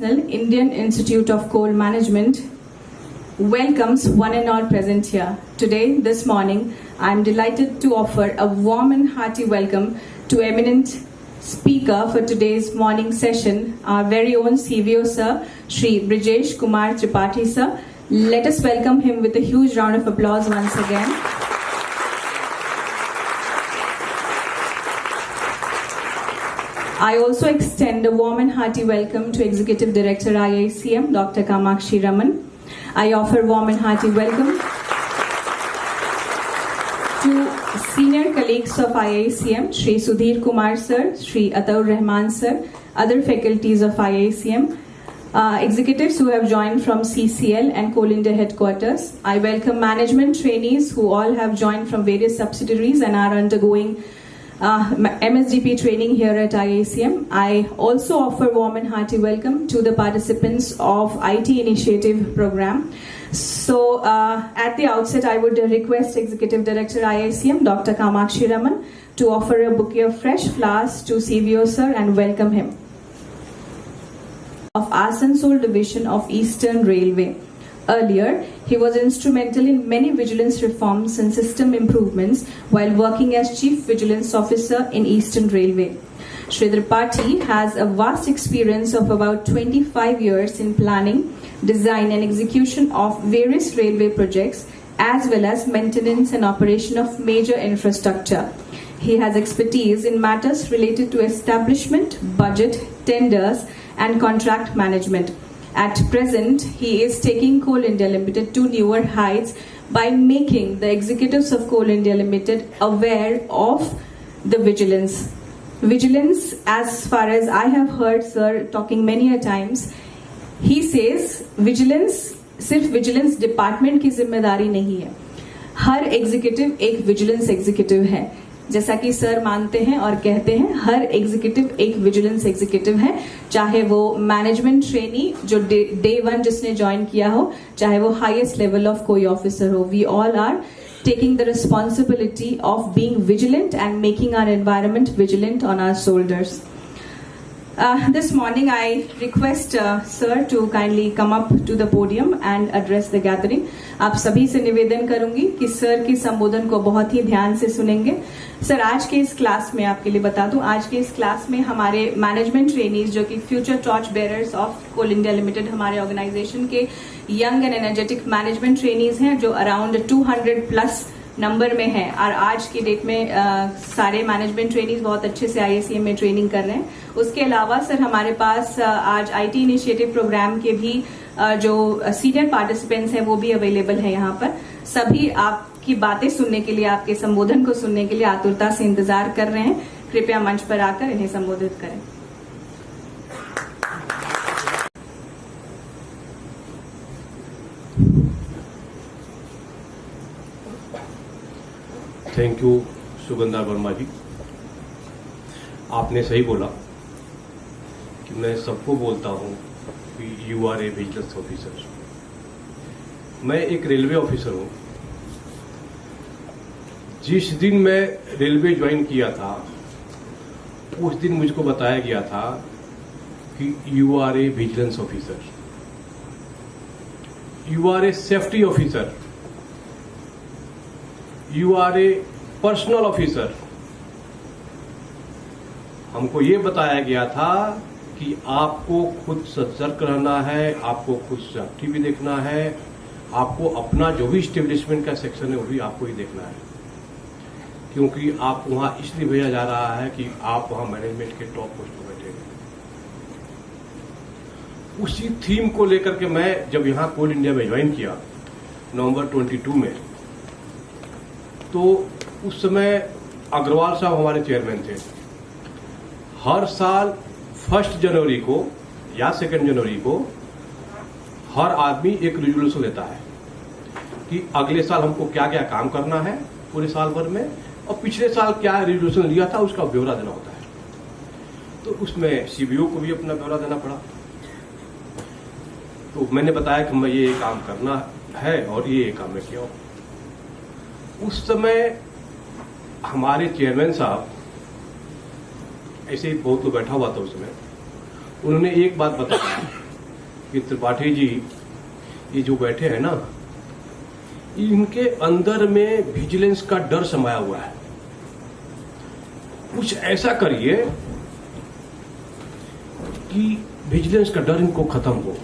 Indian Institute of Coal Management welcomes one and all present here. Today, this morning, I am delighted to offer a warm and hearty welcome to eminent speaker for today's morning session, our very own CVO sir, Shri Brijesh Kumar Tripathi sir. Let us welcome him with a huge round of applause once again. I also extend a warm and hearty welcome to Executive Director IICM, Dr. Kamakshi Raman. I offer warm and hearty welcome to senior colleagues of IICM, Shri Sudhir Kumar sir, Shri Ataur Rahman sir, other faculties of IICM, executives who have joined from CCL and Coal India headquarters. I welcome management trainees who all have joined from various subsidiaries and are undergoing MSDP training here at IICM. I also offer warm and hearty welcome to the participants of IT Initiative program. So at the outset, I would request Executive Director IICM, Dr. Kamakshi Raman, to offer a bouquet of fresh flowers to CVO sir and welcome him. Of Asansol Division of Eastern Railway. Earlier, he was instrumental in many vigilance reforms and system improvements while working as Chief Vigilance Officer in Eastern Railway. Shri Tripathi has a vast experience of about 25 years in planning, design and execution of various railway projects as well as maintenance and operation of major infrastructure. He has expertise in matters related to establishment, budget, tenders and contract management. At present, he is taking Coal India Limited to newer heights by making the executives of Coal India Limited aware of the vigilance. Vigilance, as far as I have heard sir talking many a times, he says vigilance सिर्फ vigilance department की जिम्मेदारी नहीं है, हर executive एक vigilance executive है. जैसा कि sir मानते हैं और कहते हैं, हर एग्जीक्यूटिव एक विजिलेंस एग्जीक्यूटिव है, चाहे वो मैनेजमेंट ट्रेनी जो डे 1 जिसने ज्वाइन किया हो, चाहे वो हाईएस्ट लेवल ऑफ कोई ऑफिसर हो. We all are taking the responsibility of being vigilant and making our environment vigilant on our shoulders. This morning I request sir to kindly come up to the podium and address the gathering. आप सभी से निवेदन करूंगी कि sir की संबोधन को बहुत ही ध्यान से सुनेंगे. सर, आज के इस क्लास में आपके लिए बता दूं, आज के इस क्लास में हमारे मैनेजमेंट ट्रेनीज जो कि future torch bearers of Coal India Limited हमारे ऑर्गेनाइजेशन के young and energetic management trainees हैं जो अराउंड 200 प्लस नंबर में है. और आज की डेट में सारे मैनेजमेंट ट्रेनीज बहुत अच्छे से आईआईसीएम में ट्रेनिंग कर रहे हैं. उसके अलावा सर हमारे पास आज आईटी इनिशिएटिव प्रोग्राम के भी जो सीनियर पार्टिसिपेंट्स हैं वो भी अवेलेबल है यहाँ पर. सभी आपकी बातें सुनने के लिए, आपके संबोधन को सुनने के लिए आतुरता से इंतजार कर रहे हैं. कृपया मंच पर आकर इन्हें संबोधित करें. Thank you Sugandha Verma ji. आपने सही बोला कि मैं सबको बोलता हूं कि you are a vigilance officer. मैं एक रेलवे ऑफिसर हूं. जिस दिन मैं रेलवे ज्वाइन किया था उस दिन मुझको बताया गया था कि you are a vigilance officer, you are a safety officer, you are a personnel officer. हमको ये बताया गया था कि आपको खुद सतर्क रहना है, आपको खुद सेफ्टी भी देखना है, आपको अपना जो भी स्टेब्लिशमेंट का सेक्शन है वो भी आपको ही देखना है, क्योंकि आप वहां इसलिए भेजा जा रहा है कि आप वहां मैनेजमेंट के टॉप पोस्ट पर बैठे हैं. उसी थीम को लेकर के मैं जब यहां कोल इंडिया में ज्वाइन किया नवंबर 22 में, तो उस समय अग्रवाल साहब हमारे चेयरमैन थे. हर साल 1 जनवरी को या 2 जनवरी को हर आदमी एक रिजोल्यूशन लेता है कि अगले साल हमको क्या क्या काम करना है पूरे साल भर में, और पिछले साल क्या रिजोल्यूशन लिया था उसका ब्यौरा देना होता है. तो उसमें सीबीओ को भी अपना ब्यौरा देना पड़ा. तो मैंने बताया कि मैं ये काम करना है और ये काम मैं किया. उस समय हमारे चेयरमैन साहब, ऐसे ही बहुत लोग बैठा हुआ था उस समय, उन्होंने एक बात बताया कि त्रिपाठी जी ये जो बैठे हैं ना, इनके अंदर में विजिलेंस का डर समाया हुआ है। कुछ ऐसा करिए कि विजिलेंस का डर इनको खत्म हो।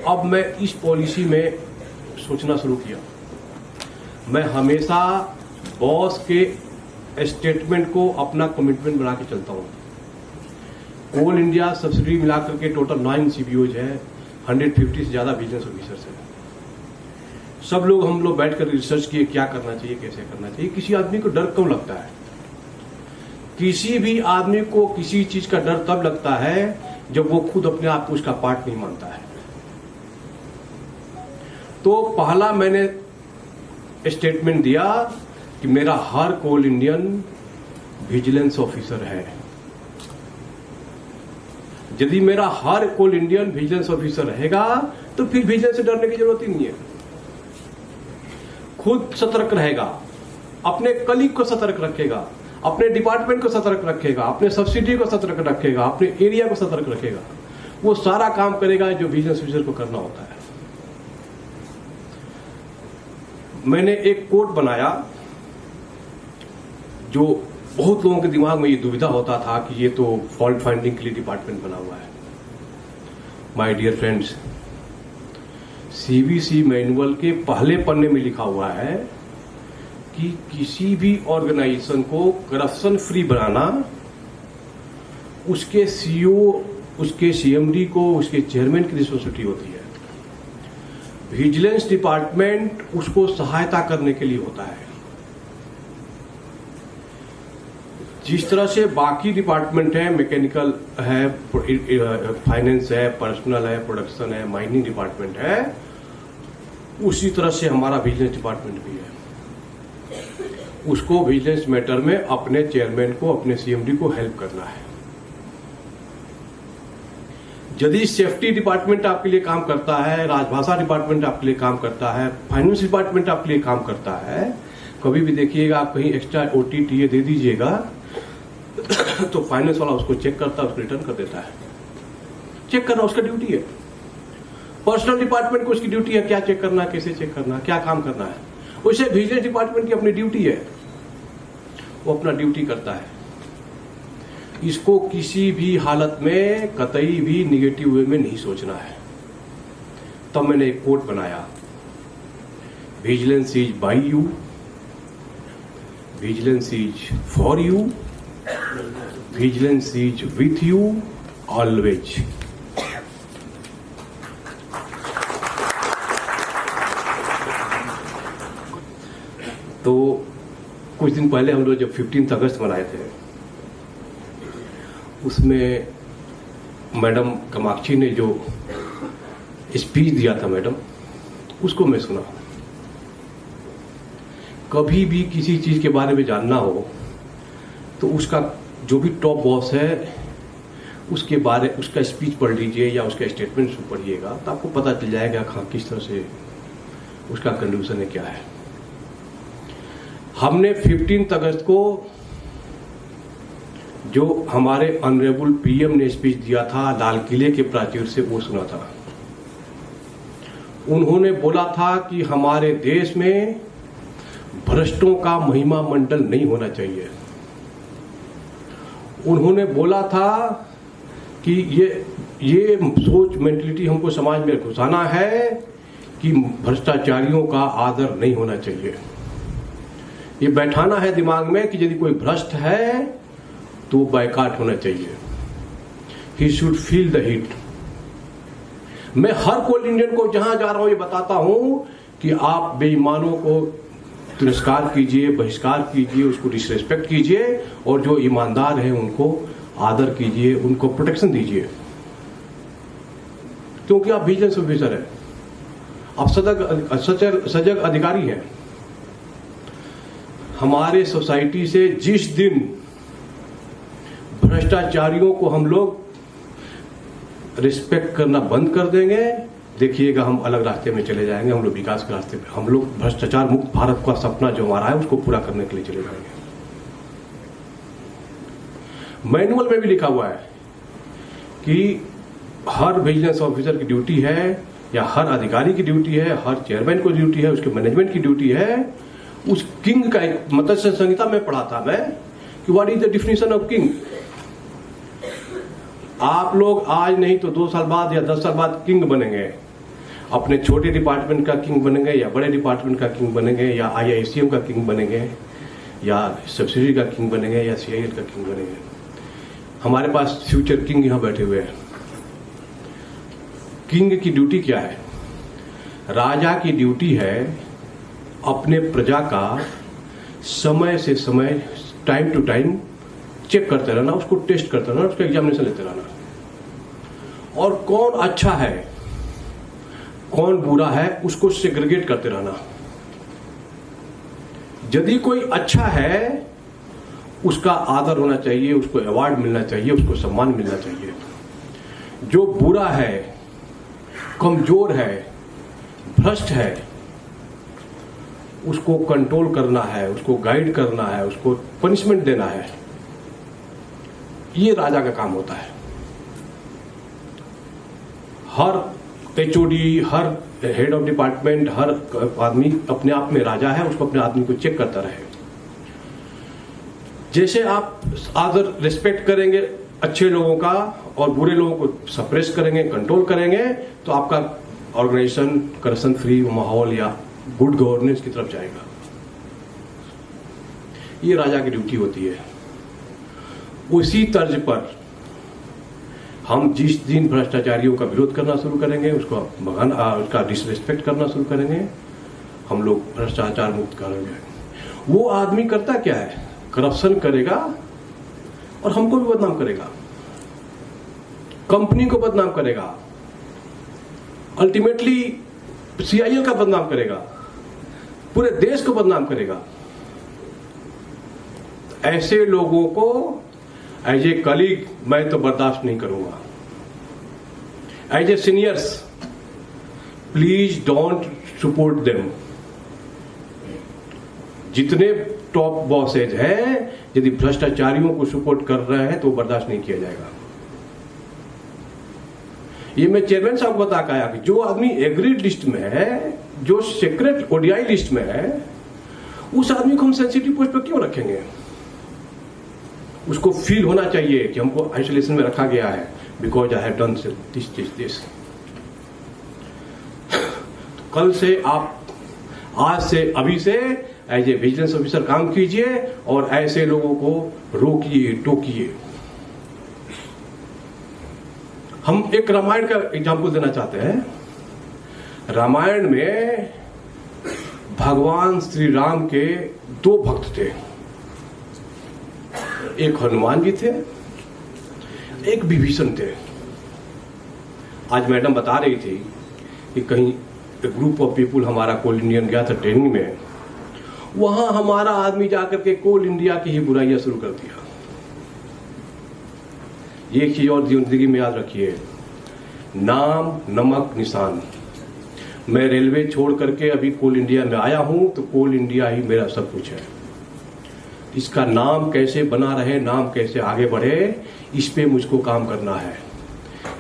अब मैं इस पॉलिसी में सोचना शुरू किया। मैं हमेशा बॉस के स्टेटमेंट को अपना कमिटमेंट बना के चलता हूं। कोल इंडिया सब्सिडी मिलाकर के टोटल 9 CBOs है, 150 से ज्यादा बिजनेस ऑफिसर्स है। सब लोग हम लोग बैठकर रिसर्च किए क्या करना चाहिए, कैसे करना चाहिए। किसी आदमी को डर क्यों लगता है? किसी भी आदमी को किसी चीज का डर तब लगता है जब वो खुद अपने आप को उसका पार्ट नहीं मानता है। तो पहला मैंने स्टेटमेंट दिया कि मेरा हर कोल इंडियन विजिलेंस ऑफिसर है। यदि मेरा हर कोल इंडियन विजिलेंस ऑफिसर रहेगा तो फिर विजिलेंस से डरने की जरूरत ही नहीं है। खुद सतर्क रहेगा, अपने कलीग को सतर्क रखेगा, अपने डिपार्टमेंट को सतर्क रखेगा, अपने सब्सिडी को सतर्क रखेगा, अपने एरिया को सतर्क रखेगा। वो सारा काम करेगा जो विजिलेंस ऑफिसर को करना होता है। मैंने एक कोड बनाया जो बहुत लोगों के दिमाग में ये दुविधा होता था कि ये तो फॉल्ट फाइंडिंग के लिए डिपार्टमेंट बना हुआ है। My dear friends, CBC manual के पहले पन्ने में लिखा हुआ है कि किसी भी ऑर्गेनाइजेशन को करप्शन फ्री बनाना उसके CEO, उसके CMD को, उसके चेयरमैन की रिस्पॉन्सिबिलिटी होती है। विजिलेंस डिपार्टमेंट उसको सहायता करने के लिए होता है। जिस तरह से बाकी डिपार्टमेंट है, मैकेनिकल है, फाइनेंस है, पर्सनल है, प्रोडक्शन है, माइनिंग डिपार्टमेंट है, उसी तरह से हमारा विजिलेंस डिपार्टमेंट भी है। उसको विजिलेंस मैटर में अपने चेयरमैन को, अपने CMD को हेल्प करना है। यदि सेफ्टी डिपार्टमेंट आपके लिए काम करता है, राजभाषा डिपार्टमेंट आपके लिए काम करता है, फाइनेंस डिपार्टमेंट आपके लिए काम करता है, कभी भी देखिएगा आप कहीं एक्स्ट्रा OT दे दीजिएगा तो फाइनेंस वाला उसको चेक करता है, उसको रिटर्न कर देता है। चेक करना उसका ड्यूटी है। पर्सनल डिपार्टमेंट को उसकी ड्यूटी है क्या चेक करना, कैसे चेक करना, क्या काम करना है। वैसे विजिलेंस डिपार्टमेंट की अपनी ड्यूटी है, वो अपना ड्यूटी करता है। इसको किसी भी हालत में कतई भी निगेटिव वे में नहीं सोचना है। तब मैंने एक कोट बनाया, vigilance is by you, vigilance is for you, vigilance is with you always. तो कुछ दिन पहले हम लोग जब 15 अगस्त मनाए थे, उसमें मैडम कामाक्षी ने जो स्पीच दिया था मैडम, उसको मैं सुना। कभी भी किसी चीज के बारे में जानना हो तो उसका जो भी टॉप बॉस है उसके बारे, उसका स्पीच पढ़ लीजिए या उसका स्टेटमेंट पढ़िएगा तो आपको पता चल जाएगा हाँ किस तरह से उसका कंट्रीब्यूशन है, क्या है। हमने 15 अगस्त को जो हमारे ऑनरेबल PM ने स्पीच दिया था लाल किले के प्राचीर से, वो सुना था। उन्होंने बोला था कि हमारे देश में भ्रष्टों का महिमा मंडल नहीं होना चाहिए। उन्होंने बोला था कि ये सोच मेंटलिटी हमको समाज में घुसाना है कि भ्रष्टाचारियों का आदर नहीं होना चाहिए। ये बैठाना है दिमाग में कि यदि कोई भ्रष्ट है तो बायकॉट होना चाहिए। He should feel the heat. मैं हर कोल इंडियन को जहां जा रहा हूं ये बताता हूं कि आप बेईमानों को तिरस्कार कीजिए, बहिष्कार कीजिए, उसको डिसरेस्पेक्ट कीजिए, और जो ईमानदार है उनको आदर कीजिए, उनको प्रोटेक्शन दीजिए, क्योंकि आप विजिलेंस ऑफिसर हैं, आप सजग अधिकारी हैं। हमारे सोसाइटी से जिस दिन भ्रष्टाचारियों को हम लोग रिस्पेक्ट करना बंद कर देंगे, देखिएगा हम अलग रास्ते में चले जाएंगे। हम लोग विकास के रास्ते पे, हम लोग भ्रष्टाचार मुक्त भारत का सपना जो हमारा है उसको पूरा करने के लिए चले जाएंगे। मैनुअल में भी लिखा हुआ है कि हर विजिलेंस ऑफिसर की ड्यूटी है, या हर अधिकारी की ड्यूटी है, हर चेयरमैन को ड्यूटी है, उसके मैनेजमेंट की ड्यूटी है, उस किंग का एक मत्स्य संहिता में पढ़ा था मैं कि what is the definition of king. आप लोग आज नहीं तो 2 साल बाद या 10 साल बाद किंग बनेंगे, अपने छोटे डिपार्टमेंट का किंग बनेंगे, या बड़े डिपार्टमेंट का किंग बनेंगे, या IICM का किंग बनेंगे, या सब्सिडी का किंग बनेंगे, या CIL का किंग बनेंगे। हमारे पास फ्यूचर किंग यहां बैठे हुए हैं। किंग की ड्यूटी क्या है? राजा की ड्यूटी है अपने प्रजा का समय से समय, टाइम टू टाइम चेक करते रहना, उसको टेस्ट करते रहना, उसका एग्जामिनेशन लेते रहना, और कौन अच्छा है कौन बुरा है उसको सेग्रीगेट करते रहना। यदि कोई अच्छा है उसका आदर होना चाहिए, उसको अवार्ड मिलना चाहिए, उसको सम्मान मिलना चाहिए। जो बुरा है, कमजोर है, भ्रष्ट है, उसको कंट्रोल करना है, उसको गाइड करना है, उसको पनिशमेंट देना है। ये राजा का काम होता है। हर HOD, हर हेड ऑफ डिपार्टमेंट, हर आदमी अपने आप में राजा है, उसको अपने आदमी को चेक करता रहे। जैसे आप आदर रिस्पेक्ट करेंगे अच्छे लोगों का और बुरे लोगों को सप्रेस करेंगे, कंट्रोल करेंगे, तो आपका ऑर्गेनाइजेशन करप्शन फ्री माहौल या गुड गवर्नेंस की तरफ जाएगा। ये राजा की ड्यूटी होती है। उसी तर्ज पर हम जिस दिन भ्रष्टाचारियों का विरोध करना शुरू करेंगे, उसका डिसरिस्पेक्ट करना शुरू करेंगे, हम लोग भ्रष्टाचार मुक्त करेंगे। वो आदमी करता क्या है? करप्शन करेगा और हमको भी बदनाम करेगा, कंपनी को बदनाम करेगा, अल्टीमेटली CIL का बदनाम करेगा, पूरे देश को बदनाम करेगा। ऐसे लोगों को एज ए कलीग मैं तो बर्दाश्त नहीं करूंगा। As a seniors please don't support them. जितने टॉप बॉसेज हैं, यदि भ्रष्टाचारियों को सपोर्ट कर रहे हैं तो बर्दाश्त नहीं किया जाएगा। ये मैं चेयरमैन साहब को बता के आया कि जो आदमी एग्रीड लिस्ट में है, जो सीक्रेट ODI लिस्ट में है, उस आदमी को हम सेंसिटिव पोस्ट पर क्यों रखेंगे? उसको फील होना चाहिए कि हमको आइसोलेशन में रखा गया है because I have done this. कल से आप, आज से, अभी से एज ए विजिलेंस ऑफिसर काम कीजिए और ऐसे लोगों को रोकिए, टोकिए। हम एक रामायण का एग्जाम्पल देना चाहते हैं। रामायण में भगवान श्री राम के 2 भक्त थे, एक हनुमान जी थे, एक विभीषण थे। आज मैडम बता रही थी कि कहीं ग्रुप ऑफ पीपुल हमारा कोल इंडियन गया था ट्रेनिंग में, वहां हमारा आदमी जाकर के कोल इंडिया की ही बुराइयां शुरू कर दिया। एक चीज और जिंदगी में याद रखिए, नाम नमक निशान। मैं रेलवे छोड़ करके अभी कोल इंडिया में आया हूं तो कोल इंडिया ही मेरा सब कुछ है। इसका नाम कैसे बना रहे, नाम कैसे आगे बढ़े, इस पे मुझको काम करना है।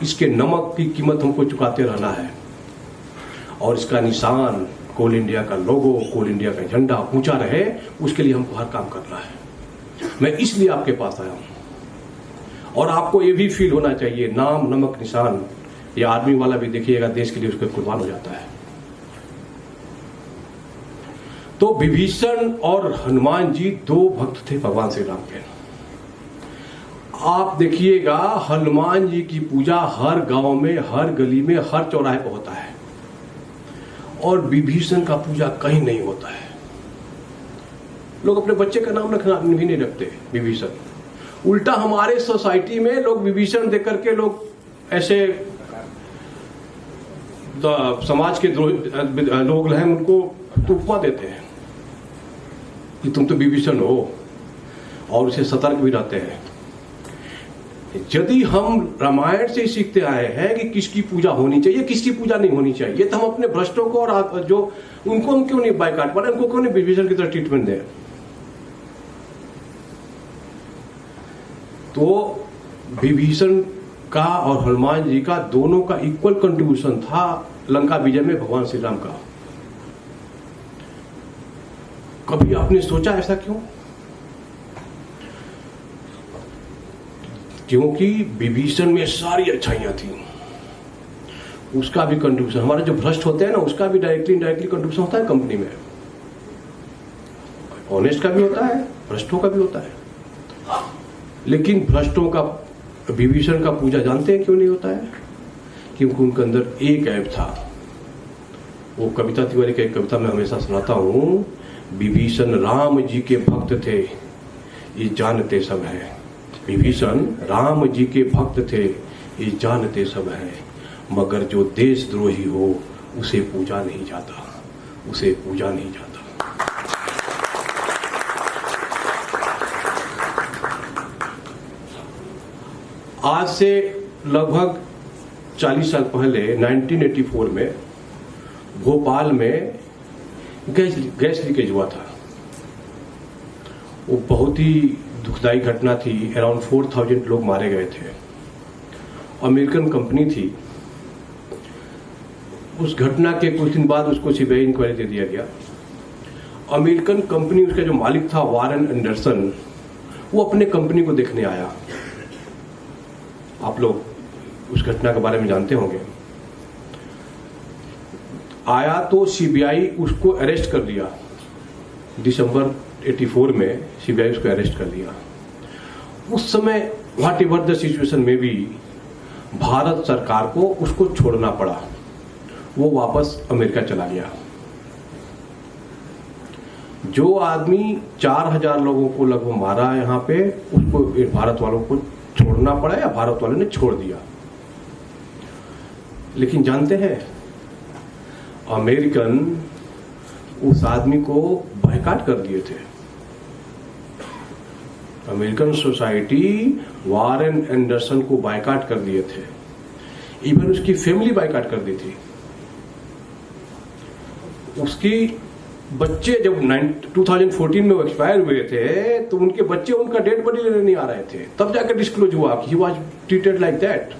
इसके नमक की कीमत हमको चुकाते रहना है, और इसका निशान, कोल इंडिया का लोगो, कोल इंडिया का झंडा ऊंचा रहे, उसके लिए हमको हर काम करना है। मैं इसलिए आपके पास आया हूं। और आपको ये भी फील होना चाहिए, नाम नमक निशान, ये आर्मी वाला भी देखिएगा देश के लिए उसके कुर्बान हो जाता है। तो विभीषण और हनुमान जी 2 भक्त थे भगवान श्री राम के। आप देखिएगा हनुमान जी की पूजा हर गांव में, हर गली में, हर चौराहे पर होता है, और विभीषण का पूजा कहीं नहीं होता है। लोग अपने बच्चे का नाम रखना भी नहीं रखते विभीषण। उल्टा हमारे सोसाइटी में लोग विभीषण देख करके लोग ऐसे समाज के लोग हैं उनको उपमा देते हैं कि तुम तो विभीषण हो, और उसे सतर्क भी रहते हैं। यदि हम रामायण से सीखते आए हैं कि किसकी पूजा होनी चाहिए, किसकी पूजा नहीं होनी चाहिए, तो हम अपने भ्रष्टों को और जो उनको हम क्यों नहीं बाइकाट मारे, उनको क्यों नहीं विभीषण की तरह ट्रीटमेंट दें? तो विभीषण का और हनुमान जी का दोनों का इक्वल कंट्रीब्यूशन था लंका विजय में भगवान श्री राम का। कभी आपने सोचा ऐसा क्यों? क्योंकि विभीषण में सारी अच्छाइयां थी, उसका भी कंट्रीब्यूशन, हमारे जो भ्रष्ट होते हैं ना उसका भी डायरेक्टली इनडायरेक्टली कंट्रीब्यूशन होता है कंपनी में। ऑनेस्ट का भी होता है, भ्रष्टों का भी होता है। लेकिन भ्रष्टों का, विभीषण का पूजा जानते हैं क्यों नहीं होता है? क्योंकि उनके अंदर एक ऐप था। वो कविता तिवारी की एक कविता मैं हमेशा सुनाता हूं, विभीषण राम जी के भक्त थे ये जानते सब है। विभीषण राम जी के भक्त थे ये जानते सब है, मगर जो देशद्रोही हो उसे पूजा नहीं जाता, उसे पूजा नहीं जाता। आज से लगभग 40 साल पहले 1984 में भोपाल में गैस लीकेज हुआ था। वो बहुत ही दुखदाई घटना थी। अराउंड 4000 लोग मारे गए थे। अमेरिकन कंपनी थी। उस घटना के कुछ दिन बाद उसको सीबीआई इंक्वायरी दे दिया गया। अमेरिकन कंपनी, उसका जो मालिक था वारेन एंडरसन, वो अपने कंपनी को देखने आया। आप लोग उस घटना के बारे में जानते होंगे। आया तो सीबीआई उसको अरेस्ट कर लिया। दिसंबर 84 में सीबीआई उसको अरेस्ट कर लिया। उस समय व्हाट एवर द सिचुएशन में भी भारत सरकार को उसको छोड़ना पड़ा। वो वापस अमेरिका चला गया। जो आदमी 4000 लोगों को लगभग मारा है यहाँ पे, उसको भारत वालों को छोड़ना पड़ा या भारत वालों ने छोड़ दिया। लेकिन जानते हैं अमेरिकन उस आदमी को बायकॉट कर दिए थे। अमेरिकन सोसाइटी वारेन एंडरसन को बायकॉट कर दिए थे। इवन उसकी फैमिली बायकॉट कर दी थी। उसकी बच्चे जब 2014 में वो एक्सपायर हुए थे तो उनके बच्चे उनका डेड बॉडी लेने नहीं आ रहे थे। तब जाकर डिस्क्लोज हुआ कि he was treated like that.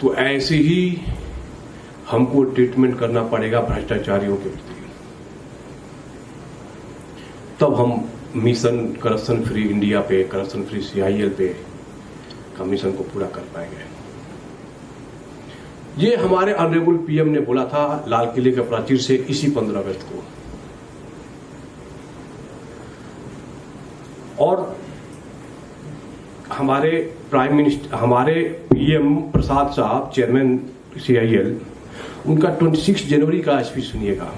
तो ऐसे ही हमको ट्रीटमेंट करना पड़ेगा भ्रष्टाचारियों के प्रति। तब हम मिशन करप्शन फ्री इंडिया पे, करप्शन फ्री CIL पे का मिशन को पूरा कर पाएंगे। ये हमारे ऑनरेबल PM ने बोला था लाल किले के प्राचीर से इसी 15 अगस्त को। और हमारे प्राइम मिनिस्टर, हमारे PM प्रसाद साहब, चेयरमैन CIL, उनका 26 जनवरी का स्पीच सुनिएगा।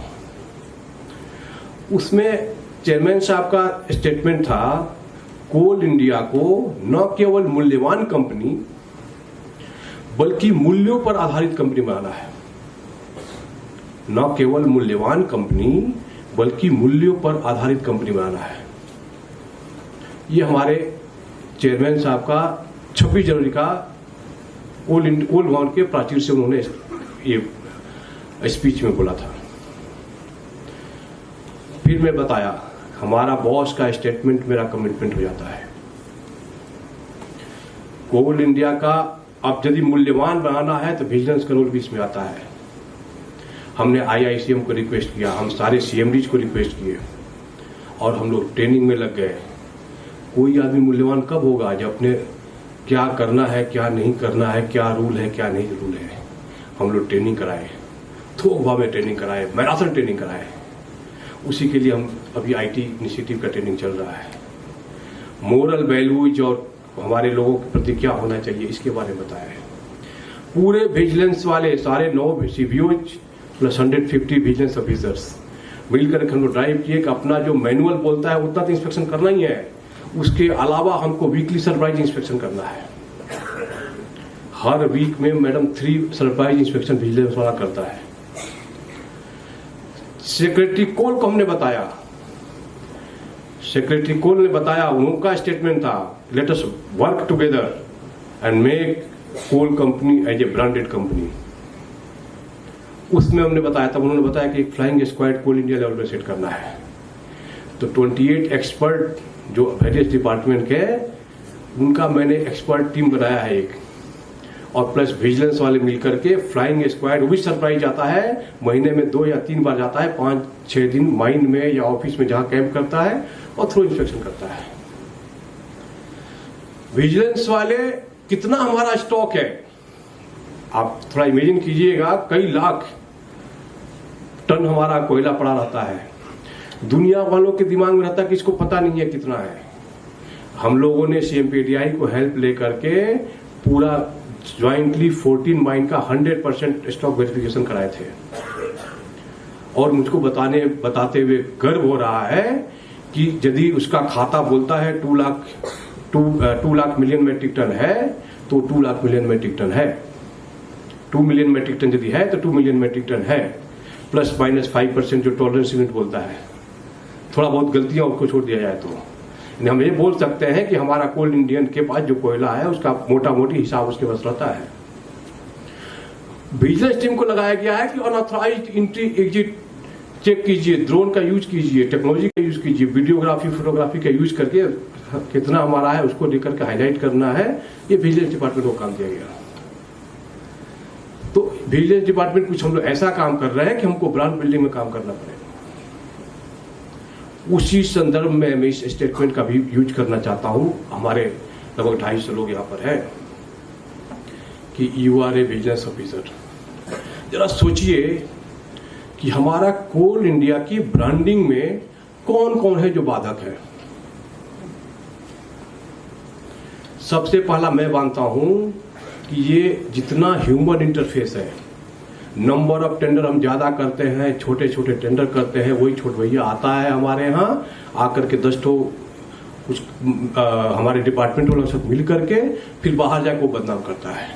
उसमें चेयरमैन साहब का स्टेटमेंट था, कोल इंडिया को न केवल मूल्यवान कंपनी बल्कि मूल्यों पर आधारित कंपनी बनाना है। न केवल मूल्यवान कंपनी बल्कि मूल्यों पर आधारित कंपनी बनाना है। ये हमारे चेयरमैन साहब का 26 जनवरी का ओल्ड भवन के प्राचीर से उन्होंने ये स्पीच में बोला था। फिर मैं बताया हमारा बॉस का स्टेटमेंट मेरा कमिटमेंट हो जाता है। कोल इंडिया का अब यदि मूल्यवान बनाना है तो विजिलेंस का रोल भी इसमें आता है। हमने IICM को रिक्वेस्ट किया, हम सारे CMDs को रिक्वेस्ट किए और हम लोग ट्रेनिंग में लग गए। कोई आदमी मूल्यवान कब होगा? जब अपने क्या करना है, क्या नहीं करना है, क्या रूल है, क्या नहीं रूल है। हम लोग ट्रेनिंग कराए, थोक भाव में ट्रेनिंग कराए, मैराथन ट्रेनिंग कराए। उसी के लिए हम अभी IT इनिशिएटिव का ट्रेनिंग चल रहा है। मोरल वैल्यूज और हमारे लोगों के प्रति क्या होना चाहिए इसके बारे में बताया है। पूरे विजिलेंस वाले सारे 9 CBOs प्लस 150 विजिलेंस ऑफिसर्स मिलकर हम लोग ड्राइव किए कि अपना जो मैनुअल बोलता है उतना तो इंस्पेक्शन करना ही है, उसके अलावा हमको वीकली सरप्राइज इंस्पेक्शन करना है। हर वीक में मैडम 3 सरप्राइज इंस्पेक्शन विजिलेंस वाला करता है। सेक्रेटरी कोल को हमने बताया, सेक्रेटरी कोल ने बताया, उनका स्टेटमेंट था let us work together and make coal company as a branded company. उसमें हमने बताया, तब उन्होंने बताया कि एक flying squad Coal India level पर सेट करना है। तो 28 एक्सपर्ट जो वेरियस डिपार्टमेंट के उनका मैंने एक्सपर्ट टीम बनाया है एक, और प्लस विजिलेंस वाले मिलकर के फ्लाइंग स्क्वाड, वो भी सरप्राइज जाता है, महीने में 2 या 3 बार जाता है, 5-6 दिन माइन में या ऑफिस में जहां कैंप करता है और थ्रो इंस्पेक्शन करता है। विजिलेंस वाले, कितना हमारा स्टॉक है आप थोड़ा इमेजिन कीजिएगा, कई लाख टन हमारा कोयला पड़ा रहता है। दुनिया वालों के दिमाग में रहता है कि इसको पता नहीं है कितना है। हम लोगों ने CMPDI को हेल्प लेकर के पूरा ज्वाइंटली 14 माइन का 100% स्टॉक वेरिफिकेशन कराए थे, और मुझको बताते हुए गर्व हो रहा है कि यदि उसका खाता बोलता है 2 लाख मिलियन मेट्रिक टन है तो 2 लाख मिलियन मेट्रिक टन है। 2 मिलियन मेट्रिक टन यदि है तो 2 मिलियन मेट्रिक टन है, प्लस माइनस 5% जो टॉलरेंस यूनिट बोलता है। थोड़ा बहुत गलतियां उसको छोड़ दिया जाए तो हम ये बोल सकते हैं कि हमारा कोल इंडियन के पास जो कोयला है उसका मोटा मोटी हिसाब उसके पास रहता है। विजिलेंस टीम को लगाया गया है कि अनऑथराइज्ड एंट्री एग्जिट चेक कीजिए, ड्रोन का यूज कीजिए, टेक्नोलॉजी का यूज कीजिए, वीडियोग्राफी फोटोग्राफी का यूज करके कितना हमारा है उसको लेकर के हाईलाइट करना है। ये विजिलेंस डिपार्टमेंट को काम दिया गया। तो विजिलेंस डिपार्टमेंट कुछ हम लोग ऐसा काम कर रहे हैं कि हमको ब्रांड बिल्डिंग में काम करना पड़ेगा। उसी संदर्भ में मैं इस स्टेटमेंट का भी यूज करना चाहता हूं। हमारे लगभग 250 लोग यहां पर है कि you are a vigilance officer. जरा सोचिए कि हमारा कोल इंडिया की ब्रांडिंग में कौन कौन है जो बाधक है। सबसे पहला मैं मानता हूं कि ये जितना ह्यूमन इंटरफेस है, नंबर ऑफ टेंडर हम ज्यादा करते हैं, छोटे छोटे टेंडर करते हैं, वही छोट भैया आता है हमारे यहाँ आकर के 10 ठो कुछ हमारे डिपार्टमेंट वालों के साथ मिल करके फिर बाहर जाकर वो बदनाम करता है।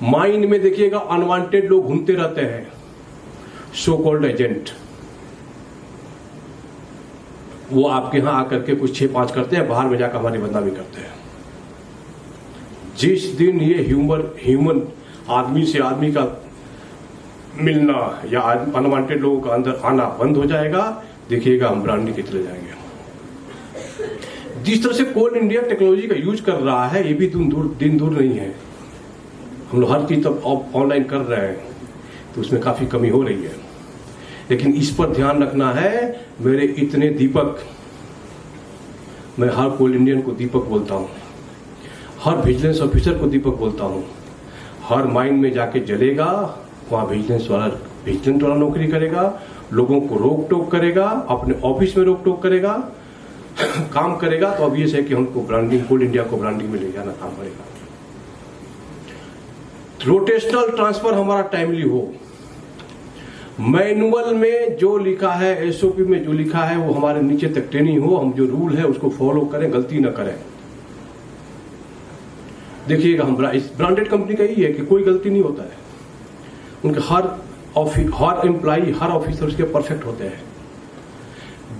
माइन में देखिएगा अनवांटेड लोग घूमते रहते हैं, सो कॉल्ड एजेंट। वो आपके यहां आकर के कुछ 6-5 करते हैं, बाहर में जाकर हमारी बदनामी करते हैं। जिस दिन ये ह्यूमन आदमी से आदमी का मिलना या अनवांटेड लोगों का अंदर आना बंद हो जाएगा, देखिएगा हम ब्रांडिंग के चले जाएंगे। जिस तरह से कोल इंडिया टेक्नोलॉजी का यूज कर रहा है, ये भी दिन दूर नहीं है। हम लोग हर चीज तब ऑनलाइन कर रहे हैं, तो उसमें काफी कमी हो रही है। लेकिन इस पर ध्यान रखना है। मेरे इतने दीपक, मैं हर कोल इंडियन को दीपक बोलता हूं, हर विजिलेंस ऑफिसर को दीपक बोलता हूं। हर माइन में जाके जलेगा, वहां विजिलेंस वाला नौकरी करेगा, लोगों को रोक टोक करेगा, अपने ऑफिस में रोक टोक करेगा, काम करेगा। तो ऑब्वियस है कि हमको ब्रांडिंग, कोल इंडिया को ब्रांडिंग में ले जाना काम पड़ेगा। रोटेशनल ट्रांसफर हमारा टाइमली हो, मैनुअल में जो लिखा है, SOP में जो लिखा है वो हमारे नीचे तक ट्रेनिंग हो, हम जो रूल है उसको फॉलो करें, गलती न करें। देखिएगा हम ब्रांडेड कंपनी का ही है कि कोई गलती नहीं होता है। उनके हर एम्प्लॉई, हर ऑफिसर उसके परफेक्ट होते हैं।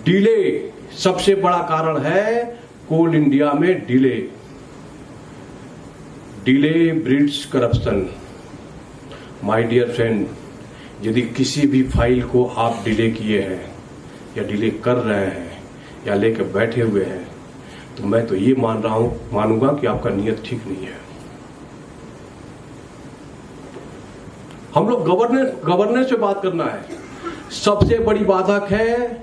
डिले सबसे बड़ा कारण है कोल इंडिया में। Delay breeds corruption. My dear friend, यदि किसी भी फाइल को आप डिले किए हैं या डिले कर रहे हैं या लेकर बैठे हुए हैं, तो मैं तो ये मानूंगा कि आपका नियत ठीक नहीं है। हम लोग गवर्नेंस पे बात करना है। सबसे बड़ी बाधक है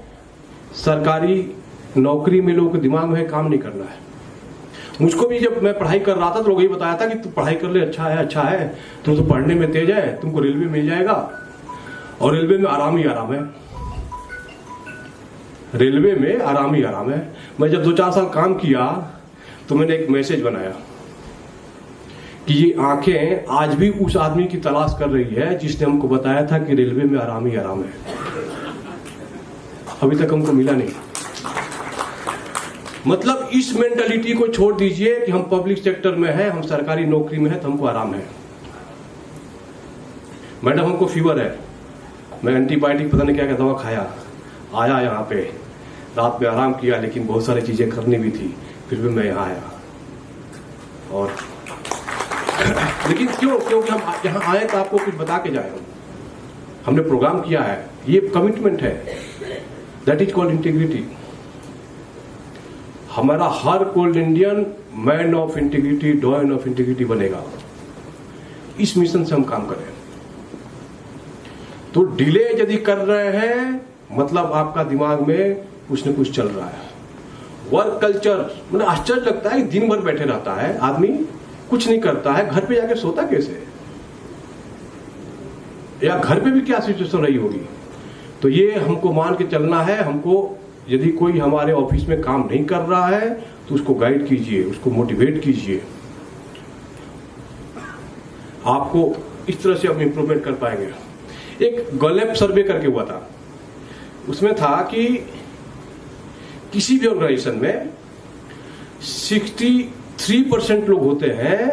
सरकारी नौकरी में लोगों के दिमाग में काम नहीं करना है। मुझको भी जब मैं पढ़ाई कर रहा था तो लोग ये बताया था कि तू पढ़ाई कर ले, अच्छा है, तुम तो पढ़ने में तेज है, तुमको रेलवे मिल जाएगा। और रेलवे में आराम ही आराम है। रेलवे में आराम ही आराम है। मैं जब 2-4 साल काम किया तो मैंने एक मैसेज बनाया कि ये आंखें आज भी उस आदमी की तलाश कर रही है जिसने हमको बताया था कि रेलवे में आराम ही आराम है। अभी तक हमको मिला नहीं। मतलब इस मेंटालिटी को छोड़ दीजिए कि हम पब्लिक सेक्टर में हैं, हम सरकारी नौकरी में हैं तो हमको आराम है। मैडम हमको फीवर है, मैं एंटीबायोटिक पता नहीं क्या दवा खाया, आया यहाँ पे, रात में आराम किया, लेकिन बहुत सारी चीजें करनी भी थी, फिर भी मैं यहाँ आया। और लेकिन क्योंकि हम यहाँ आए तो आपको कुछ बता के जाए। हमने प्रोग्राम किया है, ये कमिटमेंट है, दैट इज कॉल्ड इंटीग्रिटी। हमारा हर Coal Indian man of integrity, doyen of integrity बनेगा। इस मिशन से हम काम करें। तो डिले यदि कर रहे हैं मतलब आपका दिमाग में कुछ न कुछ चल रहा है। वर्क कल्चर, मतलब आश्चर्य लगता है, दिन भर बैठे रहता है आदमी, कुछ नहीं करता है, घर पे जाके सोता कैसे, या घर पे भी क्या सिचुएशन रही होगी। तो ये हमको मान के चलना है। हमको यदि कोई हमारे ऑफिस में काम नहीं कर रहा है तो उसको गाइड कीजिए, उसको मोटिवेट कीजिए। आपको इस तरह से हम इंप्रूवमेंट कर पाएंगे। एक गैलेप सर्वे करके हुआ था, उसमें था कि किसी भी ऑर्गेनाइजेशन में 63% लोग होते हैं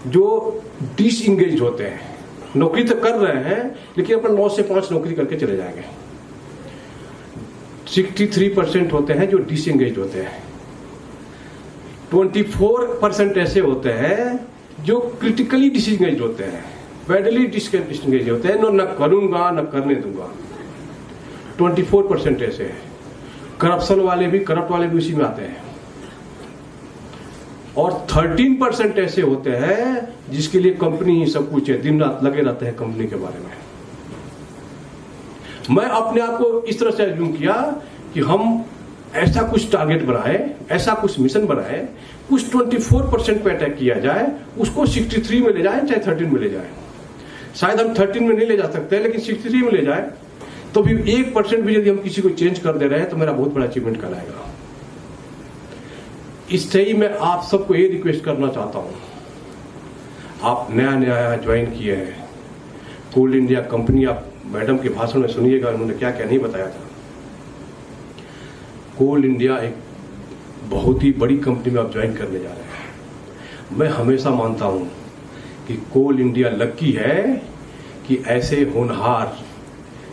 जो डिसएंगेज होते हैं। नौकरी तो कर रहे हैं लेकिन अपना 9 से 5 नौकरी करके चले जाएंगे। 63% होते हैं जो डिसएंगेज होते हैं। 24% ऐसे होते हैं जो क्रिटिकली डिसएंगेज होते हैं, बैडली डिसएंगेज होते हैं, न करूंगा न करने दूंगा। 24% ऐसे हैं। करप्शन वाले भी, करप्ट वाले भी उसी में आते हैं। और 13% ऐसे होते हैं जिसके लिए कंपनी ही सब कुछ है, दिन रात लगे रहते हैं कंपनी के बारे में। मैं अपने आप को इस तरह से अज्यूम किया कि हम ऐसा कुछ टारगेट बनाए, ऐसा कुछ मिशन बनाए, कुछ 24% पे अटैक किया जाए, उसको 63 में ले जाए, चाहे 13 में ले जाए। शायद हम 13 में नहीं ले जा सकते, लेकिन 63 में ले जाए तो भी 1% भी यदि हम किसी को चेंज कर दे रहे हैं तो मेरा बहुत बड़ा अचीवमेंट कहलाएगा। इससे ही मैं आप सबको ये रिक्वेस्ट करना चाहता हूं, आप नया ज्वाइन किए हैं कोल इंडिया कंपनी, आप मैडम के भाषण में सुनिएगा उन्होंने क्या क्या नहीं बताया था। कोल इंडिया एक बहुत ही बड़ी कंपनी में आप ज्वाइन करने जा रहे हैं। मैं हमेशा मानता हूं कि कोल इंडिया लकी है कि ऐसे होनहार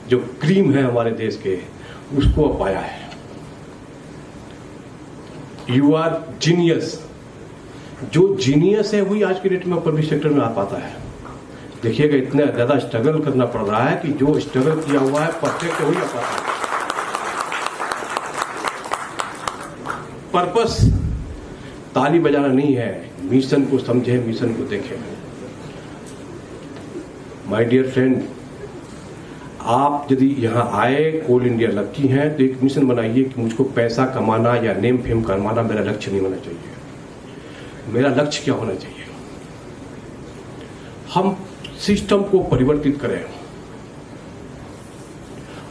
जो क्रीम है हमारे देश के, उसको पाया है। You are genius. जो जीनियस है वही आज के डेट में पब्लिक सेक्टर में आ पाता है। देखिएगा इतना ज्यादा स्ट्रगल करना पड़ रहा है कि जो स्ट्रगल किया हुआ है परफेक्ट वही आ पाता है। पर्पस ताली बजाना नहीं है, मिशन को समझे, मिशन को देखें। माय डियर फ्रेंड, आप यदि यहाँ आए, कोल इंडिया लकी हैं, तो एक मिशन बनाइए कि मुझको पैसा कमाना या नेम फेम कमाना मेरा लक्ष्य नहीं होना चाहिए। मेरा लक्ष्य क्या होना चाहिए? हम सिस्टम को परिवर्तित करें,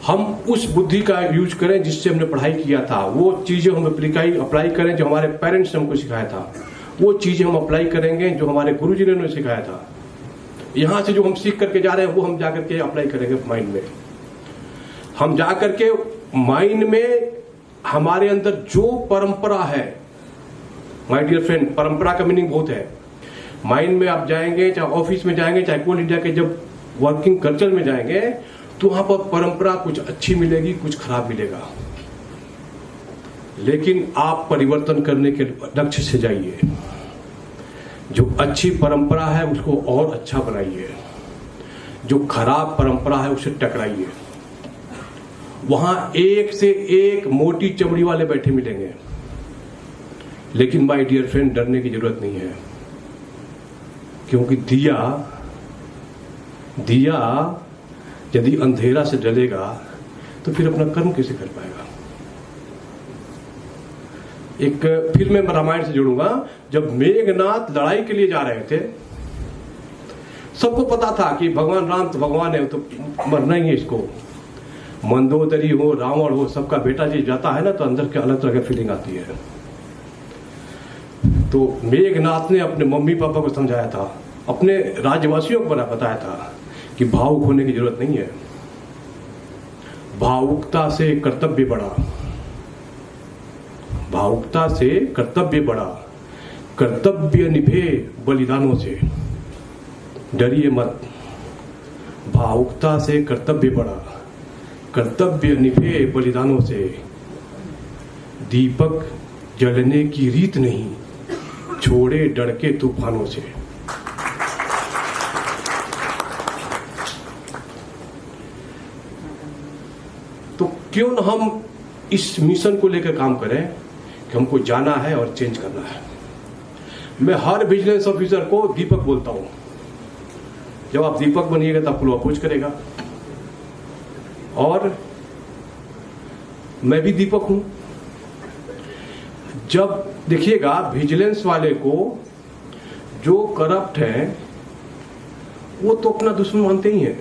हम उस बुद्धि का यूज करें जिससे हमने पढ़ाई किया था, वो चीजें हम अप्लाई करें जो हमारे पेरेंट्स ने हमको सिखाया था, वो चीजें हम अप्लाई करेंगे जो हमारे गुरुजी ने हमें सिखाया था। यहां से जो हम सीख करके जा रहे हैं वो हम जाकर के अप्लाई करेंगे माइंड में। हम जाकर के माइंड में हमारे अंदर जो परंपरा है, माय डियर फ्रेंड, परंपरा का मीनिंग बहुत है। माइंड में आप जाएंगे, चाहे ऑफिस में जाएंगे, चाहे कोल इंडिया के जब वर्किंग कल्चर में जाएंगे, तो वहां पर परंपरा कुछ अच्छी मिलेगी, कुछ खराब मिलेगा। लेकिन आप परिवर्तन करने के लक्ष्य से जाइए। जो अच्छी परंपरा है उसको और अच्छा बनाइए, जो खराब परंपरा है उसे टकराइए। वहां एक से एक मोटी चमड़ी वाले बैठे मिलेंगे, लेकिन माय डियर फ्रेंड, डरने की जरूरत नहीं है, क्योंकि दिया यदि अंधेरा से जलेगा तो फिर अपना कर्म कैसे कर पाएगा। एक फिर मैं रामायण से जोड़ूंगा। जब मेघनाथ लड़ाई के लिए जा रहे थे, सबको पता था कि भगवान राम तो भगवान है, तो मरना ही है इसको। मंदोदरी हो, रावण हो, सबका बेटा जी जाता है ना तो अंदर के अलग तरह की फीलिंग आती है। तो मेघनाथ ने अपने मम्मी पापा को समझाया था, अपने राज्यवासियों को बताया था कि भावुक होने की जरूरत नहीं है, भावुकता से कर्तव्य बढ़ा, भावुकता से कर्तव्य बढ़ा, कर्तव्य निभे बलिदानों से, डरिए मत। भावुकता से कर्तव्य बढ़ा, कर्तव्य निभे बलिदानों से, दीपक जलने की रीत नहीं, छोड़े डर के तूफानों से। तो क्यों न हम इस मिशन को लेकर काम करें, कि हमको जाना है और चेंज करना है। मैं हर विजिलेंस ऑफिसर को दीपक बोलता हूं। जब आप दीपक बनिएगा तो आपको अप्रोच करेगा, और मैं भी दीपक हूं। जब देखिएगा विजिलेंस वाले को जो करप्ट है वो तो अपना दुश्मन मानते ही हैं,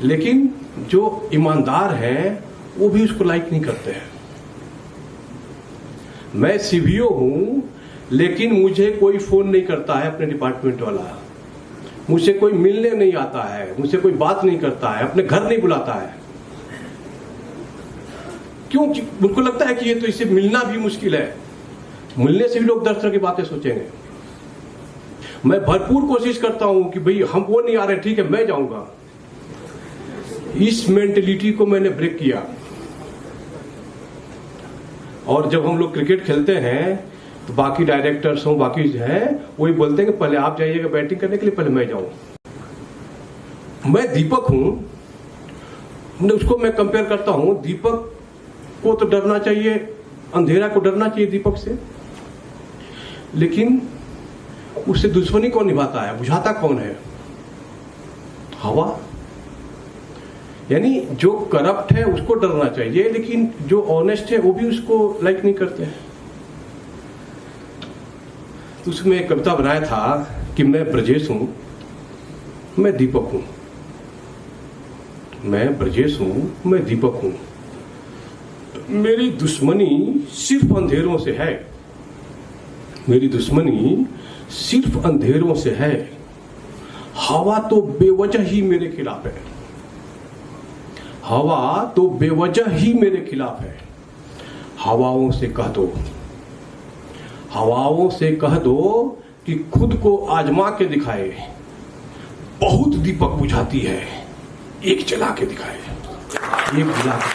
लेकिन जो ईमानदार है वो भी उसको लाइक नहीं करते हैं। मैं सीबीओ हूं, लेकिन मुझे कोई फोन नहीं करता है अपने डिपार्टमेंट वाला, मुझसे कोई मिलने नहीं आता है, मुझसे कोई बात नहीं करता है, अपने घर नहीं बुलाता है। क्यों? उनको लगता है कि ये तो इससे मिलना भी मुश्किल है, मिलने से भी लोग 10 तरह की बातें सोचेंगे। मैं भरपूर कोशिश करता हूं कि भाई हम वो नहीं आ रहे, ठीक है मैं जाऊंगा। इस मेंटेलिटी को मैंने ब्रेक किया, और जब हम लोग क्रिकेट खेलते हैं तो बाकी डायरेक्टर्स हों, बाकी हैं, वही बोलते हैं कि पहले आप जाइएगा बैटिंग करने के लिए, पहले मैं जाऊं। मैं दीपक हूं, उसको मैं कंपेयर करता हूं। दीपक को तो डरना चाहिए, अंधेरा को डरना चाहिए दीपक से, लेकिन उससे दुश्मनी कौन निभाता है, बुझाता कौन है? हवा। यानी जो करप्ट है उसको डरना चाहिए, लेकिन जो ऑनेस्ट है वो भी उसको लाइक नहीं करते हैं। तो उसमें एक कविता बनाया था कि मैं ब्रजेश हूं, मैं दीपक हूं, मैं ब्रजेश हूं, मैं दीपक हूं। मेरी दुश्मनी सिर्फ अंधेरों से है, मेरी दुश्मनी सिर्फ अंधेरों से है। हवा तो बेवजह ही मेरे खिलाफ है, हवा तो बेवजह ही मेरे खिलाफ है। हवाओं से कह दो, हवाओं से कह दो कि खुद को आजमा के दिखाए। बहुत दीपक बुझाती है, एक जला के दिखाए, एक जला के।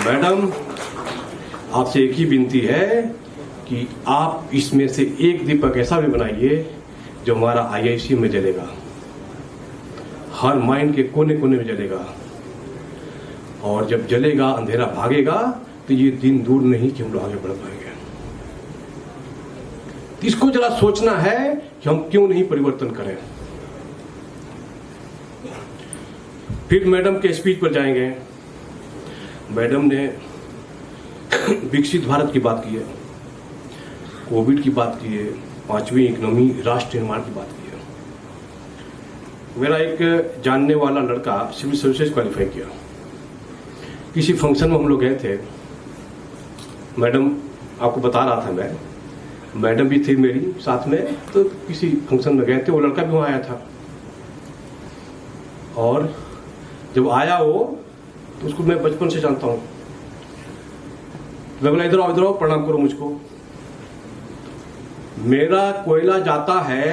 मैडम, आपसे एक ही विनती है कि आप इसमें से एक दीपक ऐसा भी बनाइए जो हमारा आईआईसी में जलेगा, हर माइंड के कोने कोने में जलेगा। और जब जलेगा, अंधेरा भागेगा, तो ये दिन दूर नहीं कि हम लोग आगे बढ़ पाएंगे। इसको जरा सोचना है कि हम क्यों नहीं परिवर्तन करें। फिर मैडम के स्पीच पर जाएंगे। मैडम ने विकसित भारत की बात की है, कोविड की बात की है, 5वीं इकोनॉमी राष्ट्र निर्माण की बात की है। मेरा एक जानने वाला लड़का सिविल सर्विसेज क्वालिफाई किया। किसी फंक्शन में हम लोग गए थे, मैडम आपको बता रहा था मैं, मैडम भी थी मेरी साथ में, तो किसी फंक्शन में गए थे, वो लड़का भी वहां आया था। और जब आया वो, तो उसको मैं बचपन से जानता हूं। मैं बोला इधर आओ प्रणाम करो मुझको। मेरा कोयला जाता है,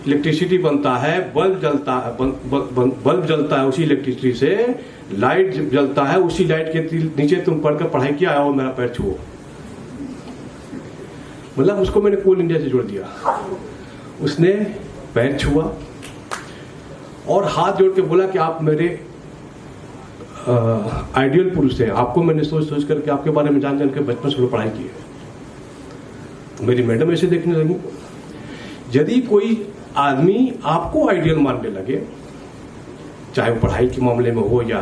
इलेक्ट्रिसिटी बनता है, बल्ब जलता है, बल्ब जलता है उसी इलेक्ट्रिसिटी से, लाइट जलता है उसी लाइट के नीचे तुम पढ़कर पढ़ाई किया आओ मेरा पैर छुओ। मतलब उसको मैंने कोल इंडिया से जोड़ दिया। उसने पैर छुआ और हाथ जोड़ के बोला कि आप मेरे आइडियल पुरुष हैं, आपको मैंने सोच सोच करके आपके बारे में जान जान के बचपन से पढ़ाई की है। तो मेरी मैडम ऐसे देखने लगी। यदि कोई आदमी आपको आइडियल मानने लगे, चाहे वो पढ़ाई के मामले में हो या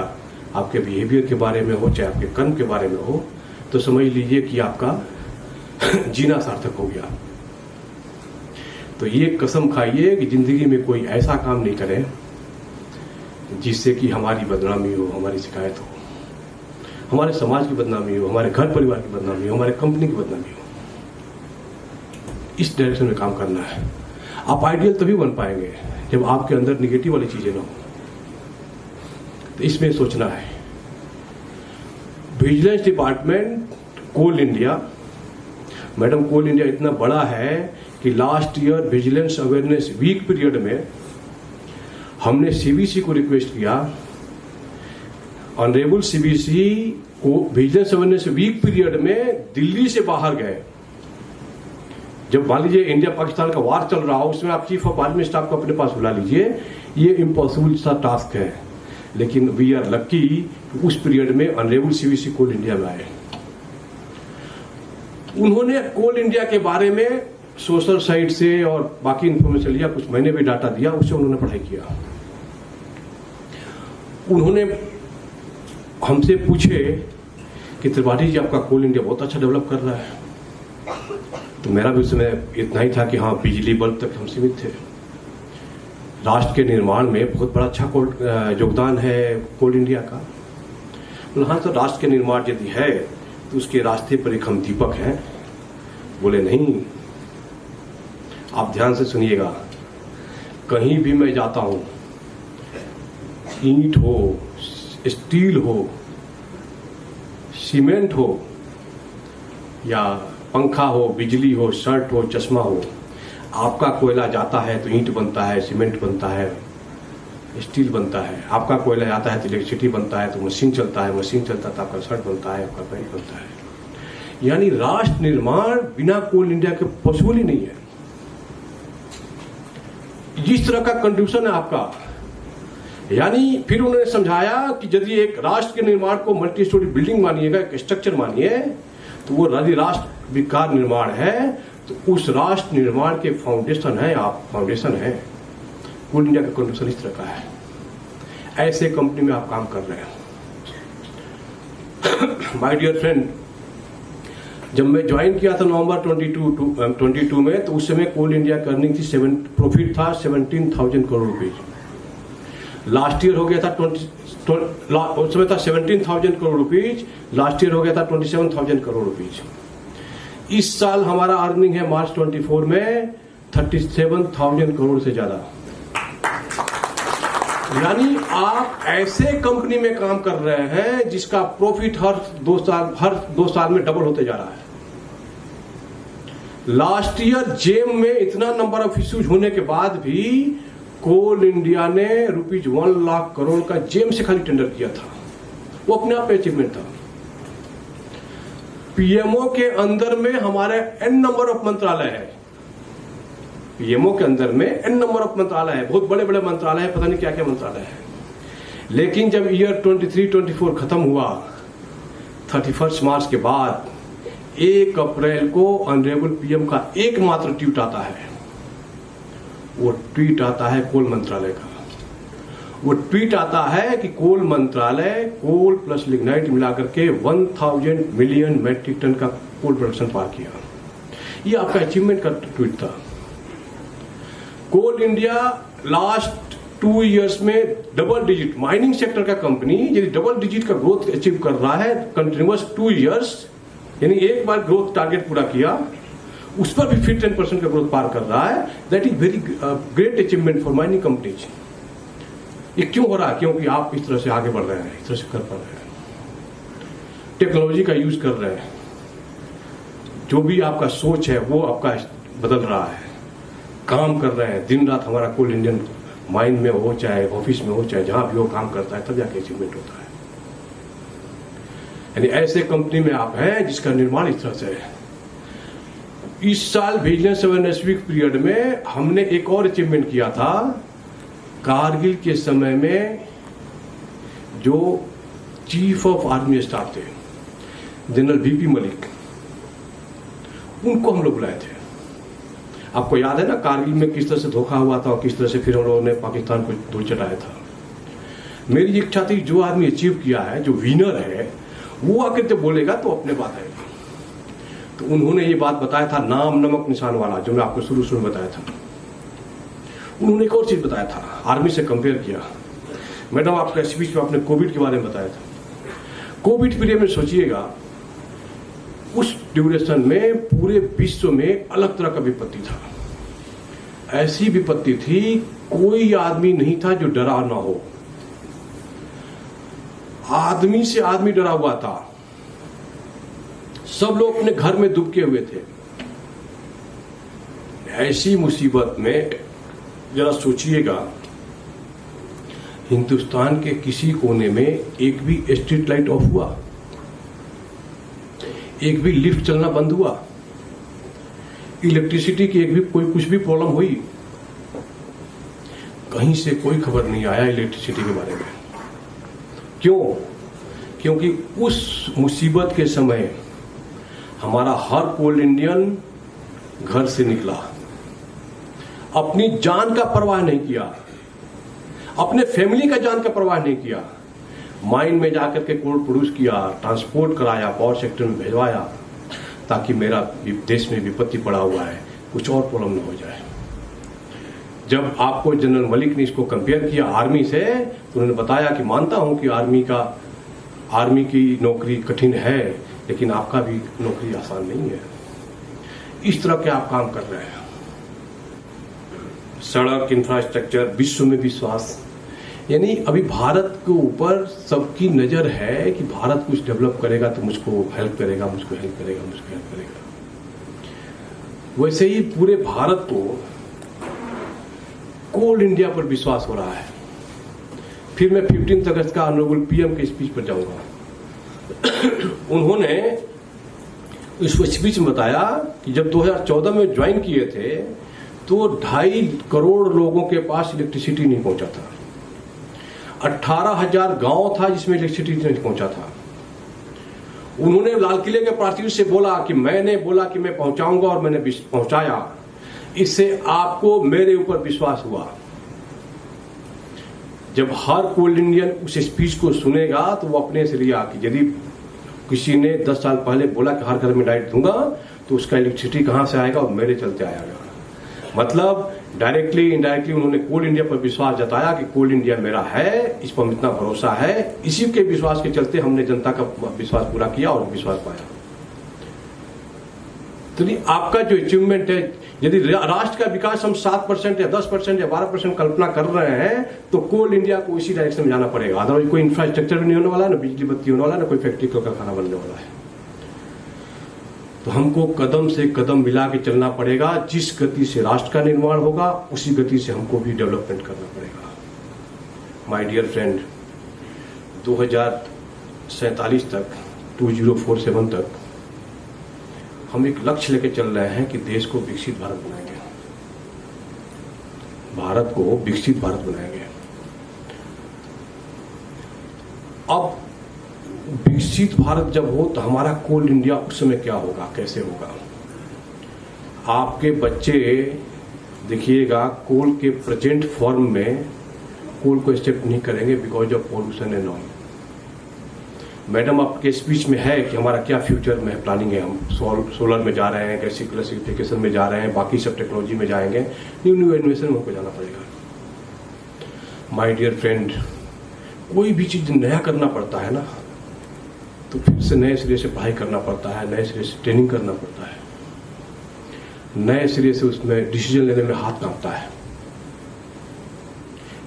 आपके बिहेवियर के बारे में हो, चाहे आपके कर्म के बारे में हो, तो समझ लीजिए कि आपका जीना सार्थक हो गया। तो ये कसम खाइए कि जिंदगी में कोई ऐसा काम नहीं करे जिससे कि हमारी बदनामी हो, हमारी शिकायत हो, हमारे समाज की बदनामी हो, हमारे घर परिवार की बदनामी हो, हमारे कंपनी की बदनामी हो। इस डायरेक्शन में काम करना है। आप आइडियल तभी बन पाएंगे जब आपके अंदर निगेटिव वाली चीजें ना हो। तो इसमें सोचना है। Vigilance department, Coal India, madam Coal India इतना बड़ा है कि last year vigilance awareness week period में हमने सीबीसी को रिक्वेस्ट किया, ऑनरेबल सीबीसी को विजिलेंस अवेयरनेस वीक पीरियड में दिल्ली से बाहर गए। जब मान लीजिए इंडिया पाकिस्तान का वार चल रहा हो, उसमें आप चीफ ऑफ आर्मी स्टाफ को अपने पास बुला लीजिए, ये इम्पॉसिबल सा टास्क है। लेकिन वी आर लकी उस पीरियड में ऑनरेबल सीवीसी कोल इंडिया में आए। उन्होंने कोल इंडिया के बारे में सोशल साइट से और बाकी इंफॉर्मेशन लिया, कुछ मैंने भी डाटा दिया, उससे उन्होंने पढ़ाई किया। उन्होंने हमसे पूछे कि त्रिपाठी जी आपका कोल इंडिया बहुत अच्छा डेवलप कर रहा है। तो मेरा भी उस समय इतना ही था कि हाँ, बिजली बल्ब तक हम सीमित थे। राष्ट्र के निर्माण में बहुत बड़ा अच्छा योगदान है कोल इंडिया का। बोले हाँ, तो राष्ट्र के निर्माण यदि है तो उसके रास्ते पर एक हम दीपक हैं। बोले नहीं, आप ध्यान से सुनिएगा, कहीं भी मैं जाता हूं, ईंट हो, स्टील हो, सीमेंट हो, या पंखा हो, बिजली हो, शर्ट हो, चश्मा हो, आपका कोयला जाता है तो ईंट बनता है, सीमेंट बनता है, स्टील बनता है। आपका कोयला जाता है तो इलेक्ट्रिसिटी बनता है, तो मशीन चलता है, मशीन चलता है तो आपका शर्ट बनता है, आपका पैंट बनता है। यानी राष्ट्र निर्माण बिना कोल इंडिया के पॉसिबल ही नहीं है। जिस तरह का कंट्रीब्यूशन है आपका, यानी फिर उन्होंने समझाया कि यदि एक राष्ट्र के निर्माण को मल्टी स्टोरी बिल्डिंग मानिएगा, एक स्ट्रक्चर मानिए, तो वो यदि राष्ट्र विकार निर्माण है तो उस राष्ट्र निर्माण के फाउंडेशन है, आप फाउंडेशन है। कोल इंडिया का कंट्रीब्यूशन इस तरह का है। ऐसे कंपनी में आप काम कर रहे हैं। माय डियर फ्रेंड, जब मैं ज्वाइन किया था नवंबर 22 में, तो उस समय कोल इंडिया की अर्निंग थी, प्रॉफिट था 17,000 करोड़ रुपीज। लास्ट ईयर हो गया था उस समय था 17,000 करोड़ रुपीज, लास्ट ईयर हो गया था 27,000 करोड़ रुपीज। इस साल हमारा अर्निंग है मार्च 24 में 37,000 करोड़ से ज्यादा। यानी आप ऐसे कंपनी में काम कर रहे हैं जिसका प्रॉफिट हर दो साल में डबल होते जा रहा है। लास्ट ईयर जेम में इतना नंबर ऑफ इश्यूज होने के बाद भी कोल इंडिया ने ₹1 लाख करोड़ का जेम से खाली टेंडर किया था। वो अपने आप में अचीवमेंट था। पीएमओ के अंदर में हमारे एन नंबर ऑफ मंत्रालय है। पीएमओ के अंदर में एन नंबर ऑफ मंत्रालय है, बहुत बड़े बड़े मंत्रालय है, पता नहीं क्या क्या मंत्रालय है। लेकिन जब ईयर 23-24 खत्म हुआ, 31 मार्च के बाद 1 अप्रैल को ऑनरेबल पीएम का एकमात्र ट्वीट आता है। वो ट्वीट आता है कोल मंत्रालय का। वो ट्वीट आता है कि कोल मंत्रालय कोल प्लस लिग्नाइट मिलाकर के 1000 मिलियन मैट्रिक टन का कोल प्रोडक्शन पार किया। ये आपका अचीवमेंट का ट्वीट था। कोल इंडिया लास्ट 2 इयर्स में डबल डिजिट, माइनिंग सेक्टर का कंपनी यदि डबल डिजिट का ग्रोथ अचीव कर रहा है कंटिन्यूअस 2 इयर्स, यानी एक बार ग्रोथ टारगेट पूरा किया, उस पर भी फिर 10% का ग्रोथ पार कर रहा है। That is very great achievement for mining companies. ये क्यों हो रहा है? क्योंकि आप इस तरह से आगे बढ़ रहे हैं, इस तरह से कर पा रहे हैं, टेक्नोलॉजी का यूज कर रहे हैं। जो भी आपका सोच है वो आपका बदल रहा है, काम कर रहे हैं। दिन रात हमारा कोल इंडियन माइंड में हो, चाहे ऑफिस में हो, चाहे जहां भी हो, काम करता है, तब जाके अचीवमेंट होता है। यानी ऐसे कंपनी में आप हैं जिसका निर्माण इस तरह से है। इस साल विजिलेंस अवेयरनेस वीक पीरियड में हमने एक और अचीवमेंट किया था। कारगिल के समय में जो चीफ ऑफ आर्मी स्टाफ थे, जनरल वीपी मलिक, उनको हम लोग बुलाए थे। आपको याद है ना कारगिल में किस तरह से धोखा हुआ था और किस तरह से फिर हम लोगों ने पाकिस्तान को धूल चटाया था। मेरी इच्छा थी जो आदमी अचीव किया है, जो विनर है, वो आकर जब बोलेगा तो अपने बात आएगी। तो उन्होंने ये बात बताया था, नाम नमक निशान वाला, जो मैं आपको शुरू में बताया था। उन्होंने एक और चीज बताया था, आर्मी से कंपेयर किया। मैडम आपका स्पीच में आपने कोविड के बारे में बताया था। कोविड पीरियड में सोचिएगा, उस ड्यूरेशन में पूरे विश्व में अलग तरह का विपत्ति था। ऐसी विपत्ति थी, कोई आदमी नहीं था जो डरा ना हो। आदमी से आदमी डरा हुआ था। सब लोग अपने घर में दुबके हुए थे। ऐसी मुसीबत में जरा सोचिएगा, हिंदुस्तान के किसी कोने में एक भी स्ट्रीट लाइट ऑफ हुआ, एक भी लिफ्ट चलना बंद हुआ, इलेक्ट्रिसिटी की एक भी कुछ भी प्रॉब्लम हुई? कहीं से कोई खबर नहीं आया इलेक्ट्रिसिटी के बारे में। क्यों? क्योंकि उस मुसीबत के समय हमारा हर कोल इंडियन घर से निकला, अपनी जान का परवाह नहीं किया, अपने फैमिली का जान का परवाह नहीं किया, माइन में जाकर के कोल प्रोड्यूस किया, ट्रांसपोर्ट कराया, पावर सेक्टर में भिजवाया, ताकि मेरा देश में विपत्ति पड़ा हुआ है, कुछ और प्रॉब्लम न हो जाए। जब आपको जनरल मलिक ने इसको कंपेयर किया आर्मी से, तो उन्होंने बताया कि मानता हूं कि आर्मी की नौकरी कठिन है, लेकिन आपका भी नौकरी आसान नहीं है। इस तरह के आप काम कर रहे हैं। सड़क, इंफ्रास्ट्रक्चर, विश्व में विश्वास, यानी अभी भारत के ऊपर सबकी नजर है कि भारत कुछ डेवलप करेगा तो मुझको हेल्प करेगा, मुझको हेल्प करेगा, मुझको हेल्प करेगा। वैसे ही पूरे भारत को कोल इंडिया पर विश्वास हो रहा है। फिर मैं 15 अगस्त का ऑनरेबल पीएम के स्पीच पर जाऊंगा। उन्होंने इस स्पीच में बताया कि जब 2014 में ज्वाइन किए थे तो 2.5 करोड़ लोगों के पास इलेक्ट्रिसिटी नहीं पहुंचा था। 18,000 गांव था जिसमें इलेक्ट्रिसिटी नहीं पहुंचा था। उन्होंने लाल किले के प्राचीर से बोला कि मैंने बोला कि मैं पहुंचाऊंगा और मैंने पहुंचाया। इससे आपको मेरे ऊपर विश्वास हुआ। जब हर कोल इंडियन उस स्पीच को सुनेगा तो वो अपने से लिया कि यदि किसी ने 10 साल पहले बोला कि हर घर में लाइट दूंगा तो उसका इलेक्ट्रिसिटी कहां से आएगा और मेरे चलते आएगा। मतलब डायरेक्टली इनडायरेक्टली उन्होंने कोल इंडिया पर विश्वास जताया कि कोल इंडिया मेरा है, इस पर इतना भरोसा है। इसी के विश्वास के चलते हमने जनता का विश्वास पूरा किया और विश्वास पाया। तो आपका जो अचीवमेंट है, यदि राष्ट्र का विकास हम 7% या 10% या 12% कल्पना कर रहे हैं तो कोल इंडिया को इसी डायरेक्शन में जाना पड़ेगा। अदरवाइज कोई इंफ्रास्ट्रक्चर भी नहीं होने वाला, ना बिजली बत्ती होने वाला, ना कोई फैक्ट्री का कारखाना बनने वाला है। तो हमको कदम से कदम मिला के चलना पड़ेगा। जिस गति से राष्ट्र का निर्माण होगा उसी गति से हमको भी डेवलपमेंट करना पड़ेगा। माय डियर फ्रेंड, 2047 तक 2047 तक हम एक लक्ष्य लेके चल रहे हैं कि देश को विकसित भारत बनाएंगे, भारत को विकसित भारत बनाएंगे। अब विकसित भारत जब हो तो हमारा कोल इंडिया उस समय क्या होगा, कैसे होगा? आपके बच्चे देखिएगा कोल के प्रेजेंट फॉर्म में कोल को एक्सेप्ट नहीं करेंगे because of pollution and all. Madam आपके स्पीच में है कि हमारा क्या फ्यूचर में प्लानिंग है। हम सोलर में जा रहे हैं, गैसिफिकेशन में जा रहे हैं, बाकी सब टेक्नोलॉजी में जाएंगे, न्यू इनोवेशन में हमको जाना पड़ेगा। माय डियर फ्रेंड, कोई भी चीज नया करना पड़ता है ना तो फिर से नए सिरे से पढ़ाई करना पड़ता है, नए सिरे से ट्रेनिंग करना पड़ता है, नए सिरे से उसमें डिसीजन लेने में हाथ कांपता है।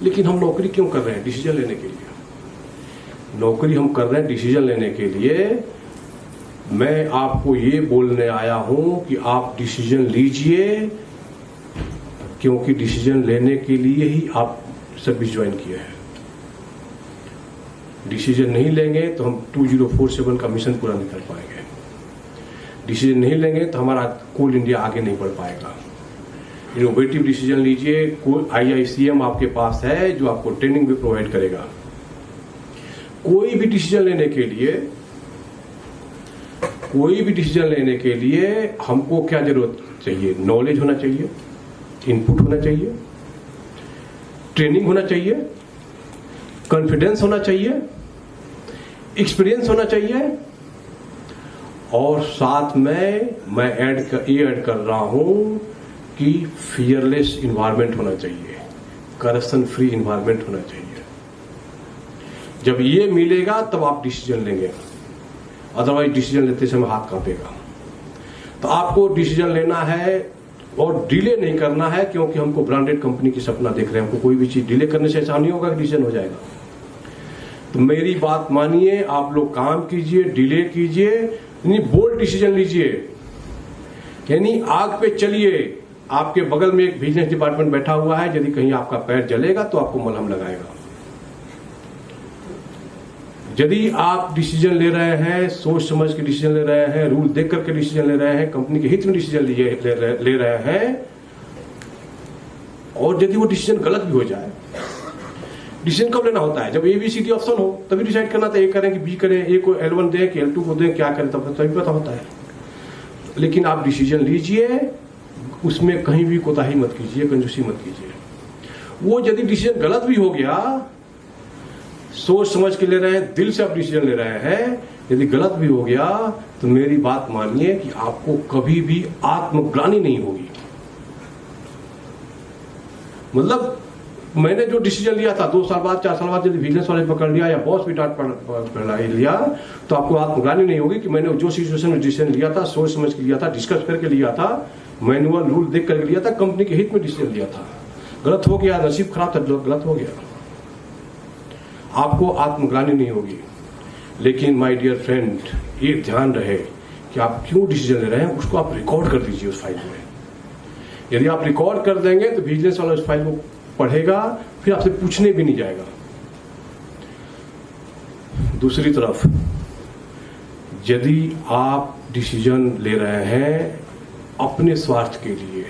लेकिन हम नौकरी क्यों कर रहे हैं? डिसीजन लेने के लिए। नौकरी हम कर रहे हैं डिसीजन लेने के लिए। मैं आपको ये बोलने आया हूं कि आप डिसीजन लीजिए, क्योंकि डिसीजन लेने के लिए ही आप सर्विस ज्वाइन किए हैं। डिसीजन नहीं लेंगे तो हम 2047 का मिशन पूरा नहीं कर पाएंगे। डिसीजन नहीं लेंगे तो हमारा कोल इंडिया आगे नहीं बढ़ पाएगा। इनोवेटिव डिसीजन लीजिए। IICM आपके पास है जो आपको ट्रेनिंग भी प्रोवाइड करेगा। कोई भी डिसीजन लेने के लिए हमको क्या जरूरत चाहिए? नॉलेज होना चाहिए, इनपुट होना चाहिए, ट्रेनिंग होना चाहिए, कॉन्फिडेंस होना चाहिए, एक्सपीरियंस होना चाहिए, और साथ में मैं ऐड कर रहा हूं कि फियरलेस इन्वायरमेंट होना चाहिए, करप्शन फ्री इन्वायरमेंट होना चाहिए। जब ये मिलेगा तब आप डिसीजन लेंगे, अदरवाइज डिसीजन लेते समय हाथ कांपेगा। तो आपको डिसीजन लेना है और डिले नहीं करना है, क्योंकि हमको ब्रांडेड कंपनी की सपना देख रहे हैं। हमको कोई भी चीज डिले करने से ऐसा नहीं होगा कि डिसीजन हो जाएगा। तो मेरी बात मानिए, आप लोग काम कीजिए, डिले कीजिए, यानी बोल्ड डिसीजन लीजिए, यानी आग पे चलिए। आपके बगल में एक बिजनेस डिपार्टमेंट बैठा हुआ है, यदि कहीं आपका पैर जलेगा तो आपको मलहम लगाएगा। यदि आप डिसीजन ले रहे हैं, सोच समझ के डिसीजन ले रहे हैं, रूल देख करके डिसीजन ले रहे हैं, कंपनी के हित में डिसीजन ले रहे हैं, और यदि वो डिसीजन गलत भी हो जाए, डिसीजन कब लेना होता है? जब ABCD ऑप्शन हो तभी डिसाइड करना था, ए करें कि बी करें, ए को L1 दें कि L2 को दें, क्या करें, तब तभी पता होता है। लेकिन आप डिसीजन लीजिए, उसमें कहीं भी कोताही मत कीजिए, कंजूसी मत कीजिए। वो यदि डिसीजन गलत भी हो गया, सोच समझ के ले रहे हैं, दिल से आप डिसीजन ले रहे हैं, यदि गलत भी हो गया तो मेरी बात मानिए कि आपको कभी भी आत्मग्लानि नहीं होगी। मतलब मैंने जो डिसीजन लिया था 2 साल बाद 4 साल बाद यदि विजिलेंस वाले पकड़ लिया या बॉस भी डांट पकड़ लिया तो आपको आत्मग्लानि नहीं होगी कि मैंने जो सिचुएशन में डिसीजन लिया था, सोच समझ के लिया था, डिस्कस करके लिया था, मैनुअल रूल देख करके लिया था, कंपनी के हित में डिसीजन लिया था। गलत हो गया, नसीब खराब था, गलत हो गया, आपको आत्मग्लानि नहीं होगी। लेकिन माय डियर फ्रेंड, ये ध्यान रहे कि आप क्यों डिसीजन ले रहे हैं, उसको आप रिकॉर्ड कर दीजिए उस फाइल में। यदि आप रिकॉर्ड कर देंगे तो विजिलेंस वाला उस फाइल को पढ़ेगा, फिर आपसे पूछने भी नहीं जाएगा। दूसरी तरफ यदि आप डिसीजन ले रहे हैं अपने स्वार्थ के लिए,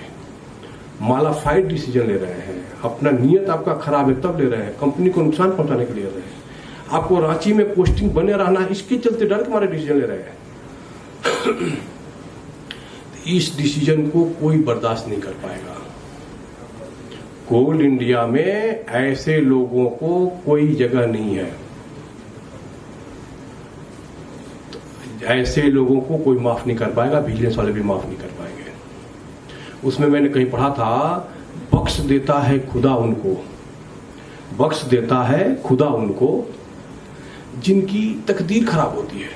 मालाफाइड डिसीजन ले रहे हैं, अपना नियत आपका खराब है तब ले रहे हैं, कंपनी को नुकसान पहुंचाने के लिए ले रहे हैं, आपको रांची में पोस्टिंग बने रहना है, इसके चलते डर के मारे डिसीजन ले रहे हैं, इस डिसीजन को कोई बर्दाश्त नहीं कर पाएगा। कोल इंडिया में ऐसे लोगों को कोई जगह नहीं है, तो ऐसे लोगों को कोई माफ नहीं कर पाएगा, विजिलेंस वाले भी माफ नहीं कर पाएंगे। उसमें मैंने कहीं पढ़ा था, बख्श देता है खुदा उनको, बख्श देता है खुदा उनको जिनकी तकदीर खराब होती है,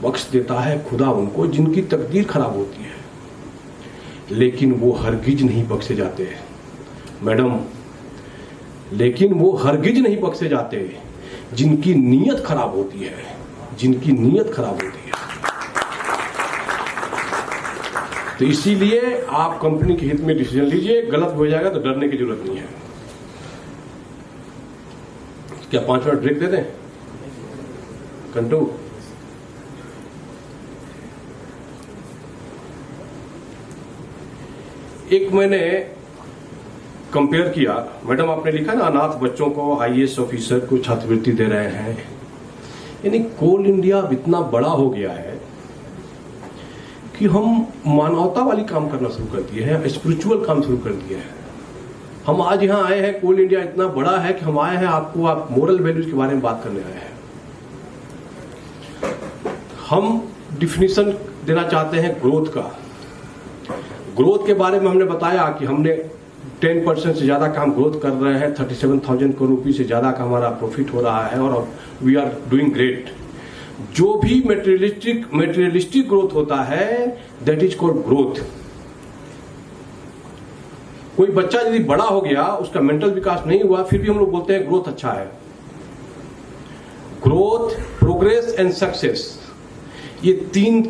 बख्श देता है खुदा उनको जिनकी तकदीर खराब होती है, लेकिन वो हरगिज नहीं बख्शे जाते मैडम, लेकिन वो हरगिज नहीं बख्शे जाते जिनकी नीयत खराब होती है, जिनकी नीयत खराब होती है। तो इसीलिए आप कंपनी के हित में डिसीजन लीजिए, गलत हो जाएगा तो डरने की जरूरत नहीं है। क्या 5 मिनट ब्रेक दे दें? कंटू एक मैंने कंपेयर किया, मैडम आपने लिखा ना अनाथ बच्चों को IAS ऑफिसर को छात्रवृत्ति दे रहे हैं, यानी कोल इंडिया इतना बड़ा हो गया है कि हम मानवता वाली काम करना शुरू कर दिए हैं, स्पिरिचुअल काम शुरू कर दिए हैं। हम आज यहाँ आए हैं, कोल इंडिया इतना बड़ा है कि हम आए हैं आप मोरल वैल्यूज के बारे में बात करने आए हैं। हम डिफिनीशन देना चाहते हैं ग्रोथ का। ग्रोथ के बारे में हमने बताया कि हमने 10% से ज्यादा का हम ग्रोथ कर रहे हैं, 37,000 करोड़ रुपये से ज्यादा का हमारा प्रॉफिट हो रहा है और वी आर डूइंग ग्रेट। जो भी मेटेरियलिस्टिक ग्रोथ होता है दैट इज कॉल्ड ग्रोथ। कोई बच्चा यदि बड़ा हो गया, उसका मेंटल विकास नहीं हुआ, फिर भी हम लोग बोलते हैं ग्रोथ अच्छा है। ग्रोथ, प्रोग्रेस एंड सक्सेस, ये 3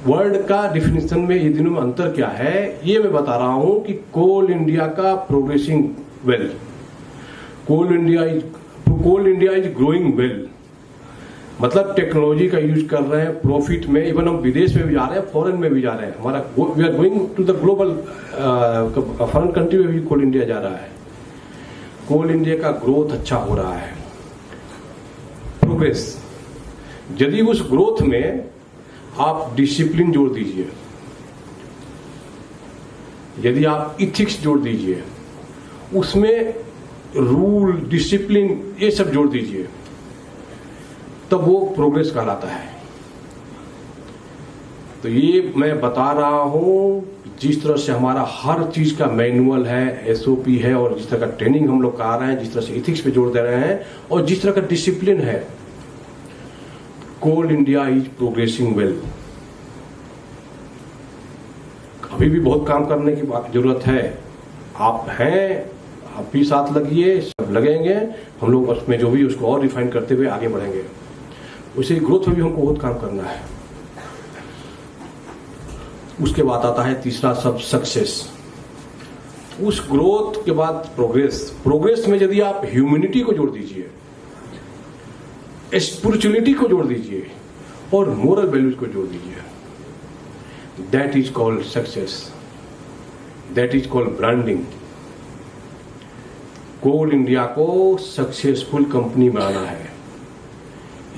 वर्ड का डिफिनेशन में ये दिनों में अंतर क्या है, ये मैं बता रहा हूं कि कोल इंडिया का progressing well, Coal India is growing well, मतलब टेक्नोलॉजी का यूज कर रहे हैं प्रॉफिट में, इवन हम विदेश में भी जा रहे हैं, फॉरेन में भी जा रहे हैं, हमारा we are going to the global, foreign country में भी कोल इंडिया जा रहा है। कोल इंडिया का ग्रोथ अच्छा हो रहा है। प्रोग्रेस, यदि उस ग्रोथ में आप डिसिप्लिन जोड़ दीजिए, यदि आप इथिक्स जोड़ दीजिए, उसमें रूल, डिसिप्लिन, ये सब जोड़ दीजिए, तब वो प्रोग्रेस कहलाता है। तो ये मैं बता रहा हूं, जिस तरह से हमारा हर चीज का मैनुअल है, SOP है, और जिस तरह का ट्रेनिंग हम लोग करा रहे हैं, जिस तरह से इथिक्स पे जोड़ दे रहे हैं, और जिस तरह का डिसिप्लिन है, कोल इंडिया इज प्रोग्रेसिंग वेल। अभी भी बहुत काम करने की जरूरत है। आप हैं, आप भी साथ लगिए, सब लगेंगे, हम लोग उसमें जो भी उसको और रिफाइन करते हुए आगे बढ़ेंगे। उसी ग्रोथ में भी हमको बहुत काम करना है। उसके बाद आता है तीसरा सब, सक्सेस। उस ग्रोथ के बाद प्रोग्रेस। प्रोग्रेस में यदि आप ह्यूमैनिटी को जोड़ दीजिए, स्पिरिचुअलिटी को जोड़ दीजिए और मोरल वैल्यूज को जोड़ दीजिए, that is called success, that is called branding. Coal India को सक्सेसफुल कंपनी बनाना है।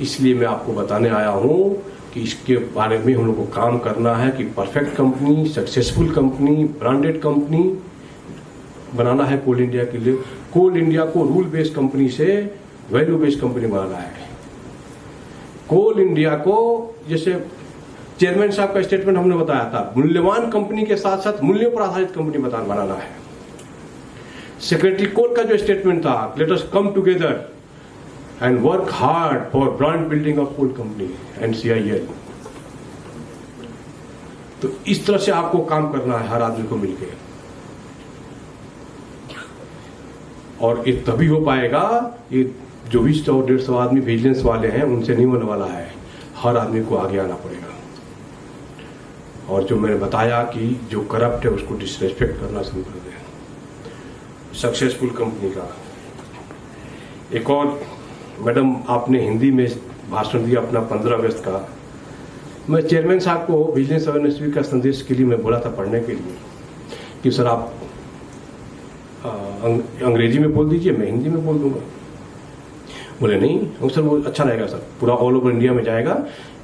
इसलिए मैं आपको बताने आया हूं कि इसके बारे में हम लोग को काम करना है कि perfect company, successful company, branded company बनाना है कोल इंडिया के लिए। कोल इंडिया को रूल बेस्ड कंपनी से वैल्यू बेस्ड कंपनी बनाना है। कोल इंडिया को, जैसे चेयरमैन साहब का स्टेटमेंट हमने बताया था, मूल्यवान कंपनी के साथ साथ मूल्यों पर आधारित कंपनी बनाना है। सेक्रेटरी कोल का जो स्टेटमेंट था, let us come together and work hard for brand building of coal company and CIL। तो इस तरह से आपको काम करना है हर आदमी को मिलकर, और ये तभी हो पाएगा। ये जो 100 और 150 आदमी विजिलेंस वाले हैं उनसे नहीं होने वाला है, हर आदमी को आगे आना पड़ेगा। और जो मैंने बताया कि जो करप्ट है उसको डिसरेस्पेक्ट करना शुरू कर दें। सक्सेसफुल कंपनी का एक और, मैडम आपने हिंदी में भाषण दिया अपना 15 अगस्त का। मैं चेयरमैन साहब को विजिलेंस अवेयरनेस वीक का संदेश के लिए मैं बोला था पढ़ने के लिए कि सर आप अंग्रेजी में बोल दीजिए, मैं हिंदी में बोल दूंगा। बोले नहीं सर, वो अच्छा रहेगा सर, पूरा ऑल ओवर इंडिया में जाएगा।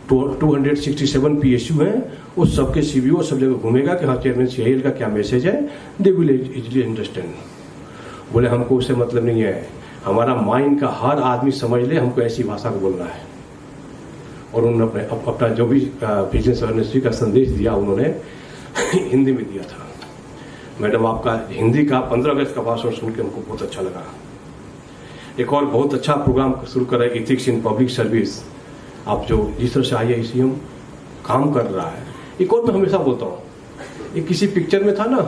267 PSU हैं, वो सबके CBO सब जगह घूमेगा कि हाँ चेयरमैन CIL का क्या मैसेज है, दे विल इजीली अंडरस्टैंड। बोले हमको उससे मतलब नहीं है, हमारा माइंड का हर आदमी समझ ले, हमको ऐसी भाषा को बोलना है। और उन्होंने अपना जो भी बिजनेस अवेयरनेस का संदेश दिया उन्होंने हिंदी में दिया था। मैडम आपका हिंदी का 15 अगस्त का भाषण सुन के हमको बहुत अच्छा लगा। एक और बहुत अच्छा प्रोग्राम शुरू करा है, इथिक्स इन पब्लिक सर्विस। आप जो जिस तरह से IICM काम कर रहा है, एक और मैं हमेशा बोलता हूँ, एक किसी पिक्चर में था ना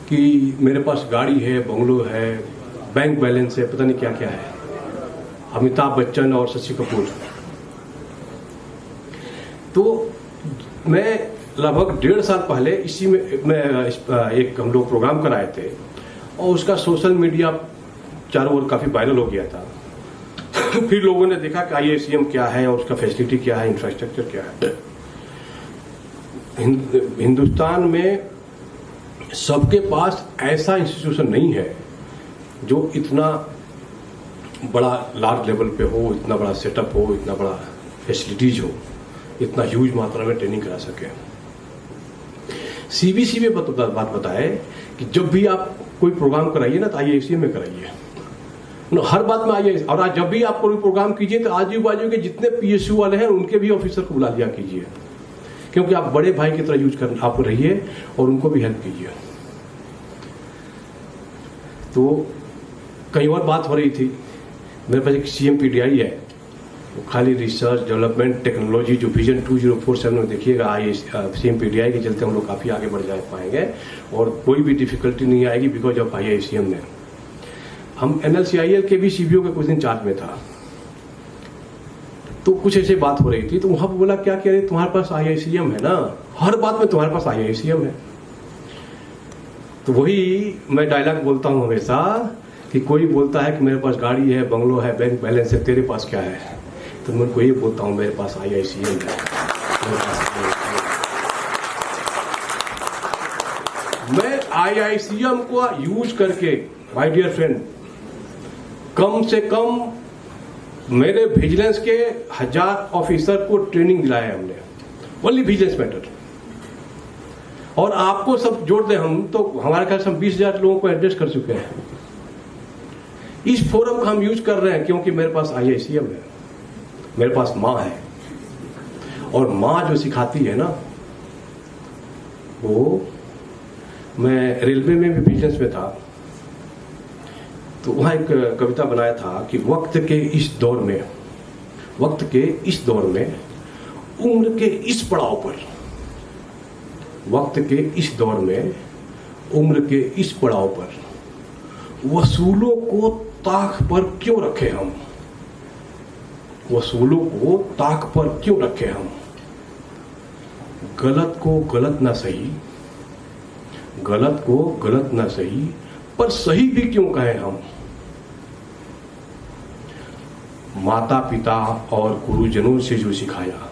कि मेरे पास गाड़ी है, बंगलो है, बैंक बैलेंस है, पता नहीं क्या क्या है, अमिताभ बच्चन और शशि कपूर। तो मैं लगभग 1.5 साल पहले इसी में एक हम लोग प्रोग्राम कराए थे, और उसका सोशल मीडिया चारों ओर काफी वायरल हो गया था। फिर लोगों ने देखा कि IICM क्या है और उसका फैसिलिटी क्या है, इंफ्रास्ट्रक्चर क्या है। हिंदुस्तान में सबके पास ऐसा इंस्टीट्यूशन नहीं है जो इतना बड़ा लार्ज लेवल पे हो, इतना बड़ा सेटअप हो, इतना बड़ा फैसिलिटीज हो, इतना ह्यूज मात्रा में ट्रेनिंग करा सके। CBC में बात बताए कि जब भी आप कोई प्रोग्राम कराइए ना तो IICM में कराइए, हर बात में आइए। और आज जब भी आप कोई प्रोग्राम कीजिए तो आजू बाजू के जितने PSU वाले हैं उनके भी ऑफिसर को बुला लिया कीजिए, क्योंकि आप बड़े भाई की तरह यूज कर आप रहिए और उनको भी हेल्प कीजिए। तो कई और बात हो रही थी, मेरे पास एक CMPDI है, वो खाली रिसर्च डेवलपमेंट टेक्नोलॉजी जो विजन 2047 में देखिएगा, CMPDI के चलते हम लोग काफी आगे बढ़ जा पाएंगे और कोई भी डिफिकल्टी नहीं आएगी बिकॉज ऑफ IICM में। हम NLCIL के भी CBO के कुछ दिन चार्ज में था, तो कुछ ऐसी बात हो रही थी, तो वहां पर बोला क्या कह रहे तुम्हारे पास IICM है ना, हर बात में तुम्हारे पास IICM है। तो वही मैं डायलॉग बोलता हूं हमेशा कि कोई बोलता है कि मेरे पास गाड़ी है, बंगलो है, बैंक बैलेंस है, तेरे पास क्या है? तो मैं उनको ये बोलता हूं मेरे पास IICM है। मैं IICM को यूज करके माय डियर फ्रेंड, कम से कम मेरे विजिलेंस के 1000 ऑफिसर को ट्रेनिंग दिलाया हमने, ओनली विजिलेंस मैटर। और आपको सब जोड़ दें हम तो हमारे ख्याल से हम 20,000 लोगों को एड्रेस कर चुके हैं। इस फोरम का हम यूज कर रहे हैं क्योंकि मेरे पास IICM है, मेरे पास माँ है, और माँ जो सिखाती है ना, वो मैं रेलवे में भी विजिलेंस में था, तो वहां एक कविता बनाया था कि वक्त के इस दौर में, वक्त के इस दौर में, उम्र के इस पड़ाव पर, वक्त के इस दौर में, उम्र के इस पड़ाव पर, वसूलों को ताक पर क्यों रखे हम, वसूलों को ताक पर क्यों रखे हम, गलत को गलत ना सही, गलत को गलत ना सही, पर सही भी क्यों कहें हम। माता पिता और गुरुजनों से जो सिखाया,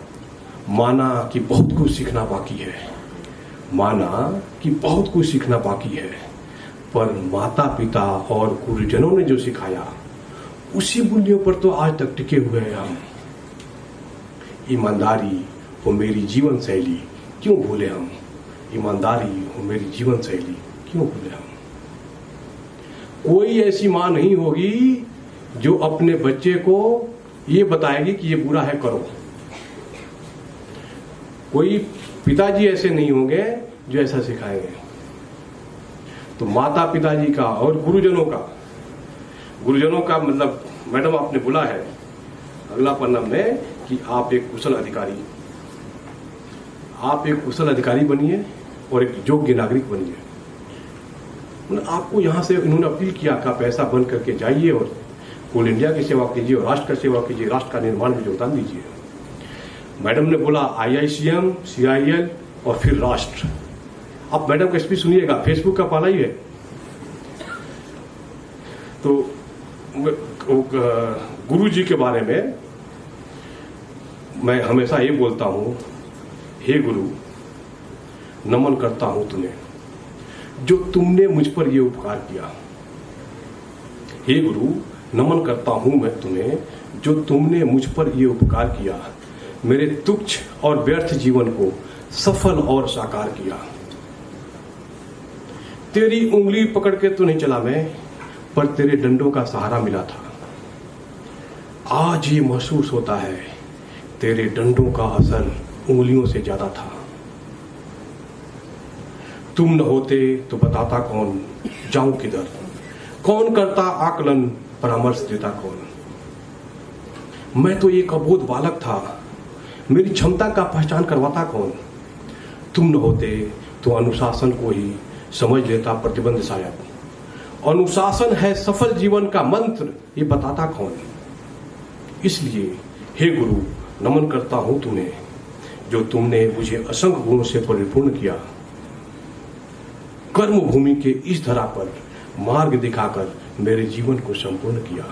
माना कि बहुत कुछ सीखना बाकी है, माना कि बहुत कुछ सीखना बाकी है, पर माता पिता और गुरुजनों ने जो सिखाया उसी मूल्यों पर तो आज तक टिके हुए हैं हम। ईमानदारी हो मेरी जीवन शैली क्यों भूले हम, ईमानदारी हो मेरी जीवन शैली क्यों भूले हम। कोई ऐसी मां नहीं होगी जो अपने बच्चे को ये बताएगी कि ये बुरा है करो। कोई पिताजी ऐसे नहीं होंगे जो ऐसा सिखाएंगे। तो माता पिताजी का और गुरुजनों का मतलब मैडम आपने बोला है अगला पन्ना में कि आप एक कुशल अधिकारी बनिए और एक योग्य नागरिक बनिए। मतलब आपको यहां से इन्होंने अपील किया कि आप ऐसा बन करके जाइए और कोल इंडिया की सेवा कीजिए और राष्ट्र की सेवा कीजिए, राष्ट्र का निर्माण में योगदान दीजिए। मैडम ने बोला IICM, CIL और फिर राष्ट्र। आप मैडम का स्पीच सुनिएगा, फेसबुक का पाला ही है। तो गुरु जी के बारे में मैं हमेशा ये बोलता हूं, हे गुरु नमन करता हूं तुम्हें जो तुमने मुझ पर ये उपकार किया। हे गुरु नमन करता हूं मैं तुम्हें जो तुमने मुझ पर ये उपकार किया, मेरे तुच्छ और व्यर्थ जीवन को सफल और साकार किया। तेरी उंगली पकड़ के तो नहीं चला मैं, पर तेरे डंडों का सहारा मिला था। आज ये महसूस होता है तेरे डंडों का असर उंगलियों से ज्यादा था। तुम न होते तो बताता कौन जाऊं किधर, कौन करता आकलन परामर्श देता कौन। मैं तो एक अबोध बालक था, मेरी क्षमता का पहचान करवाता कौन। तुम न होते तो अनुशासन को ही समझ लेता प्रतिबंध शायद। अनुशासन है सफल जीवन का मंत्र, ये बताता कौन। इसलिए हे गुरु नमन करता हूं तुम्हें जो तुमने मुझे असंख्य गुणों से परिपूर्ण किया। कर्म भूमि के इस धरा पर मार्ग दिखाकर मेरे जीवन को संपूर्ण किया।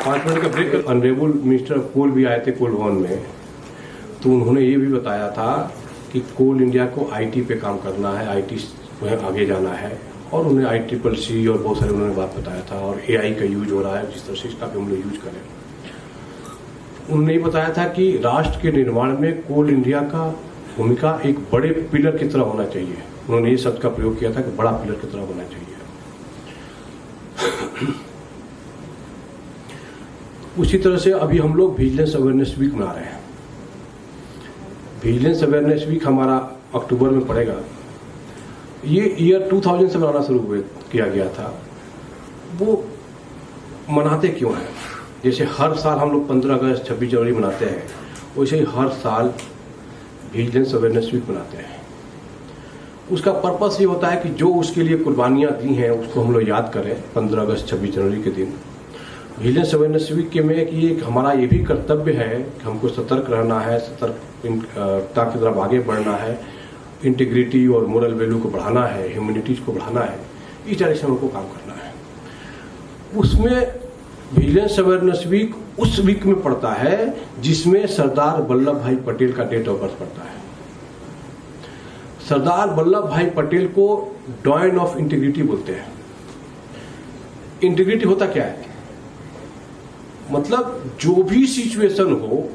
5 मिनट का ब्रेक। ऑनरेबल मिनिस्टर कोल भी आए थे कोल भवन में, तो उन्होंने ये भी बताया था कि कोल इंडिया को IT पे काम करना है, IT में आगे जाना है, और उन्हें ICCC और बहुत सारे उन्होंने बात बताया था। और AI का यूज हो रहा है, जिस तरह से इसका भी हम लोग यूज करें। उन्होंने ये बताया था कि राष्ट्र के निर्माण में कोल इंडिया का भूमिका एक बड़े पिलर की तरह होना चाहिए। उन्होंने ये शब्द का प्रयोग किया था कि बड़ा पिलर की तरह होना चाहिए। उसी तरह से अभी हम लोग विजिलेंस अवेयरनेस वीक मना रहे हैं। विजिलेंस अवेयरनेस वीक हमारा अक्टूबर में पड़ेगा। ये ईयर 2000 से मनाना शुरू किया गया था। वो मनाते क्यों हैं? जैसे हर साल हम लोग 15 अगस्त 26 जनवरी मनाते हैं, वैसे ही हर साल विजिलेंस अवेयरनेस वीक मनाते हैं। उसका पर्पस ये होता है कि जो उसके लिए कुर्बानियां दी हैं उसको हम लोग याद करें 15 अगस्त 26 जनवरी के दिन। विजिलेंस अवेयरनेस वीक के में कि हमारा ये भी कर्तव्य है कि हमको सतर्क रहना है, सतर्कता की तरफ आगे बढ़ना है, इंटीग्रिटी और मोरल वैल्यू को बढ़ाना है, ह्यूमैनिटीज को बढ़ाना है, इस डायरेक्शन में को काम करना है। उसमें विजिलेंस अवेयरनेस वीक उस वीक में पड़ता है जिसमें सरदार वल्लभ भाई पटेल का डेट ऑफ बर्थ पड़ता है। सरदार वल्लभ भाई पटेल को डॉयन ऑफ इंटीग्रिटी बोलते हैं। इंटीग्रिटी होता क्या है? मतलब जो भी सिचुएशन हो,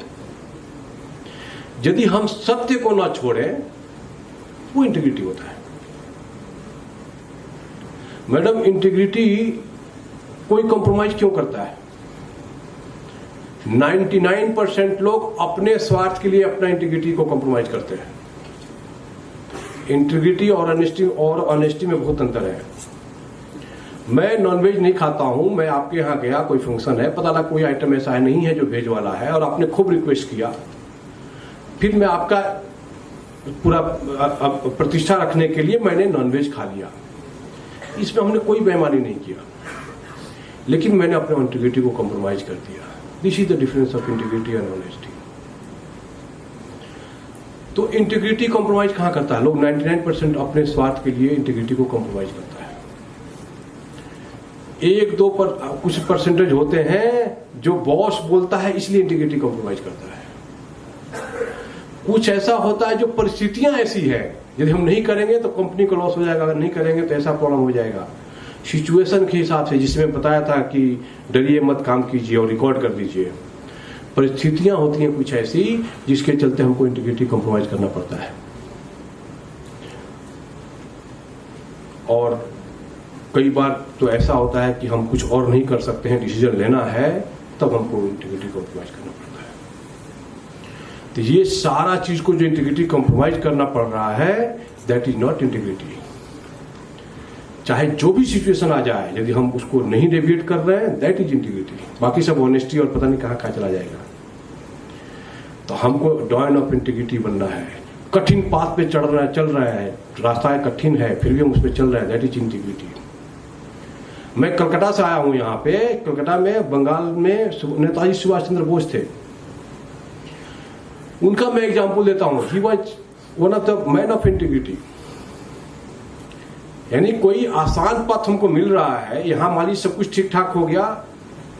यदि हम सत्य को ना छोड़ें, वो इंटीग्रिटी होता है। मैडम, इंटीग्रिटी कोई कॉम्प्रोमाइज क्यों करता है? 99% लोग अपने स्वार्थ के लिए अपना इंटीग्रिटी को कॉम्प्रोमाइज करते हैं। इंटीग्रिटी और ऑनेस्टी में बहुत अंतर है। मैं नॉनवेज नहीं खाता हूं, मैं आपके यहां गया, कोई फंक्शन है, पता लगा कोई आइटम ऐसा है नहीं है जो वेज वाला है, और आपने खूब रिक्वेस्ट किया, फिर मैं आपका पूरा प्रतिष्ठा रखने के लिए मैंने नॉनवेज खा लिया। इसमें हमने कोई बेईमानी नहीं किया, लेकिन मैंने अपने इंटीग्रिटी को कॉम्प्रोमाइज कर दिया। This is the difference of integrity and honesty. तो इंटीग्रिटी कॉम्प्रोमाइज कहां करता है? लोग 99% अपने स्वार्थ के लिए इंटीग्रिटी को कॉम्प्रोमाइज करता है। 1-2 पर कुछ परसेंटेज होते हैं जो बॉस बोलता है इसलिए इंटीग्रिटी कॉम्प्रोमाइज करता है। कुछ ऐसा होता है जो परिस्थितियां ऐसी है, यदि हम नहीं करेंगे तो कंपनी को लॉस हो जाएगा, अगर नहीं करेंगे तो ऐसा प्रॉब्लम हो जाएगा। सिचुएशन के हिसाब से, जिसमें बताया था कि डरिए मत, काम कीजिए और रिकॉर्ड कर दीजिए। परिस्थितियां होती हैं कुछ ऐसी जिसके चलते हमको इंटीग्रिटी कॉम्प्रोमाइज करना पड़ता है, और कई बार तो ऐसा होता है कि हम कुछ और नहीं कर सकते हैं, डिसीजन लेना है, तब हमको इंटीग्रिटी कॉम्प्रोमाइज करना पड़ता है। तो ये सारा चीज को जो इंटीग्रिटी कॉम्प्रोमाइज करना पड़ रहा है, दैट इज नॉट इंटीग्रिटी। चाहे जो भी सिचुएशन आ जाए, यदि हम उसको नहीं डेविएट कर रहे हैं, दैट इज इंटीग्रिटी। बाकी सब ऑनेस्टी और पता नहीं कहां कहां चला जाएगा। तो हमको डॉयन ऑफ इंटीग्रिटी बनना है। कठिन पाथ पे चल रहा है, रास्ता कठिन है, फिर भी हम उस पर चल रहे हैं, दैट इज इंटीग्रिटी। मैं कलकत्ता से आया हूं यहाँ पे। कलकत्ता में, बंगाल में नेताजी सुभाष चंद्र बोस थे, उनका मैं एग्जाम्पल देता हूं। He was one of the man of integrity. यानी कोई आसान पथ हमको मिल रहा है, यहां मान लीजिए सब कुछ ठीक ठाक हो गया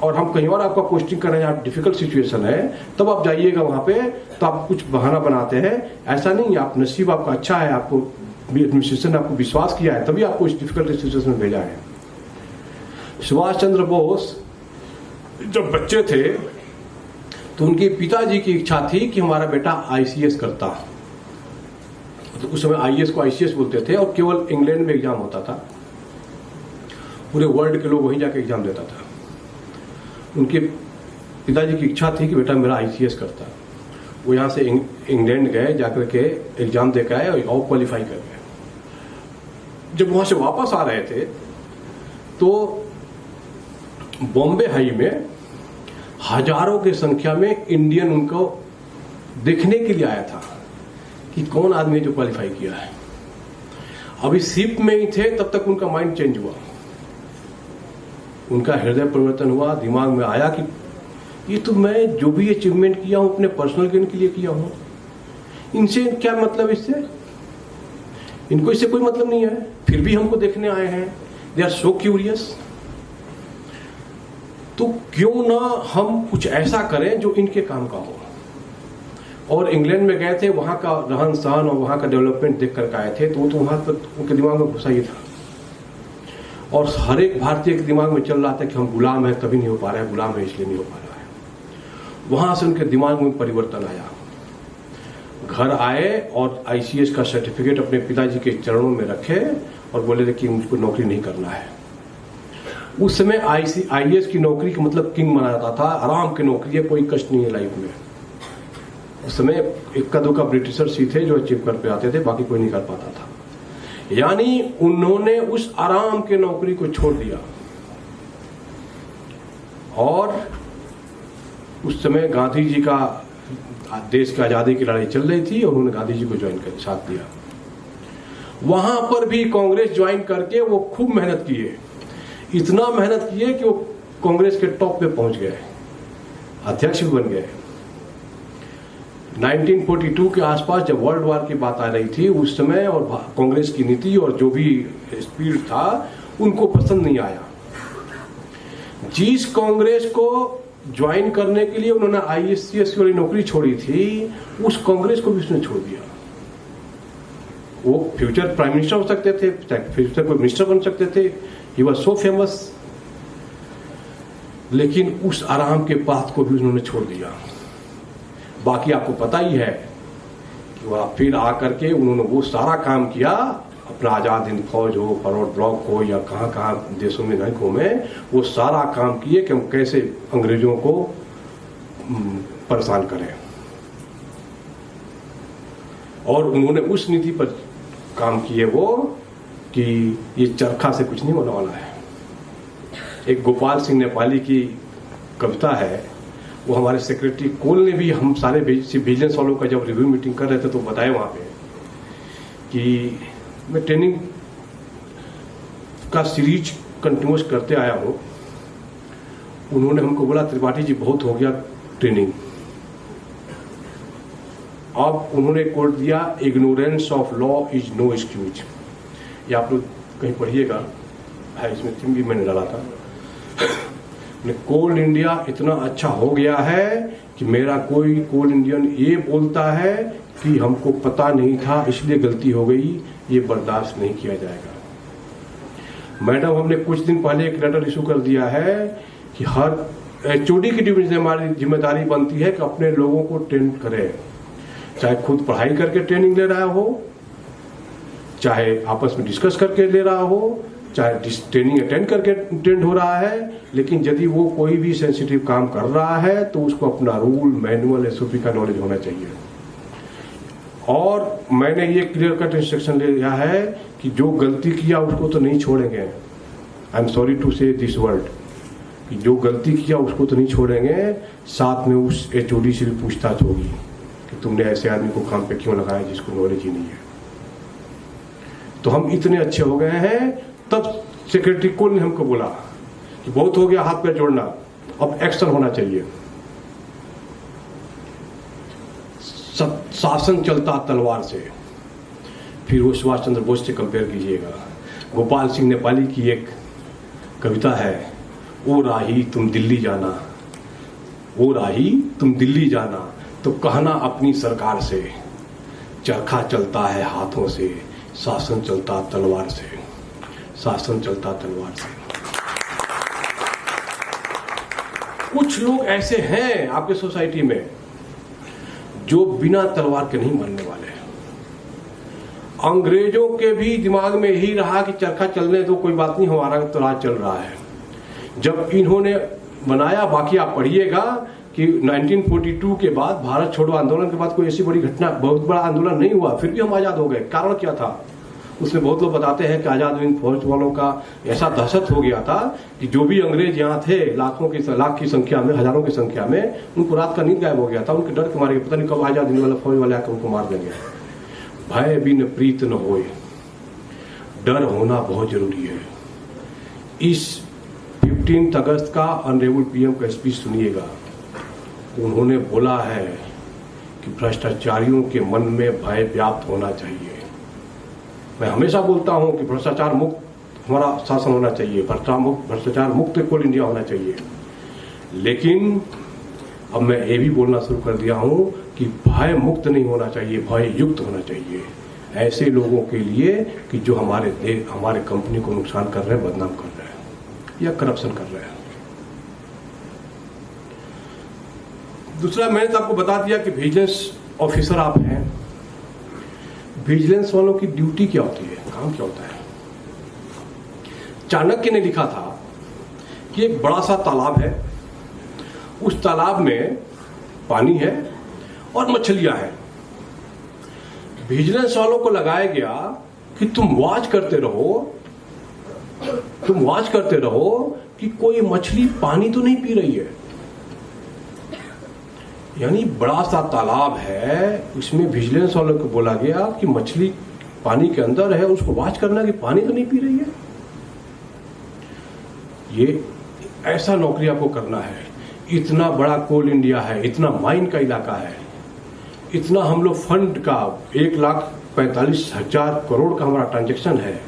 और हम कहीं और आपका पोस्टिंग कर रहे हैं, आप डिफिकल्ट सिचुएशन है, तब आप जाइएगा वहां पे, तो आप कुछ बहाना बनाते हैं। ऐसा नहीं, आप नसीब आपका अच्छा है, आपको एडमिनिस्ट्रेशन ने आपको विश्वास किया है, तभी आपको इस डिफिकल्ट सिचुएशन में भेजा है। सुभाष चंद्र बोस जब बच्चे थे तो उनके पिताजी की इच्छा थी कि हमारा बेटा आईसीएस करता। तो उस समय आईएएस को आईसीएस बोलते थे और केवल इंग्लैंड में एग्जाम होता था, पूरे वर्ल्ड के लोग वहीं जाके एग्जाम देता था। उनके पिताजी की इच्छा थी कि बेटा मेरा आईसीएस करता। वो यहाँ से इंग्लैंड गए, जाकर के एग्जाम दे के आए और क्वालिफाई कर गए। जब वहां से वापस आ रहे थे तो बॉम्बे हाई में हजारों की संख्या में इंडियन उनको देखने के लिए आया था कि कौन आदमी जो क्वालिफाई किया है। अभी शिप में ही थे, तब तक उनका माइंड चेंज हुआ, उनका हृदय परिवर्तन हुआ। दिमाग में आया कि ये तो मैं जो भी अचीवमेंट किया हूं अपने पर्सनल गेन के लिए किया हूं, इनसे क्या मतलब, इससे इनको इससे कोई मतलब नहीं है, फिर भी हमको देखने आए हैं। They are so curious. तो क्यों ना हम कुछ ऐसा करें जो इनके काम का हो। और इंग्लैंड में गए थे, वहां का रहन सहन और वहां का डेवलपमेंट देख कर आए थे, तो वो तो वहां पर उनके दिमाग में घुसा ही था। और हर एक भारतीय के दिमाग में चल रहा था कि हम गुलाम है, तभी नहीं हो पा रहा है, गुलाम है इसलिए नहीं हो पा रहा है। वहां से उनके दिमाग में परिवर्तन आया। घर आए और आईसीएस का सर्टिफिकेट अपने पिताजी के चरणों में रखे और बोले थे कि मुझको नौकरी नहीं करना है। उस समय आईएएस की नौकरी का मतलब किंग माना जाता था, आराम की नौकरी है, कोई कष्ट नहीं है लाइफ में। उस समय इक्का दुक्का ब्रिटिशर्स ही थे जो अचीव कर पे आते थे, बाकी कोई नहीं कर पाता था। यानी उन्होंने उस आराम के नौकरी को छोड़ दिया और उस समय गांधी जी का, देश की आजादी की लड़ाई चल रही थी और उन्होंने गांधी जी को ज्वाइन कर साथ दिया। वहां पर भी कांग्रेस ज्वाइन करके वो खूब मेहनत किए, इतना मेहनत किए कि वो कांग्रेस के टॉप पे पहुंच गए, अध्यक्ष बन गए। 1942 के आसपास जब वर्ल्ड वॉर की बात आ रही थी उस समय, और कांग्रेस की नीति और जो भी स्पीड था उनको पसंद नहीं आया। जिस कांग्रेस को ज्वाइन करने के लिए उन्होंने आईसीएस वाली नौकरी छोड़ी थी, उस कांग्रेस को भी उसने छोड़ दिया। वो फ्यूचर प्राइम मिनिस्टर हो सकते थे, फ्यूचर कोई मिनिस्टर बन सकते थे, ही वाज सो फेमस, लेकिन उस आराम के पाथ को भी उन्होंने छोड़ दिया। बाकी आपको पता ही है कि वह फिर आकर के उन्होंने वो सारा काम किया, अपना आजाद हिंद फौज हो, फॉरवर्ड ब्लॉक हो या कहां कहां देशों में नहीं घूमे, वो सारा काम किए कि हम कैसे अंग्रेजों को परेशान करें। और उन्होंने उस नीति पर काम किए वो कि ये चरखा से कुछ नहीं होने वाला है। एक गोपाल सिंह नेपाली की कविता है, वो हमारे सेक्रेटरी कोल ने भी, हम सारे विजिलेंस वालों का जब रिव्यू मीटिंग कर रहे थे तो बताए वहां पे कि मैं ट्रेनिंग का सीरीज कंटिन्यूस करते आया हूं। उन्होंने हमको बोला त्रिपाठी जी बहुत हो गया ट्रेनिंग। अब उन्होंने कोट दिया, ignorance of law is no excuse. ये आप लोग कहीं पढ़िएगा, है इसमें थीम भी मैंने डाला था। कोल इंडिया इतना अच्छा हो गया है कि मेरा कोई कोल इंडियन ये बोलता है कि हमको पता नहीं था इसलिए गलती हो गई, ये बर्दाश्त नहीं किया जाएगा। मैडम, हमने कुछ दिन पहले एक लेटर इशू कर दिया है कि हर एचओडी की ड्यूटी से हमारी जिम्मेदारी बनती है कि अपने लोगों को ट्रेन करें, चाहे खुद पढ़ाई करके ट्रेनिंग ले रहा हो, चाहे आपस में डिस्कस करके ले रहा हो, चाहे ट्रेनिंग अटेंड करके ट्रेंड हो रहा है, लेकिन यदि वो कोई भी सेंसिटिव काम कर रहा है तो उसको अपना रूल, मैनुअल, एसओपी का नॉलेज होना चाहिए। और मैंने ये क्लियर कट इंस्ट्रक्शन ले लिया है कि जो गलती किया उसको तो नहीं छोड़ेंगे। आई एम सॉरी टू से दिस वर्ड, कि जो गलती किया उसको तो नहीं छोड़ेंगे, साथ में उस एचओडी से भी पूछताछ होगी कि तुमने ऐसे आदमी को काम पे क्यों लगाया जिसको नॉलेज ही नहीं है। तो हम इतने अच्छे हो गए हैं, तब सेक्रेटरी कोल ने हमको बोला कि बहुत हो गया हाथ पैर जोड़ना, अब एक्शन होना चाहिए। शासन चलता तलवार से, फिर वो सुभाष चंद्र बोस से कंपेयर कीजिएगा। गोपाल सिंह नेपाली की एक कविता है, ओ राही तुम दिल्ली जाना, ओ राही तुम दिल्ली जाना, तो कहना अपनी सरकार से, चरखा चलता है हाथों से, शासन चलता तलवार से, शासन चलता तलवार से। कुछ लोग ऐसे हैं आपके सोसाइटी में जो बिना तलवार के नहीं मरने वाले हैं। अंग्रेजों के भी दिमाग में यही रहा कि चरखा चलने दो, कोई बात नहीं, हमारा तो राज चल रहा है। जब इन्होंने बनाया, बाकी आप पढ़िएगा कि 1942 के बाद, भारत छोड़ो आंदोलन के बाद कोई ऐसी बड़ी घटना, बहुत बड़ा आंदोलन नहीं हुआ, फिर भी हम आजाद हो गए। कारण क्या था? उसमें बहुत लोग बताते हैं कि आजाद हिंद फौज वालों का ऐसा दहशत हो गया था कि जो भी अंग्रेज यहाँ थे, लाख की संख्या में, हजारों की संख्या में, उनको रात का नींद गायब हो गया था। उनके डर के मारे पता नहीं कब आजाद हिंद वाला फौज वाले आकर उनको मार देंगे। भय बिन प्रीत न होए, डर होना बहुत जरूरी है। इस 15 अगस्त का ऑनरेबल पीएम का स्पीच सुनिएगा। उन्होंने बोला है कि भ्रष्टाचारियों के मन में भय व्याप्त होना चाहिए। मैं हमेशा बोलता हूं कि भ्रष्टाचार मुक्त हमारा शासन होना चाहिए, भ्रष्टाचार मुक्त कोल इंडिया होना चाहिए। लेकिन अब मैं ये भी बोलना शुरू कर दिया हूं कि भय मुक्त नहीं होना चाहिए, भय युक्त होना चाहिए ऐसे लोगों के लिए कि जो हमारे कंपनी को नुकसान कर रहे हैं, बदनाम कर रहे हैं या करप्शन कर रहे हैं। दूसरा, मैंने तो आपको बता दिया कि विजिलेंस ऑफिसर आप हैं। विजिलेंस वालों की ड्यूटी क्या होती है, काम क्या होता है? चाणक्य ने लिखा था कि एक बड़ा सा तालाब है, उस तालाब में पानी है और मछलियां हैं। विजिलेंस वालों को लगाया गया कि तुम वॉच करते रहो कि कोई मछली पानी तो नहीं पी रही है। यानी बड़ा सा तालाब है, उसमें विजिलेंस वालों को बोला गया कि मछली पानी के अंदर है, उसको वॉच करना कि पानी तो नहीं पी रही है। ये ऐसा नौकरी आपको करना है। इतना बड़ा कोल इंडिया है, इतना माइन का इलाका है, इतना हम लोग फंड का 1,45,000 करोड़ का हमारा ट्रांजैक्शन है,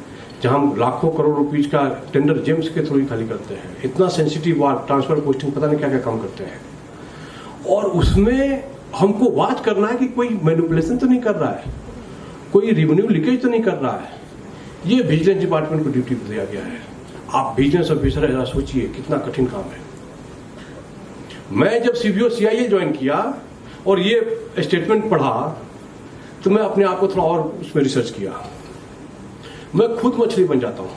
जहां हम लाखों करोड़ रुपीज का टेंडर जेम्स के थ्रू ही खाली करते हैं। इतना सेंसिटिव वार्ड, ट्रांसफर, पोस्टिंग, पता नहीं क्या क्या काम करते हैं। और उसमें हमको वॉच करना है कि कोई मैनिपुलेशन तो नहीं कर रहा है, कोई रेवेन्यू लीकेज तो नहीं कर रहा है। ये विजिलेंस डिपार्टमेंट को ड्यूटी दिया गया है। आप विजिलेंस ऑफिसर जरा सोचिए कितना कठिन काम है। मैं जब सीबीओ सीआईए ज्वाइन किया और ये स्टेटमेंट पढ़ा तो मैं अपने आप को थोड़ा और उसमें रिसर्च किया। मैं खुद मछली बन जाता हूं,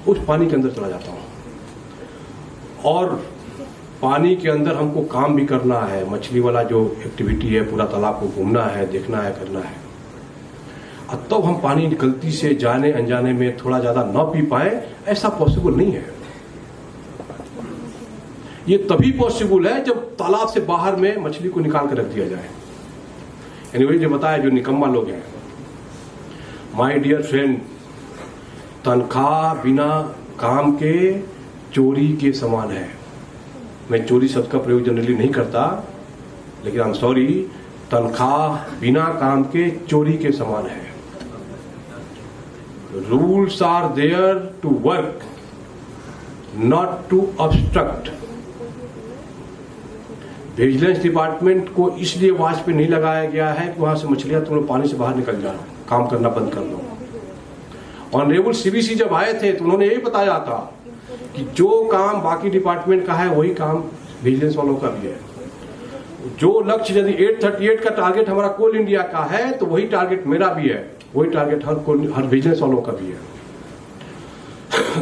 उस पानी के अंदर चला जाता हूं और पानी के अंदर हमको काम भी करना है। मछली वाला जो एक्टिविटी है, पूरा तालाब को घूमना है, देखना है, करना है। अब तब हम पानी गलती से जाने अनजाने में थोड़ा ज्यादा न पी पाए, ऐसा पॉसिबल नहीं है। ये तभी पॉसिबल है जब तालाब से बाहर में मछली को निकाल कर रख दिया जाए। एनीवे, जो बताया, जो निकम्मा लोग हैं, माय डियर फ्रेंड, तनख्वाह बिना काम के चोरी के समान है। मैं चोरी शब्द का प्रयोग जनरली नहीं करता, लेकिन आई एम सॉरी, तनख्वाह बिना काम के चोरी के समान है। Rules are there to work, not to obstruct. Vigilance department को इसलिए वॉच पे नहीं लगाया गया है कि वहां से मछलियां तुम लोग पानी से बाहर निकल जाओ, काम करना बंद कर दो। ऑनरेबल सीबीसी जब आए थे तो उन्होंने यही बताया था कि जो काम बाकी डिपार्टमेंट का है वही काम विजिलेंस वालों का भी है। जो लक्ष्य यदि 838 का टारगेट हमारा कोल इंडिया का है तो वही टारगेट मेरा भी है, वही टारगेट हर विजिलेंस वालों का भी है।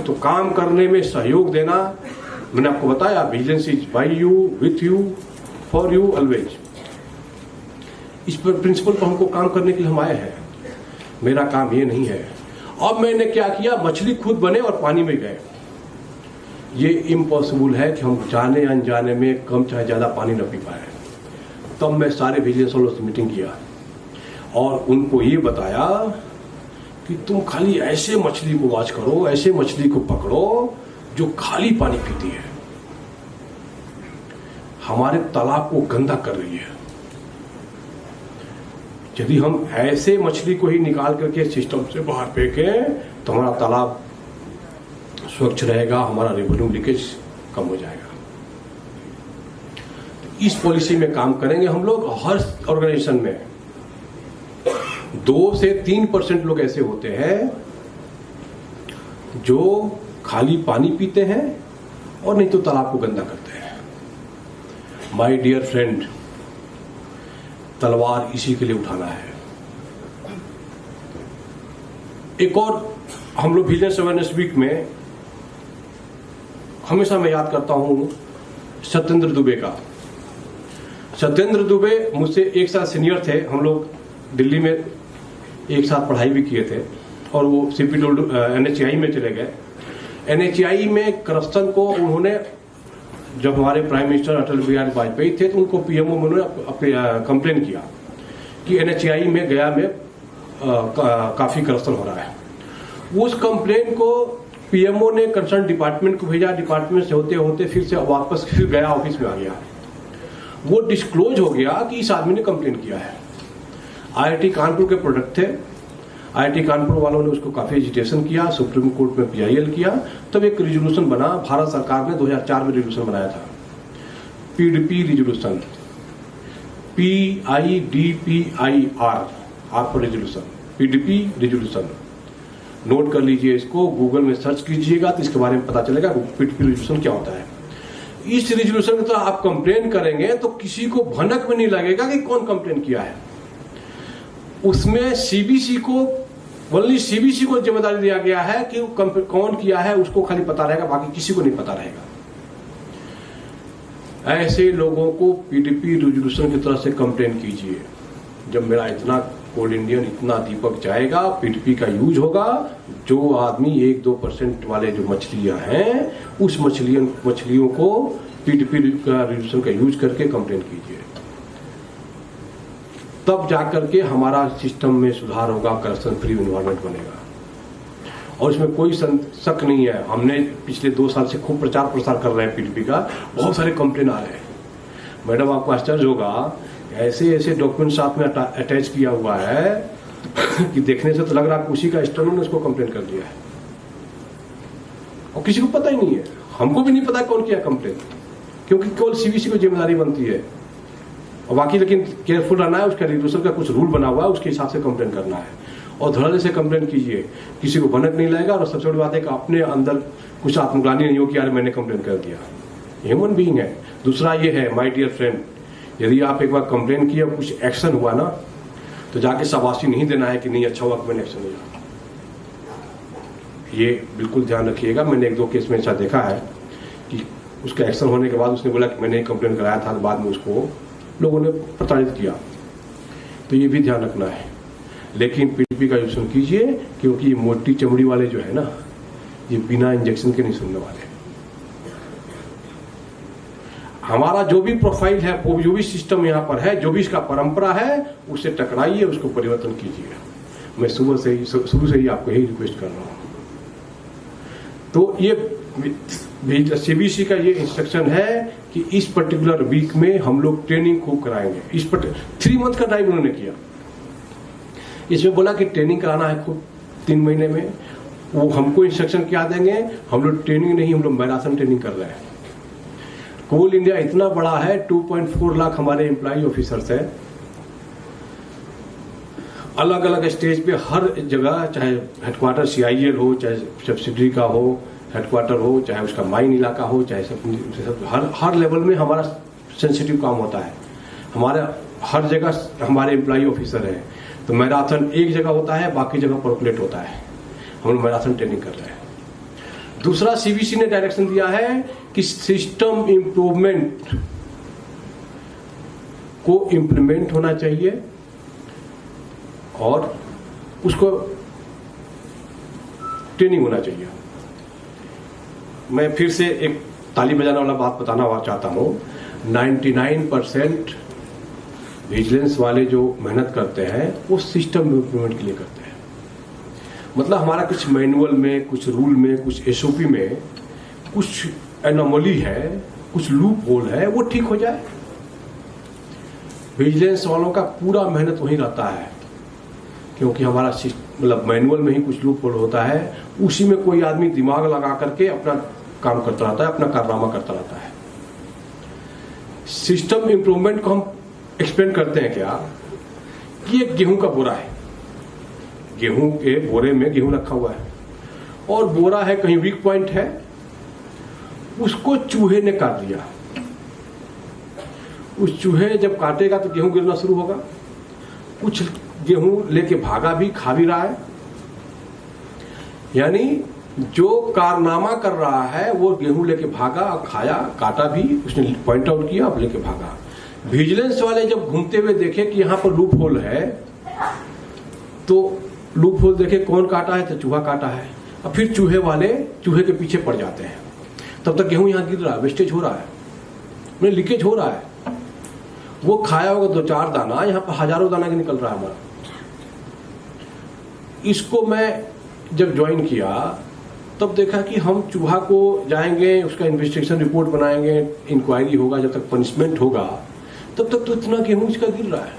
तो काम करने में सहयोग देना, मैंने आपको बताया vigilance is by you, with you, for you always. इस पर प्रिंसिपल पर हमको काम करने के लिए हम आए हैं। मेरा काम ये नहीं है। अब मैंने क्या किया, मछली खुद बने और पानी में गए। ये इम्पॉसिबल है कि हम जाने अनजाने में कम चाहे ज्यादा पानी न पी पाए। तब मैं सारे विजिलेंस वालों से मीटिंग किया और उनको ये बताया कि तुम खाली ऐसे मछली को वॉच करो, ऐसे मछली को पकड़ो जो खाली पानी पीती है, हमारे तालाब को गंदा कर रही है। यदि हम ऐसे मछली को ही निकाल करके सिस्टम से बाहर फेंकें तो हमारा तालाब स्वच्छ रहेगा, हमारा रेवेन्यू लीकेज कम हो जाएगा। इस पॉलिसी में काम करेंगे हम लोग। हर ऑर्गेनाइजेशन में 2 से 3% लोग ऐसे होते हैं जो खाली पानी पीते हैं और नहीं तो तालाब को गंदा करते हैं। माय डियर फ्रेंड, तलवार इसी के लिए उठाना है। एक और हम लोग विजिलेंस अवेयरनेस वीक में हमेशा मैं याद करता हूं सत्येंद्र दुबे का। सत्येंद्र दुबे मुझसे 1 साल सीनियर थे। हम लोग दिल्ली में एक साथ पढ़ाई भी किए थे और वो NHI में चले गए। NHI में करप्शन को उन्होंने, जब हमारे प्राइम मिनिस्टर अटल बिहारी वाजपेयी थे तो उनको पीएमओ में उन्होंने कंप्लेन किया कि NHI में गया में काफी करप्शन हो रहा है। उस कंप्लेन को पीएमओ ने कंसर्न डिपार्टमेंट को भेजा। डिपार्टमेंट से होते होते फिर से वापस फिर गया, ऑफिस में आ गया। वो डिस्क्लोज हो गया कि इस आदमी ने कंप्लेन किया है। IIT कानपुर के प्रोडक्ट थे। IIT कानपुर वालों ने उसको काफी एजिटेशन किया, सुप्रीम कोर्ट में PIL किया, तब एक रिजोल्यूशन बना। भारत सरकार ने 2004 में रिजोल्यूशन बनाया था, PDP रिजोल्यूशन, PIDPIR आपको रिजोल्यूशन, PDP रिजोल्यूशन। नोट कर लीजिए इसको, गूगल में सर्च कीजिएगा तो इसके बारे में पता चलेगा PDP रिजोल्यूशन क्या होता है। इस रिजोल्यूशन की तरह आप कंप्लेन करेंगे तो किसी को भनक में नहीं लगेगा कि कौन कंप्लेन किया है। उसमें सीबीसी को जिम्मेदारी दिया गया है कि कौन किया है, उसको खाली पता रहेगा, बाकी किसी को नहीं पता रहेगा। ऐसे लोगों को PDP रिजोल्यूशन की तरह से कंप्लेन कीजिए। जब मेरा इतना कोल इंडियन, इतना दीपक जाएगा, PDP का यूज होगा। जो आदमी 1-2% वाले जो मछलियां हैं, उस मछलियों को PDP रिजोल्यूशन का यूज करके कंप्लेन कीजिए। तब जाकर के हमारा सिस्टम में सुधार होगा, करप्शन फ्री एनवायरनमेंट बनेगा। और इसमें कोई शक नहीं है। हमने पिछले 2 साल से खूब प्रचार प्रसार कर रहे हैं PDP का, बहुत सारे कंप्लेन आ रहे हैं। मैडम आपको आश्चर्य होगा, ऐसे ऐसे डॉक्यूमेंट साथ में अटैच किया हुआ है कि देखने से तो लग रहा है उसी का स्टोर ने उसको कंप्लेन कर दिया है और किसी को पता ही नहीं है। हमको भी नहीं पता कौन किया कंप्लेन, क्योंकि केवल CBC को जिम्मेदारी बनती है और बाकी लेकिन केयरफुल रहना है। उसका रेगुलेशन का कुछ रूल बना हुआ है, उसके हिसाब से कंप्लेन करना है और धड़ल्ले से कंप्लेन कीजिए, किसी को भनक नहीं लगेगा। और सबसे बड़ी बात है कि अपने अंदर कुछ आत्मग्लानि नहीं हो कि यार मैंने कंप्लेन कर दिया। ह्यूमन बीइंग है। दूसरा ये है, माय डियर फ्रेंड, यदि आप एक बार कंप्लेन किया, कुछ एक्शन हुआ ना, तो जाके शाबाशी नहीं देना है कि नहीं अच्छा हुआ कि मैंने एक्शन लिया। ये बिल्कुल ध्यान रखिएगा। मैंने 1-2 केस में ऐसा देखा है कि उसका एक्शन होने के बाद उसने बोला कि मैंने कंप्लेन कराया था, बाद में उसको लोगों ने प्रताड़ित किया। तो ये भी ध्यान रखना है। लेकिन PDP का यूज कीजिए, क्योंकि ये मोटी चमड़ी वाले जो है ना, ये बिना इंजेक्शन के नहीं सुनने वाले। हमारा जो भी प्रोफाइल है, वो जो भी सिस्टम यहाँ पर है, जो भी इसका परंपरा है, उससे टकराइए, उसको परिवर्तन कीजिए। मैं शुरू से ही आपको यही रिक्वेस्ट कर रहा हूँ। तो ये CBC का ये इंस्ट्रक्शन है कि इस पर्टिकुलर वीक में हम लोग ट्रेनिंग खूब कराएंगे। 3 मंथ का ड्राइव उन्होंने किया। इसमें बोला कि ट्रेनिंग कराना है खूब 3 महीने में। वो हमको इंस्ट्रक्शन क्या देंगे, हम लोग ट्रेनिंग नहीं, हम लोग मैराथन ट्रेनिंग कर रहे हैं। कोल इंडिया इतना बड़ा है, 2.4 लाख हमारे एम्प्लॉय ऑफिसर्स हैं, अलग अलग स्टेज पे हर जगह, चाहे हेडक्वार्टर CIL हो, चाहे सब्सिडरी का हो हेडक्वार्टर हो, चाहे उसका माइन इलाका हो, चाहे सब हर लेवल में हमारा सेंसिटिव काम होता है। हमारे हर जगह हमारे एम्प्लॉय ऑफिसर हैं, तो मैराथन एक जगह होता है, बाकी जगह परकुलेट होता है। हम लोग मैराथन ट्रेनिंग कर रहे हैं। दूसरा, CBC ने डायरेक्शन दिया है कि सिस्टम इंप्रूवमेंट को इम्प्लीमेंट होना चाहिए और उसको ट्रेनिंग होना चाहिए। मैं फिर से एक ताली बजाने वाला बात बताना चाहता हूं, 99% विजिलेंस वाले जो मेहनत करते हैं वो सिस्टम इंप्रूवमेंट के लिए करते हैं। मतलब हमारा कुछ मैनुअल में, कुछ रूल में, कुछ SOP में कुछ एनोमली है, कुछ लूप होल है, वो ठीक हो जाए। विजिलेंस वालों का पूरा मेहनत वही रहता है, क्योंकि हमारा मतलब मैनुअल में ही कुछ लूप होल होता है, उसी में कोई आदमी दिमाग लगा करके अपना काम करता रहता है, अपना कारनामा करता रहता है। सिस्टम इंप्रूवमेंट को हम एक्सप्लेन करते हैं क्या, कि एक गेहूं का बोरा है, गेहूं के बोरे में गेहूं रखा हुआ है और बोरा है, कहीं वीक पॉइंट है, उसको चूहे ने काट दिया। उस चूहे जब काटेगा तो गेहूं गिरना शुरू होगा। कुछ गेहूं लेके भागा भी, खा भी रहा है, यानी जो कारनामा कर रहा है वो गेहूं लेके भागा और खाया, काटा भी, उसने पॉइंट आउट किया, अब लेके भागा। विजिलेंस वाले जब घूमते हुए देखे कि यहां पर लूप होल है, तो लूप होल देखे कौन काटा है, तो चूहा काटा है। अब फिर चूहे वाले चूहे के पीछे पड़ जाते हैं, तब तक गेहूं यहां गिर रहा है, वेस्टेज हो रहा है, लीकेज हो रहा है। वो खाया होगा 2-4 दाना, यहां पर हजारों दाना निकल रहा है हमारा। इसको मैं जब ज्वाइन किया तब देखा कि हम चूहा को जाएंगे, उसका इन्वेस्टिगेशन रिपोर्ट बनाएंगे, इंक्वायरी होगा, जब तक पनिशमेंट होगा तब तक तो इतना गेहूं इसका गिर रहा है।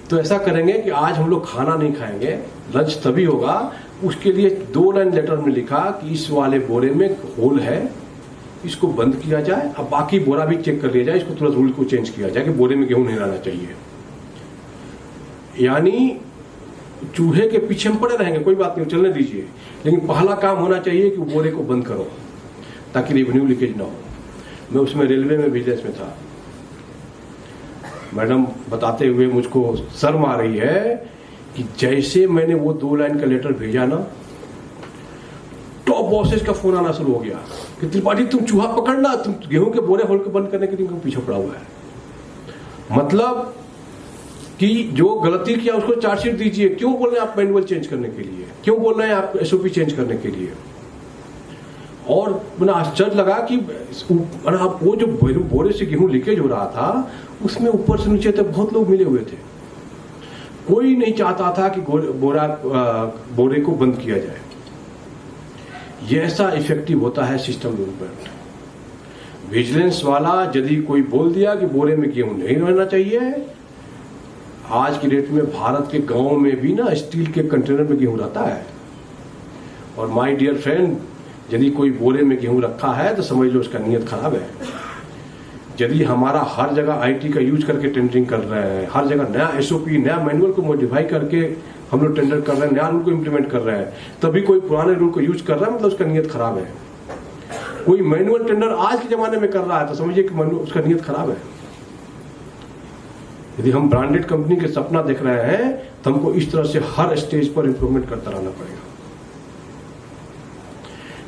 तो ऐसा करेंगे कि आज हम लोग खाना नहीं खाएंगे, लंच तभी होगा। उसके लिए 2 लाइन लेटर में लिखा कि इस वाले बोरे में होल है, इसको बंद किया जाए, अब बाकी बोरा भी चेक कर लिया जाए, इसको तुरंत रूल को चेंज किया जाए कि बोरे में गेहूं नहीं रहना चाहिए। यानी चूहे के पीछे हम पड़े रहेंगे, कोई बात नहीं, चलने दीजिए, लेकिन पहला काम होना चाहिए कि बोरे को बंद करो ताकि रेवेन्यू लीकेज ना हो। मैं उसमें रेलवे में विजिलेंस में था, मैडम बताते हुए मुझको शर्म आ रही है कि जैसे मैंने वो 2 लाइन का लेटर भेजा ना, टॉप बॉसेस का फोन आना शुरू हो गया कि त्रिपाठी तुम चूहा पकड़ना, तुम गेहूं के बोरे होल के बंद करने के लिए पीछे पड़ा हुआ है। मतलब कि जो गलती किया उसको चार्जशीट दीजिए, क्यों बोल रहे हैं आप मैनुअल चेंज करने के लिए, क्यों बोल रहे हैं आप SOP चेंज करने के लिए। और मुझे आश्चर्य लगा कि वो जो बोरे से गेहूं लीकेज हो रहा था, उसमें ऊपर से नीचे तक बहुत लोग मिले हुए थे। कोई नहीं चाहता था कि बोरे को बंद किया जाए। ये ऐसा इफेक्टिव होता है सिस्टम डेवलपमेंट। विजिलेंस वाला यदि कोई बोल दिया कि बोरे में गेहूं नहीं रहना चाहिए, आज की डेट में भारत के गांव में भी ना स्टील के कंटेनर में गेहूं रहता है। और माय डियर फ्रेंड, यदि कोई बोरे में गेहूं रखा है तो समझ लो उसका नीयत खराब है। यदि हमारा हर जगह IT का यूज करके टेंडरिंग कर रहे हैं, हर जगह नया SOP, नया मैनुअल को मॉडिफाई करके हम लोग टेंडर कर रहे हैं, नया रूल को इम्प्लीमेंट कर रहे हैं, तभी कोई पुराने रूल को यूज कर रहा है, मतलब उसका नीयत खराब है। कोई मैनुअल टेंडर आज के जमाने में कर रहा है तो समझिए कि उसका नीयत खराब है। यदि हम ब्रांडेड कंपनी के सपना देख रहे हैं तो हमको इस तरह से हर स्टेज पर इंप्रूवमेंट करता रहना पड़ेगा।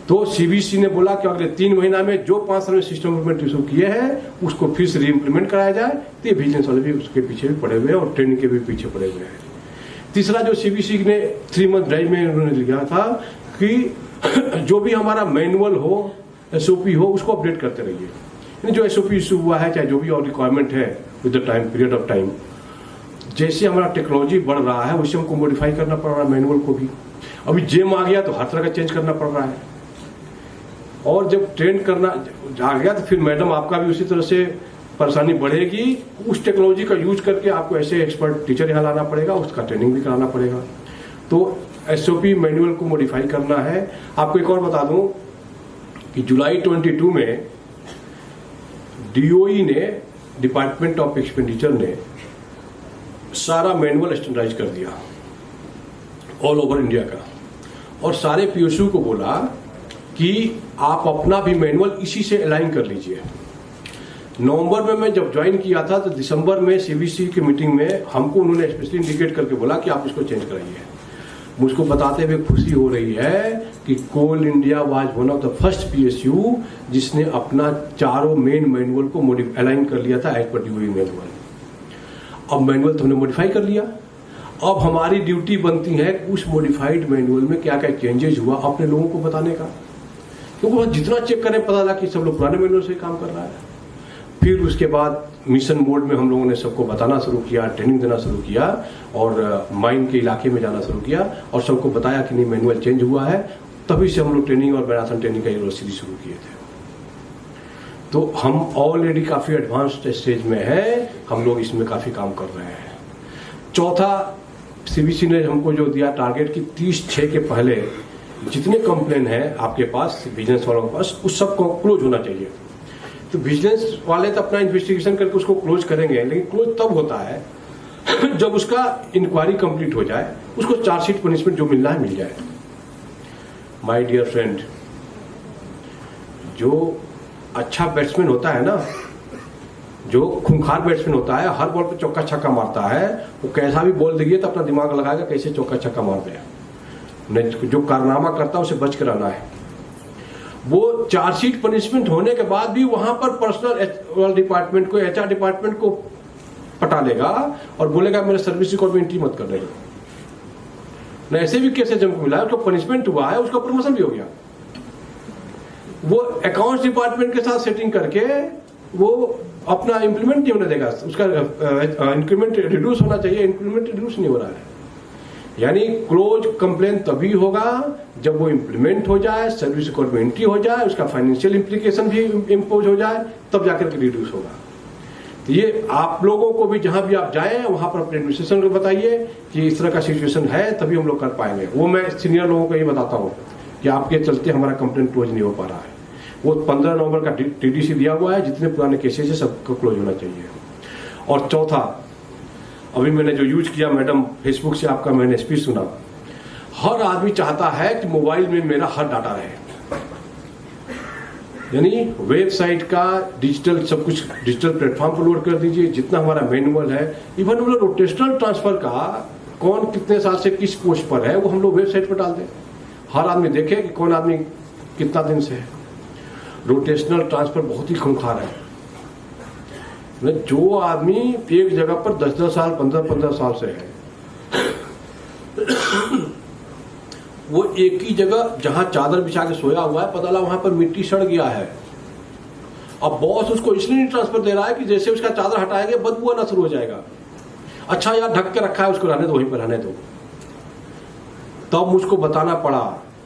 तो CBC ने बोला कि अगले 3 महीना में जो 5 साल में सिस्टम इंप्रूवमेंट इशू किए हैं उसको फिर से रीइंप्लीमेंट कराया जाए। तो ये विजिलेंस वाले भी उसके पीछे भी पड़े हुए हैं और ट्रेनिंग के भी पीछे पड़े हुए हैं। तीसरा जो CBC ने 3 मंथ ड्राइव में उन्होंने लिखा था कि जो भी हमारा मैनुअल हो, SOP हो, उसको अपडेट करते रहिए। जो SOP इशू हुआ है, चाहे जो भी और रिक्वायरमेंट है with the time period of time, जैसे हमारा टेक्नोलॉजी बढ़ रहा है वैसे हमको मॉडिफाई करना पड़ रहा है मैनुअल को भी। अभी जेम आ गया तो हर तरह का चेंज करना पड़ रहा है। और जब ट्रेंड करना आ गया तो फिर मैडम आपका भी उसी तरह से परेशानी बढ़ेगी। उस टेक्नोलॉजी का यूज करके आपको ऐसे एक्सपर्ट टीचर यहाँ लाना पड़ेगा, उसका ट्रेनिंग भी कराना पड़ेगा। तो एसओपी मैनुअल को मॉडिफाई करना है। आपको एक और बता दूं कि जुलाई 22 में डीओई ने, डिपार्टमेंट ऑफ एक्सपेंडिचर ने, सारा मैनुअल स्टैंडर्डाइज कर दिया ऑल ओवर इंडिया का, और सारे पीएसयू को बोला कि आप अपना भी मैनुअल इसी से अलाइन कर लीजिए। नवंबर में मैं जब ज्वाइन किया था तो दिसंबर में सीबीसी की मीटिंग में हमको उन्होंने स्पेशली इंडिकेट करके बोला कि आप इसको चेंज कराइए। मुझको बताते हुए खुशी हो रही है कि कोल India was one of the first PSU जिसने अपना चारों मेन मैनुअल को अलाइन कर लिया था एज पर डीओई मैनुअल। अब मैनुअल तो हमने मॉडिफाई कर लिया, अब हमारी ड्यूटी बनती है उस मॉडिफाइड मैनुअल में क्या क्या चेंजेस हुआ अपने लोगों को बताने का, क्योंकि वह जितना चेक करें पता लगा कि सब लोग पुराने मैनुअल से काम कर रहा है। फिर उसके बाद मिशन मोड में हम लोगों ने सबको बताना शुरू किया, ट्रेनिंग देना शुरू किया और माइन के इलाके में जाना शुरू किया और सबको बताया कि नहीं मैनुअल चेंज हुआ है। तभी से हम लोग ट्रेनिंग और मैराथन ट्रेनिंग का यूनिवर्सिटी शुरू किए थे। तो हम ऑलरेडी काफी एडवांस्ड स्टेज में है, हम लोग इसमें काफी काम कर रहे हैं। चौथा, सीबीसी ने हमको जो दिया टारगेट कि 30/6 के पहले जितने कंप्लेन है आपके पास बिजनेस वालों के पास उस सब को क्लोज होना चाहिए। तो बिजनेस वाले तो अपना इन्वेस्टिगेशन करके उसको क्लोज करेंगे, लेकिन क्लोज तब होता है जब उसका इंक्वायरी कंप्लीट हो जाए, उसको चार्जशीट पनिशमेंट जो मिलना है मिल जाए। माय डियर फ्रेंड, जो अच्छा बैट्समैन होता है ना, जो खूंखार बैट्समैन होता है, हर बॉल पे चौका छक्का मारता है, वो कैसा भी बॉल देगी तो अपना दिमाग लगाएगा कैसे चौका छक्का मार दे। जो कारनामा करता है उसे बच कर रहना है। वो चार्जशीट पनिशमेंट होने के बाद भी वहां पर पर्सनल डिपार्टमेंट को, एचआर डिपार्टमेंट को पटा लेगा और बोलेगा मेरे सर्विस रिकॉर्ड में एंट्री मत कर रहे हो। ऐसे भी केसेस हमको मिला है, उसको पनिशमेंट हुआ है, उसका प्रमोशन भी हो गया। वो अकाउंट्स डिपार्टमेंट के साथ सेटिंग करके वो अपना इंप्लीमेंट नहीं होने देगा, उसका इंक्रीमेंट रिड्यूस होना चाहिए, इंक्रीमेंट रिड्यूस नहीं हो रहा है। यानी क्लोज कंप्लेन तभी होगा जब वो इंप्लीमेंट हो जाए, सर्विस रिकॉर्ड में एंट्री हो जाए, उसका फाइनेंशियल इंप्लीकेशन भी इम्पोज हो जाए, तब जाकर के रिड्यूस होगा। तो ये आप लोगों को भी जहां भी आप जाएं वहां पर अपने एडमिनिस्ट्रेशन को बताइए कि इस तरह का सिचुएशन है, तभी हम लोग कर पाएंगे। वो मैं सीनियर लोगों को ये बताता हूँ कि आपके चलते हमारा कंप्लेन क्लोज नहीं हो पा रहा है। वो 15 नवंबर का टीडीसी दिया हुआ है, जितने पुराने केसेस है सबको क्लोज होना चाहिए। और चौथा, अभी मैंने जो यूज किया मैडम, फेसबुक से आपका मैंने स्पीच सुना, हर आदमी चाहता है कि मोबाइल में मेरा हर डाटा रहे, यानी वेबसाइट का डिजिटल सब कुछ डिजिटल प्लेटफॉर्म पर लोड कर दीजिए। जितना हमारा मैनुअल है, इवन हम लोग रोटेशनल ट्रांसफर का कौन कितने साल से किस पोस्ट पर है वो हम लोग वेबसाइट पर डाल दें, हर आदमी देखे कि कौन आदमी कितना दिन से है। रोटेशनल ट्रांसफर बहुत ही खूंखार है। जो आदमी एक जगह पर 10-10 साल 15-15 साल से है, वो एक ही जगह जहां चादर बिछा के सोया हुआ है, पता लगा वहां पर मिट्टी सड़ गया है। अब बॉस उसको इसलिए नहीं ट्रांसफर दे रहा है कि जैसे उसका चादर हटाएंगे बदबू आना शुरू हो जाएगा। अच्छा यार ढक के रखा है, उसको रहने दो, वहीं पर रहने दो। तब मुझको बताना पड़ा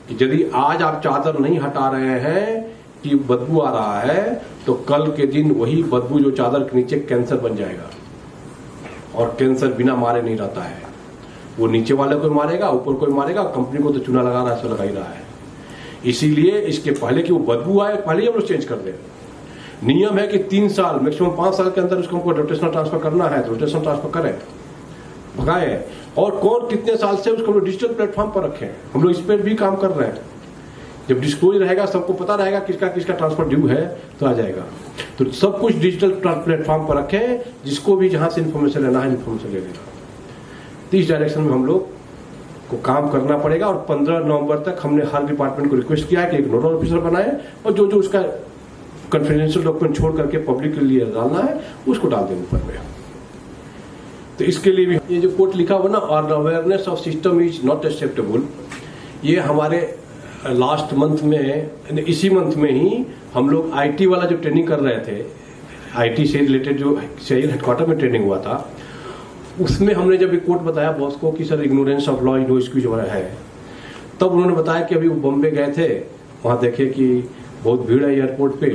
कि यदि आज आप चादर नहीं हटा रहे हैं कि बदबू आ रहा है, तो कल के दिन वही बदबू जो चादर के नीचे कैंसर बन जाएगा। और कैंसर बिना मारे नहीं रहता है, वो नीचे वाले को मारेगा, ऊपर को मारेगा, कंपनी को तो चूना लगा रहा है, ऐसा लगा ही रहा है। इसीलिए इसके पहले कि वो बदबू आए, पहले ही हम लोग चेंज कर दें। नियम है कि 3 साल मैक्सिमम 5 साल के अंदर उसको हमको रोटेशनल ट्रांसफर करना है, तो रोटेशनल ट्रांसफर करें, भगाए। और कौन कितने साल से उसको डिजिटल प्लेटफॉर्म पर रखें, हम लोग इस पर भी काम कर रहे हैं। जब डिस्क्लोज रहेगा, सबको पता रहेगा किसका किसका ट्रांसफर ड्यू है, तो आ जाएगा। तो सब कुछ डिजिटल प्लेटफॉर्म पर रखें, जिसको भी जहां से इन्फॉर्मेशन लेना है इन्फॉर्मेशन ले लेगा। तो इस डायरेक्शन में हम लोग को काम करना पड़ेगा। और 15 नवंबर तक हमने हर डिपार्टमेंट को रिक्वेस्ट किया है कि एक नोडल ऑफिसर बनाए और जो जो उसका कॉन्फिडेंशियल डॉक्यूमेंट छोड़ करके पब्लिक के लिए डालना है उसको डाल दें ऊपर में। तो इसके लिए भी ये जो कोट लिखा हुआ ना, और awareness of system is not acceptable, ये हमारे लास्ट मंथ में, इसी मंथ में ही हम लोग आईटी वाला जो ट्रेनिंग कर रहे थे, आईटी से रिलेटेड जो हेडक्वार्टर में ट्रेनिंग हुआ था, उसमें हमने जब एक कोट बताया बॉस को कि sir ignorance of law no excuse है, तब उन्होंने बताया कि अभी वो बॉम्बे गए थे, वहां देखे कि बहुत भीड़ है एयरपोर्ट पे,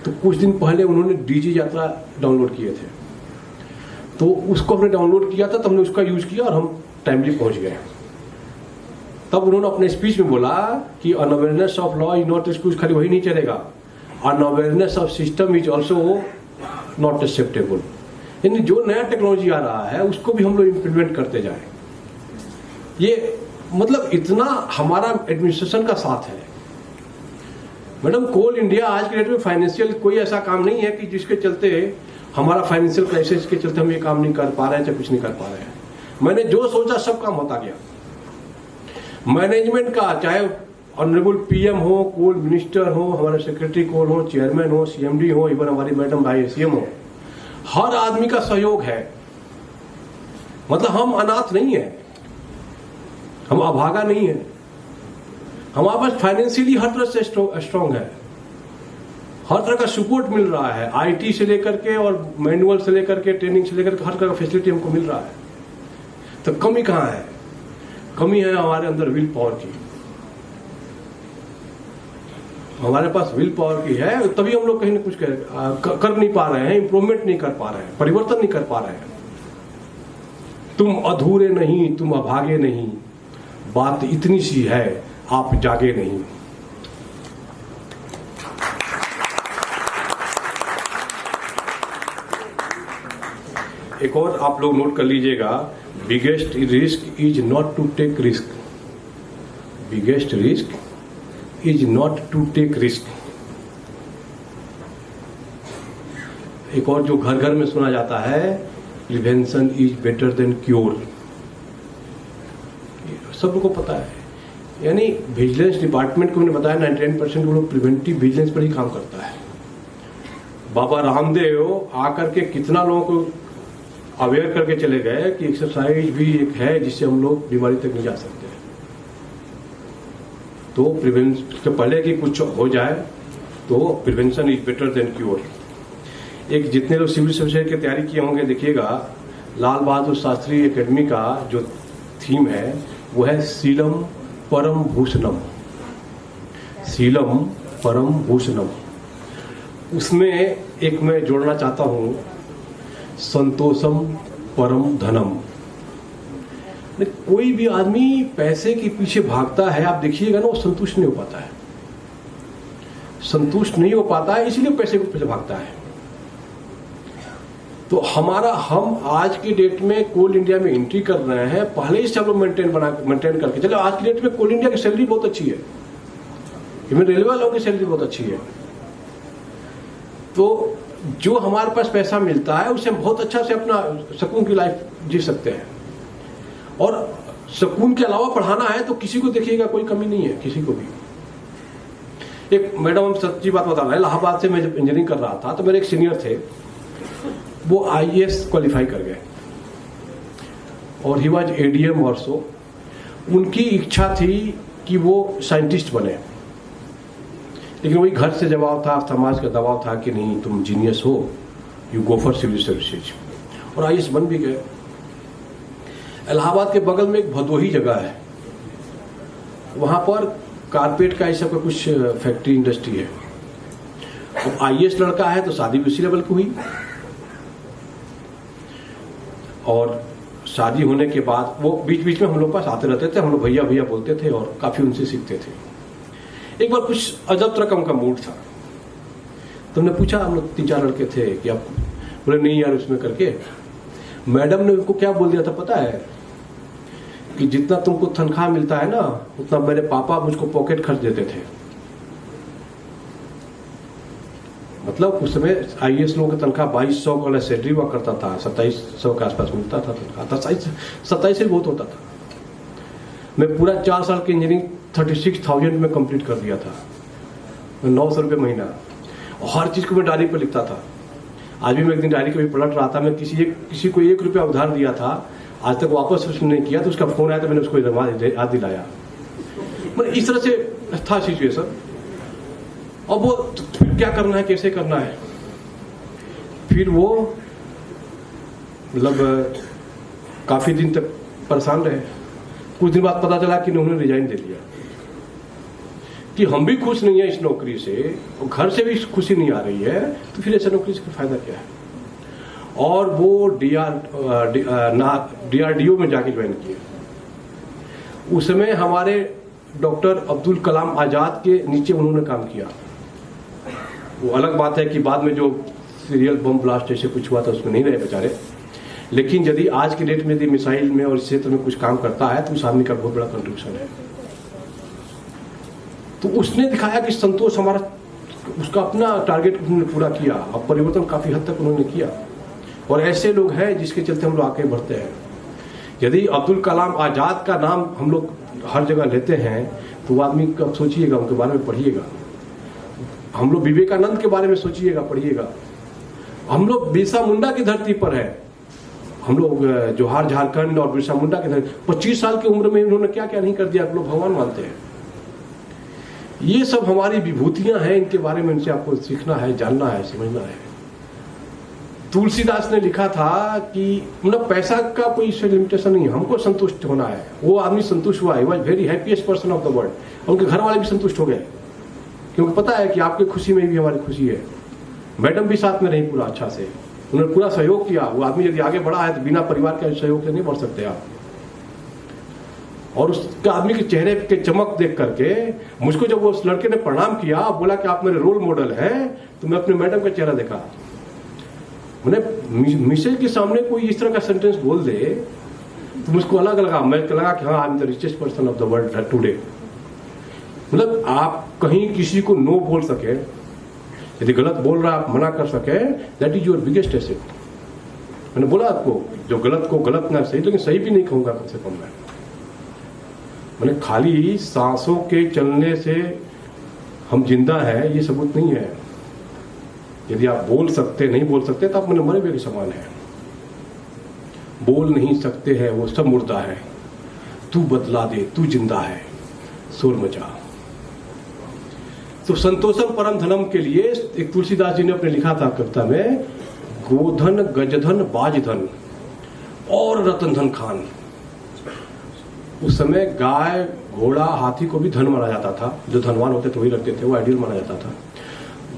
तो कुछ दिन पहले उन्होंने डीजी यात्रा डाउनलोड किए थे, तो उसको हमने डाउनलोड किया था, तो हमने उसका यूज किया और हम टाइमली पहुंच गए। तब उन्होंने अपने स्पीच में बोला कि unawareness of law is not excuse, खाली वही नहीं चलेगा, unawareness of system is also not acceptable. यानी जो नया टेक्नोलॉजी आ रहा है उसको भी हम लोग इम्प्लीमेंट करते जाए। ये मतलब इतना हमारा एडमिनिस्ट्रेशन का साथ है। मैडम, कोल इंडिया आज के डेट में फाइनेंशियल कोई ऐसा काम नहीं है कि जिसके चलते हमारा फाइनेंशियल क्राइसिस के चलते हम ये काम नहीं कर पा रहे हैं या कुछ नहीं कर पा रहे हैं। मैंने जो सोचा सब काम होता गया। मैनेजमेंट का, चाहे ऑनरेबल पीएम हो, कोल मिनिस्टर हो, हमारे सेक्रेटरी कोल हो, चेयरमैन हो, सीएमडी हो, इवन हमारी मैडम भाई सीएम हो, हर आदमी का सहयोग है। मतलब हम अनाथ नहीं है, हम अभागा नहीं है, हमारे पास फाइनेंशियली हर तरह से स्ट्रांग है, हर तरह का सपोर्ट मिल रहा है, आईटी से लेकर के और मैनुअल से लेकर के ट्रेनिंग से लेकर के हर तरह का फैसिलिटी हमको मिल रहा है। तो कमी कहाँ है? कमी है हमारे अंदर विल पावर की। हमारे पास विल पावर की है, तभी हम लोग कहीं ना कुछ कर नहीं पा रहे हैं, इंप्रूवमेंट नहीं कर पा रहे हैं, परिवर्तन नहीं कर पा रहे हैं। तुम अधूरे नहीं, तुम अभागे नहीं, बात इतनी सी है, आप जागे नहीं। एक और आप लोग नोट कर लीजिएगा, biggest risk is not to take risk. Biggest risk is not to take risk. एक और जो घर घर में सुना जाता है, prevention is better than cure. सब लोग को पता है। यानी विजिलेंस डिपार्टमेंट को मैंने बताया 99% लोग प्रिवेंटिव विजिलेंस पर ही काम करता है। बाबा रामदेव आकर के कितना लोगों को अवेयर करके चले गए कि एक्सरसाइज भी एक है जिससे हम लोग बीमारी तक नहीं जा सकते। तो प्रिवेंशन के पहले कि कुछ हो जाए तो prevention is better than cure. एक जितने लोग सिविल सर्विस की तैयारी किए होंगे, देखिएगा लाल बहादुर शास्त्री एकेडमी का जो थीम है वो है शीलम परम भूषणम। शीलम परम भूषणम। उसमें एक मैं जोड़ना चाहता हूं, संतोषम परम धनम। कोई भी आदमी पैसे के पीछे भागता है, आप देखिएगा ना, वो संतुष्ट नहीं हो पाता है। संतुष्ट नहीं हो पाता है, इसीलिए पैसे के पीछे भागता है। तो हम आज की डेट में कोल इंडिया में एंट्री कर रहे हैं, पहले ही सब लोग मेंटेन करके चले। आज की डेट में कोल इंडिया की सैलरी बहुत अच्छी है, इवन रेलवे वालों की सैलरी बहुत अच्छी है। तो जो हमारे पास पैसा मिलता है उससे हम बहुत अच्छा से अपना सुकून की लाइफ जी सकते हैं। और सुकून के अलावा पढ़ाना है तो किसी को देखिएगा कोई कमी नहीं है, किसी को भी। एक मैडम, हम सच्ची बात बता रहे हैं, इलाहाबाद से मैं जब इंजीनियरिंग कर रहा था तो मेरे एक सीनियर थे, वो IAS क्वालिफाई कर गए और ही वॉज ADM ऑल्सो। उनकी इच्छा थी कि वो साइंटिस्ट बने, लेकिन वही घर से दबाव था, समाज का दबाव था कि नहीं तुम जीनियस हो, you go for civil services. और IAS बन भी गए। इलाहाबाद के बगल में एक भदोही जगह है, वहां पर कारपेट का ऐसा कुछ फैक्ट्री इंडस्ट्री है। अब IAS लड़का है तो शादी भी उसी लेवल की हुई, और शादी होने के बाद वो बीच बीच में हम लोग पास आते रहते थे, हम लोग भैया भैया बोलते थे और काफी उनसे सीखते थे। एक बार कुछ अजब रकम का मूड था, तो हमने पूछा, हम लोग 3-4 लड़के थे कि आप, बोले नहीं यार उसमें करके। मैडम ने उनको क्या बोल दिया था पता है, कि जितना तुमको तनख्वाह मिलता है ना उतना मेरे पापा मुझको पॉकेट खर्च देते थे। मतलब उस समय IAS लोगों की तनख्वाह 2200 वाला सैलरी हुआ करता था, 2700 के आसपास मिलता था तनख्वाह, 27 से बहुत होता था। मैं पूरा 4 साल की इंजीनियरिंग 36,000 में कंप्लीट कर दिया था, 900 रुपये महीना, और हर चीज को मैं डायरी पर लिखता था। आज भी मैं एक दिन डायरी कभी पलट रहा था, मैं किसी को 1 रुपया उधार दिया था, आज तक वापस उसने नहीं किया, तो उसका फोन आया तो मैंने उसको याद दिलाया। मतलब इस तरह से था सिचुएशन। अब वो फिर क्या करना है, कैसे करना है, फिर वो मतलब काफी दिन तक परेशान रहे। कुछ दिन बाद पता चला कि उन्होंने रिजाइन दे दिया, कि हम भी खुश नहीं है इस नौकरी से, और घर से भी खुशी नहीं आ रही है, तो फिर ऐसे नौकरी से फायदा क्या है। और वो DRDO में जाके ज्वाइन किया। उस समय हमारे डॉक्टर अब्दुल कलाम आजाद के नीचे उन्होंने काम किया। वो अलग बात है कि बाद में जो सीरियल बम ब्लास्ट जैसे कुछ हुआ था उसमें नहीं रहे बेचारे, लेकिन यदि आज की डेट में यदि मिसाइल में और इस क्षेत्र में कुछ काम करता है तो उस आदमी का बहुत बड़ा कंट्रीब्यूशन है। तो उसने दिखाया कि संतोष हमारा, उसका अपना टारगेट उन्होंने पूरा किया और परिवर्तन काफी हद तक उन्होंने किया। और ऐसे लोग हैं जिसके चलते हम लोग आगे बढ़ते हैं। यदि अब्दुल कलाम आजाद का नाम हम लोग हर जगह लेते हैं तो वो आदमी कब सोचिएगा, उनके बारे में पढ़िएगा। हम लोग विवेकानंद के बारे में सोचिएगा, पढ़िएगा। हम लोग बिरसा मुंडा की धरती पर है, हम लोग जोहार झारखंड और बिरसा मुंडा की धरती। 25 साल की उम्र में उन्होंने क्या क्या नहीं कर दिया, आप लोग भगवान मानते हैं। ये सब हमारी विभूतियां हैं, इनके बारे में इनसे आपको सीखना है, जानना है, समझना है। तुलसीदास ने लिखा था कि मतलब पैसा का कोई इससे लिमिटेशन नहीं है, हमको संतुष्ट होना है। वो आदमी संतुष्ट हुआ, he was very happiest person of the world. उनके घर वाले भी संतुष्ट हो गए, क्योंकि पता है कि आपकी खुशी में भी हमारी खुशी है। मैडम भी साथ में रही पूरा अच्छा से, उन्होंने पूरा सहयोग किया। वो आदमी यदि आगे बढ़ा है तो बिना परिवार के सहयोग से नहीं बढ़ सकते आप। और उस आदमी के चेहरे के चमक देख करके मुझको जब वो उस लड़के ने प्रणाम किया, बोला कि आप मेरे रोल मॉडल हैं, तो मैं अपने मैडम का चेहरा देखा। मैंने मिसेज के सामने कोई इस तरह का सेंटेंस बोल दे तो मुझको अलग लगा। मैं लगा कि हाँ, I am the richest person of the world today. मतलब आप कहीं किसी को नो बोल सके, यदि गलत बोल रहा आप मना कर सके, that is your biggest asset. मैंने बोला आपको, जो गलत को गलत ना सही, लेकिन सही भी नहीं कहूंगा कम से कम। मैंने खाली सांसों के चलने से हम जिंदा है ये सबूत नहीं है। यदि आप बोल सकते नहीं बोल सकते तो आप मैंने मरे हुए के समान है। बोल नहीं सकते हैं वो सब मुर्दा है, तू बदला दे तू जिंदा है, शोर मचा। तो संतोषम परम धनम के लिए एक तुलसीदास जी ने अपने लिखा था कविता में, गोधन गजधन बाजधन और रतन धन खान। उस समय गाय घोड़ा हाथी को भी धन माना जाता था, जो धनवान होते थे वही रखते थे, वो आइडियल माना जाता था।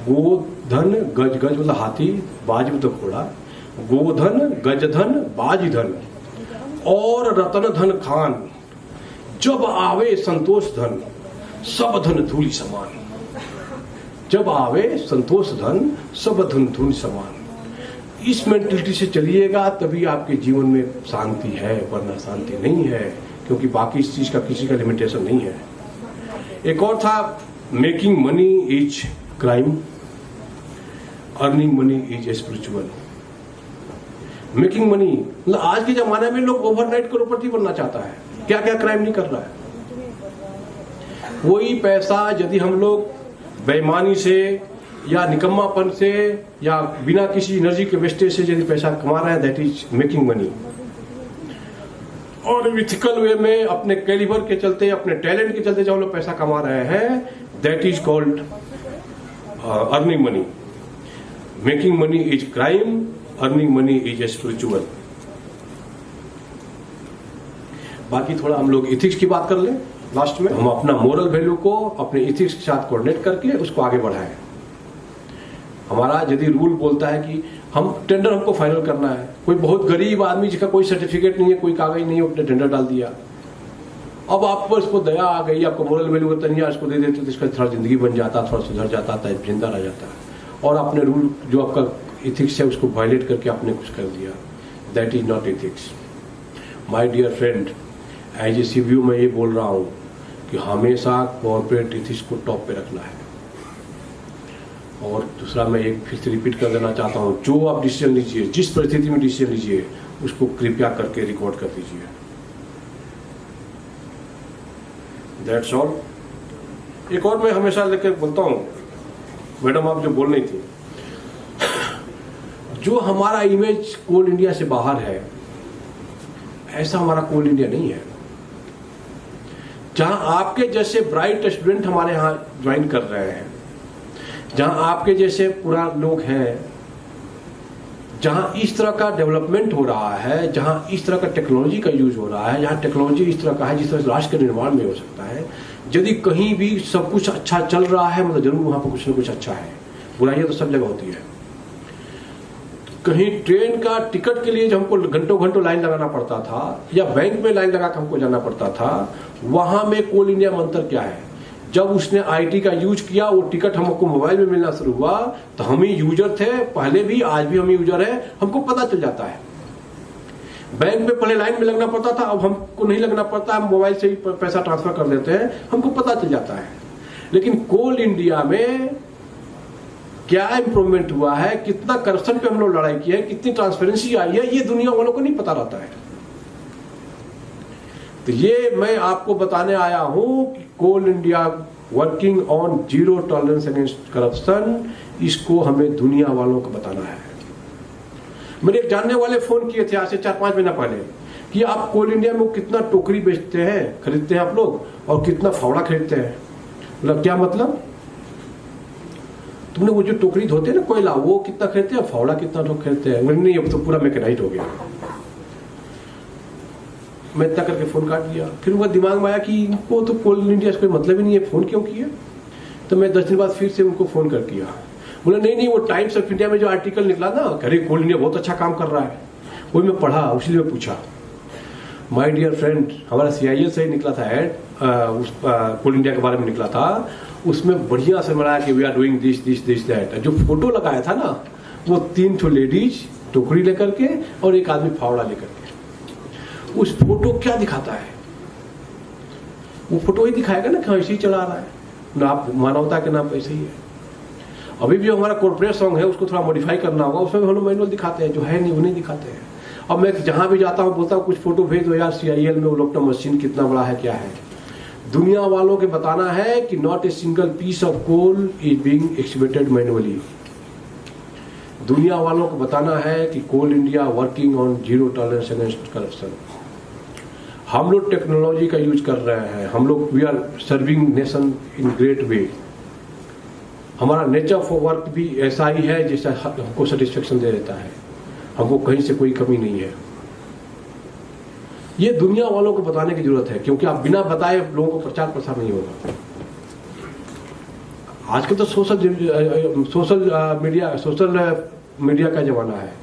गोधन गज गज मतलब हाथी, बाज मतलब घोड़ा, गोधन गजधन बाजधन और रतन धन खान। जब आवे संतोष धन सब धन धूलि समान। जब आवे संतोष धन सब धन धूलि समान। इस मेंटलिटी से चलिएगा तभी आपके जीवन में शांति है, वरना शांति नहीं है, क्योंकि बाकी इस चीज का किसी का लिमिटेशन नहीं है। एक और था, making money is crime, earning money is spiritual. Making money मतलब आज के जमाने में लोग ओवरनाइट करोड़पति बनना चाहता है, क्या क्या क्राइम नहीं कर रहा है। वही पैसा यदि हम लोग बेईमानी से या निकम्मापन से या बिना किसी एनर्जी के वेस्टेज से यदि पैसा कमा रहे हैं, दैट इज मेकिंग मनी। और इथिकल वे में अपने कैलिबर के चलते, अपने टैलेंट के चलते जो लोग पैसा कमा रहे हैं, that is called earning money. Making money is crime, earning money is spiritual. बाकी थोड़ा हम लोग इथिक्स की बात कर लें लास्ट में। हम अपना मोरल वैल्यू को अपने इथिक्स के साथ कोऑर्डिनेट करके उसको आगे बढ़ाएं। हमारा यदि रूल बोलता है कि हम टेंडर हमको फाइनल करना है, कोई बहुत गरीब आदमी जिसका कोई सर्टिफिकेट नहीं है, कोई कागज नहीं है, उसने टेंडर डाल दिया। अब आप पर इसको दया आ गई, आपको मोरल वैल्यू का तनिया इसको दे देते तो इसका थोड़ा जिंदगी बन जाता, थोड़ा सुधर जाता था, जिंदा रह जाता। और अपने रूल जो आपका इथिक्स है उसको वायलेट करके आपने कुछ कर दिया, that is not ethics. My dear friend, as a CVO मैं ये बोल रहा हूँ कि हमेशा कॉर्पोरेट इथिक्स को टॉप पे रखना है। और दूसरा मैं एक फिर से रिपीट कर देना चाहता हूँ, जो आप डिसीजन लीजिए, जिस परिस्थिति में डिसीजन लीजिए, उसको कृपया करके रिकॉर्ड कर दीजिए। That's all. एक और मैं हमेशा लेकर बोलता हूँ, मैडम आप जो बोल रही थी, जो हमारा इमेज कोल इंडिया से बाहर है, ऐसा हमारा कोल इंडिया नहीं है। जहां आपके जैसे ब्राइट स्टूडेंट हमारे यहाँ ज्वाइन कर रहे हैं, जहां आपके जैसे पूरा लोग हैं, जहां इस तरह का डेवलपमेंट हो रहा है, जहां इस तरह का टेक्नोलॉजी का यूज हो रहा है, जहां टेक्नोलॉजी इस तरह का है जिस तरह राष्ट्र के निर्माण में हो सकता है, यदि कहीं भी सब कुछ अच्छा चल रहा है, मतलब जरूर वहां पर कुछ ना कुछ अच्छा है। बुराइयां तो सब जगह होती है। कहीं ट्रेन का टिकट के लिए जो हमको घंटों घंटों लाइन लगाना पड़ता था या बैंक में लाइन लगा कर हमको जाना पड़ता था, वहां में कोल इंडिया मंत्र क्या है। जब उसने आईटी का यूज किया, वो टिकट हमको मोबाइल में मिलना शुरू हुआ, तो हम ही यूजर थे पहले भी, आज भी हम यूजर है, हमको पता चल जाता है। बैंक में पहले लाइन में लगना पड़ता था, अब हमको नहीं लगना पड़ता, हम मोबाइल से ही पैसा ट्रांसफर कर देते हैं, हमको पता चल जाता है। लेकिन कोल इंडिया में क्या इंप्रूवमेंट हुआ है, कितना करप्शन पे हम लोग लड़ाई की है, कितनी ट्रांसपेरेंसी आई है, ये दुनिया वालों को नहीं पता रहता है। तो ये मैं आपको बताने आया हूं कि कोल India working on zero tolerance against corruption, इसको हमें दुनिया वालों को बताना है। मेरे एक जानने वाले फोन किए थे आज से 4-5 महीना पहले कि आप कोल इंडिया में कितना टोकरी बेचते हैं, खरीदते हैं आप लोग, और कितना फावड़ा खरीदते हैं। मतलब क्या मतलब, तुमने वो जो टोकरी धोते हैं ना कोयला, वो कितना खरीदते हैं, फावड़ा कितना खरीदते हैं। नहीं, अब तो पूरा मैकेनाइट हो गया। मैं इतना करके फोन काट दिया। फिर वो दिमाग में आया कि इनको तो कोल इंडिया से कोई मतलब ही नहीं है, फोन क्यों किया। तो मैं 10 दिन बाद फिर से उनको फोन कर किया। बोला नहीं, वो टाइम्स ऑफ इंडिया में जो आर्टिकल निकला ना, अरे कोल इंडिया बहुत अच्छा काम कर रहा है, वही मैं पढ़ा, उसलिए मैं पूछा। माय डियर फ्रेंड, हमारा CIL से ही निकला था ऐड, कोल इंडिया के बारे में निकला था, उसमें बढ़िया से बनाया कि we are doing this this this that. जो फोटो लगाया था ना, वो 3 ठो लेडीज टोकरी लेकर के और एक आदमी फावड़ा लेकर के। उस फोटो क्या दिखाता है, वो फोटो ही दिखाएगा ना कि ऐसे ही चला रहा है ना, आप मानवता के नाम पे ऐसे ही है। अभी भी हमारा कॉर्पोरेट सॉन्ग है, उसको थोड़ा मॉडिफाई करना होगा, उसमें हम लोग मैनुअल दिखाते हैं, जो है नहीं वो नहीं दिखाते हैं। अब मैं जहां भी जाता हूं बोलता हूं कुछ फोटो भेज दो यार, CIL में वो लोग मशीन कितना बड़ा है, क्या है। दुनिया वालों के बताना है कि not a single piece of coal is being exhibited manually. दुनिया वालों को बताना है कि कोल India working on zero tolerance against corruption. हम लोग टेक्नोलॉजी का यूज कर रहे हैं, हम लोग we are serving nation in great way. हमारा नेचर ऑफ वर्क भी ऐसा ही है जैसा हमको सेटिस्फेक्शन दे देता है, हमको कहीं से कोई कमी नहीं है। ये दुनिया वालों को बताने की जरूरत है, क्योंकि आप बिना बताए लोगों को प्रचार प्रसार नहीं होगा। आजकल तो सोशल मीडिया का जमाना है,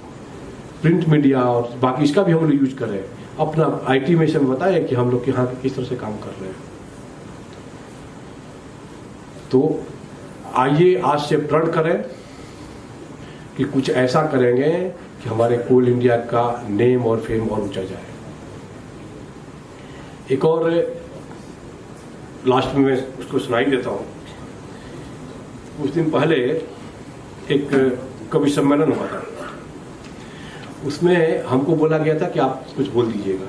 प्रिंट मीडिया और बाकी इसका भी हम लोग यूज कर रहे हैं। अपना IT में से बताए कि हम लोग यहाँ किस तरह से काम कर रहे हैं। तो आइए आज से प्रण करें कि कुछ ऐसा करेंगे कि हमारे कोल इंडिया का नेम और फेम और ऊंचा जाए। एक और लास्ट में मैं उसको सुनाई देता हूं। कुछ दिन पहले एक कवि सम्मेलन हुआ था, उसमें हमको बोला गया था कि आप कुछ बोल दीजिएगा।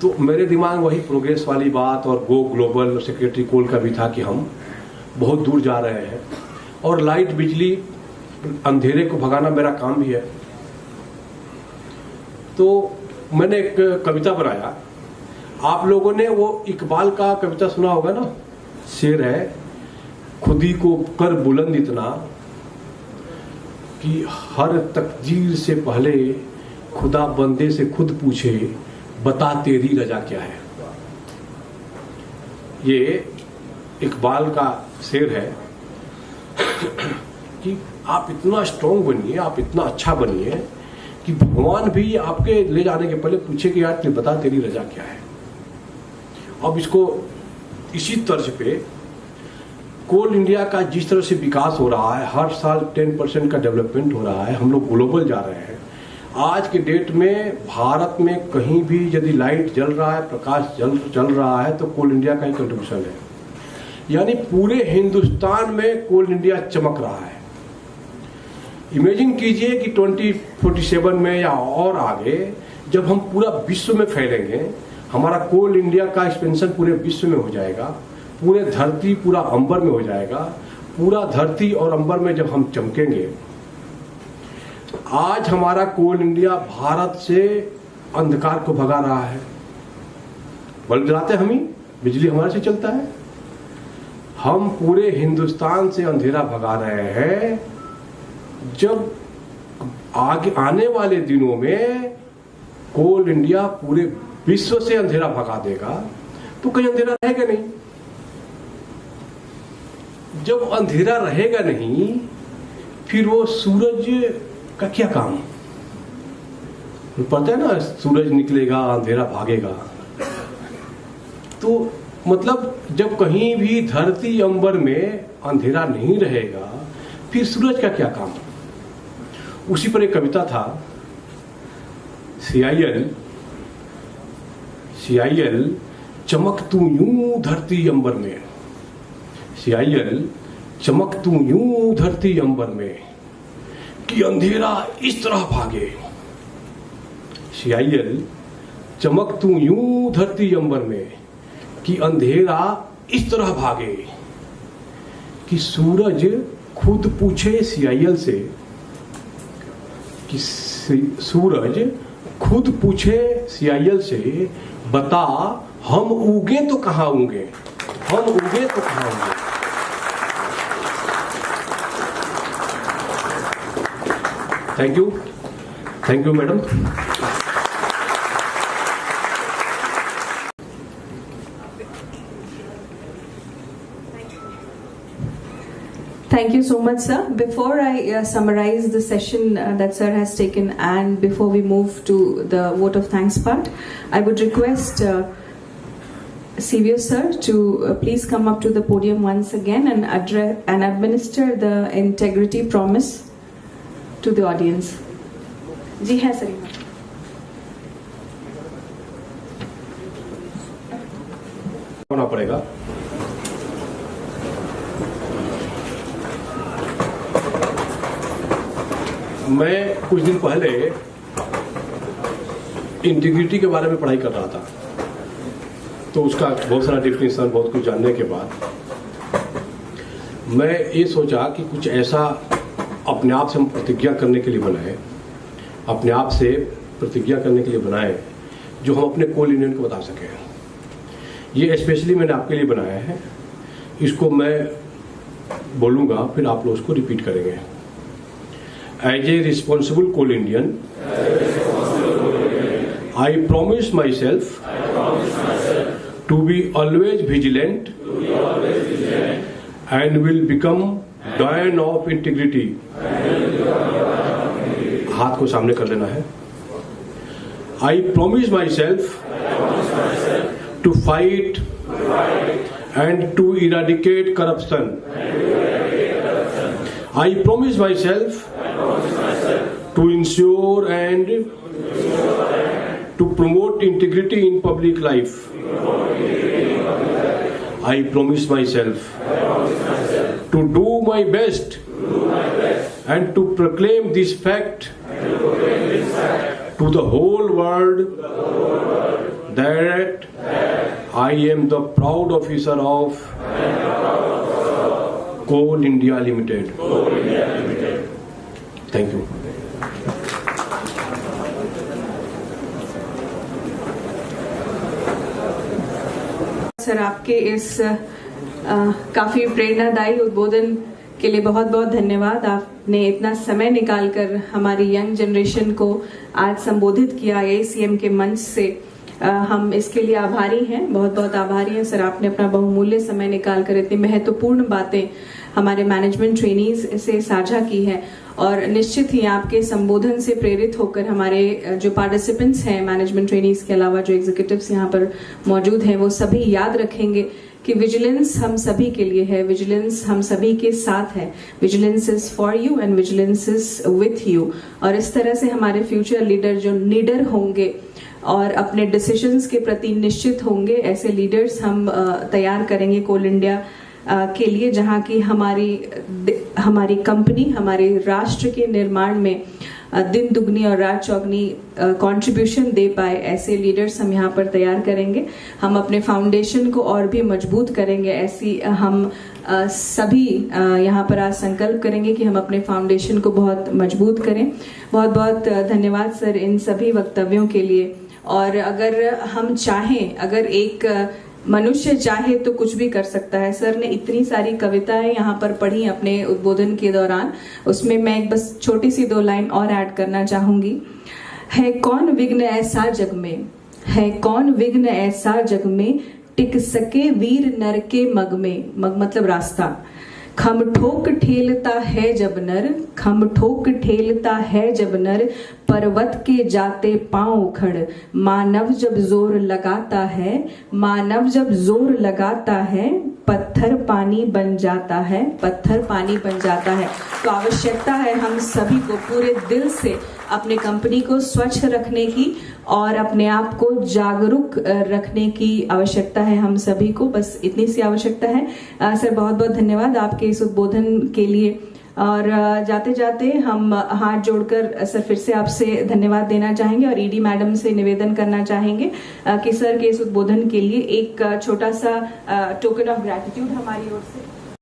तो मेरे दिमाग वही प्रोग्रेस वाली बात और गो ग्लोबल सेक्रेटरी कोल का भी था कि हम बहुत दूर जा रहे हैं और लाइट बिजली अंधेरे को भगाना मेरा काम भी है। तो मैंने एक कविता बनाया। आप लोगों ने वो इकबाल का कविता सुना होगा ना, शेर है, खुदी को कर बुलंद इतना कि हर तकदीर से पहले खुदा बंदे से खुद पूछे बता तेरी रजा क्या है। ये इकबाल का शेर है कि आप इतना स्ट्रांग बनिए, आप इतना अच्छा बनिए कि भगवान भी आपके ले जाने के पहले पूछे कि यार बता तेरी रजा क्या है। अब इसको इसी तर्ज पे कोल इंडिया का जिस तरह से विकास हो रहा है, हर साल 10% का डेवलपमेंट हो रहा है, हम लोग ग्लोबल जा रहे हैं। आज के डेट में भारत में कहीं भी यदि लाइट जल रहा है, प्रकाश जल रहा है, तो कोल इंडिया का ही कंट्रीब्यूशन है। यानी पूरे हिंदुस्तान में कोल इंडिया चमक रहा है। इमेजिन कीजिए कि 2047 में या और आगे जब हम पूरा विश्व में फैलेंगे, हमारा कोल इंडिया का एक्सपेंशन पूरे विश्व में हो जाएगा, पूरे धरती पूरा अंबर में हो जाएगा। पूरा धरती और अंबर में जब हम चमकेंगे, आज हमारा कोल इंडिया भारत से अंधकार को भगा रहा है। बल्ब जलाते हम ही, बिजली हमारे से चलता है। हम पूरे हिंदुस्तान से अंधेरा भगा रहे हैं। जब आगे आने वाले दिनों में कोल इंडिया पूरे विश्व से अंधेरा भगा देगा तो कहीं अंधेरा रहेगा नहीं। जब अंधेरा रहेगा नहीं, फिर वो सूरज का क्या काम? पता है ना, सूरज निकलेगा अंधेरा भागेगा। तो मतलब जब कहीं भी धरती अंबर में अंधेरा नहीं रहेगा, फिर सूरज का क्या काम? उसी पर एक कविता था, CIL चमक तू यूं धरती अंबर में, CIL चमक तू यूं धरती अंबर में कि अंधेरा इस तरह भागे। CIL चमक तू यूं धरती अंबर में कि अंधेरा इस तरह भागे, कि सूरज खुद पूछे CIL से, कि सूरज खुद पूछे CIL से, बता हम उगे तो कहां उगे, हम उगे तो कहां उगे। Thank you madam. Thank you so much, sir. Before I summarize the session that sir has taken, and before we move to the vote of thanks part, I would request CVO sir to please come up to the podium once again and address and administer the integrity promise to the audience. जी है sir. होना पड़ेगा। मैं कुछ दिन पहले integrity के बारे में पढ़ाई कर रहा था, तो उसका बहुत सारा डेफिनेशन, बहुत कुछ जानने के बाद मैं ये सोचा कि कुछ ऐसा अपने आप से हम प्रतिज्ञा करने के लिए बनाए, अपने आप से प्रतिज्ञा करने के लिए बनाए जो हम अपने कोल इंडियन को बता सकें। ये स्पेशली मैंने आपके लिए बनाया है, इसको मैं बोलूँगा, फिर आप लोग उसको रिपीट करेंगे। As a responsible coal Indian, I promise myself to be always vigilant and will become doyen of integrity. हाथ को सामने कर लेना है। I promise myself to fight and to eradicate corruption. I promise myself to ensure and to promote integrity in public life. I promise myself to do my best and to proclaim this fact to the whole world that I am the proud officer of Coal India Limited. Thank you. Sir, आपके इस काफी प्रेरणादायी उद्बोधन के लिए बहुत बहुत धन्यवाद। आपने इतना समय निकालकर हमारी यंग जनरेशन को आज संबोधित किया AICM के मंच से, हम इसके लिए आभारी हैं, बहुत बहुत आभारी हैं सर। आपने अपना बहुमूल्य समय निकालकर इतनी महत्वपूर्ण बातें हमारे मैनेजमेंट ट्रेनीज से साझा की है, और निश्चित ही आपके संबोधन से प्रेरित होकर हमारे जो पार्टिसिपेंट्स हैं मैनेजमेंट ट्रेनीज के अलावा जो एग्जीक्यूटिव्स यहाँ पर मौजूद हैं, वो सभी याद रखेंगे कि विजिलेंस हम सभी के लिए है, विजिलेंस हम सभी के साथ है, vigilance is for you and vigilance is with you. और इस तरह से हमारे फ्यूचर लीडर जो लीडर होंगे और अपने डिसीजंस के प्रति निश्चित होंगे, ऐसे लीडर्स हम तैयार करेंगे कोल इंडिया के लिए, जहां की हमारी कंपनी हमारे राष्ट्र के निर्माण में दिन दुगनी और रात चौगनी कंट्रीब्यूशन दे पाए, ऐसे लीडर्स हम यहाँ पर तैयार करेंगे। हम अपने फाउंडेशन को और भी मजबूत करेंगे, ऐसी हम सभी यहाँ पर आज संकल्प करेंगे कि हम अपने फाउंडेशन को बहुत मजबूत करें। बहुत बहुत धन्यवाद सर इन सभी वक्तव्यों के लिए। और अगर हम चाहें, अगर एक मनुष्य चाहे तो कुछ भी कर सकता है। सर ने इतनी सारी कविताएं यहाँ पर पढ़ी अपने उद्बोधन के दौरान, उसमें मैं एक बस छोटी सी 2 लाइन और ऐड करना चाहूंगी। है कौन विघ्न ऐसा जग में, है कौन विघ्न ऐसा जग में, टिक सके वीर नर के मग में, मग मतलब रास्ता, खम ठोक ठेलता है जब नर, खम ठोक ठेलता है जब नर, पर्वत के जाते पांव उखड़। मानव जब जोर लगाता है, मानव जब जोर लगाता है, पत्थर पानी बन जाता है, पत्थर पानी बन जाता है। तो आवश्यकता है हम सभी को पूरे दिल से अपने कंपनी को स्वच्छ रखने की और अपने आप को जागरूक रखने की आवश्यकता है हम सभी को। बस इतनी सी आवश्यकता है। सर बहुत बहुत धन्यवाद आपके इस उद्बोधन के लिए। और जाते जाते हम हाथ जोड़कर सर फिर से आपसे धन्यवाद देना चाहेंगे और ईडी मैडम से निवेदन करना चाहेंगे कि सर के इस उद्बोधन के लिए एक छोटा सा टोकन ऑफ ग्रैटिट्यूड हमारी ओर से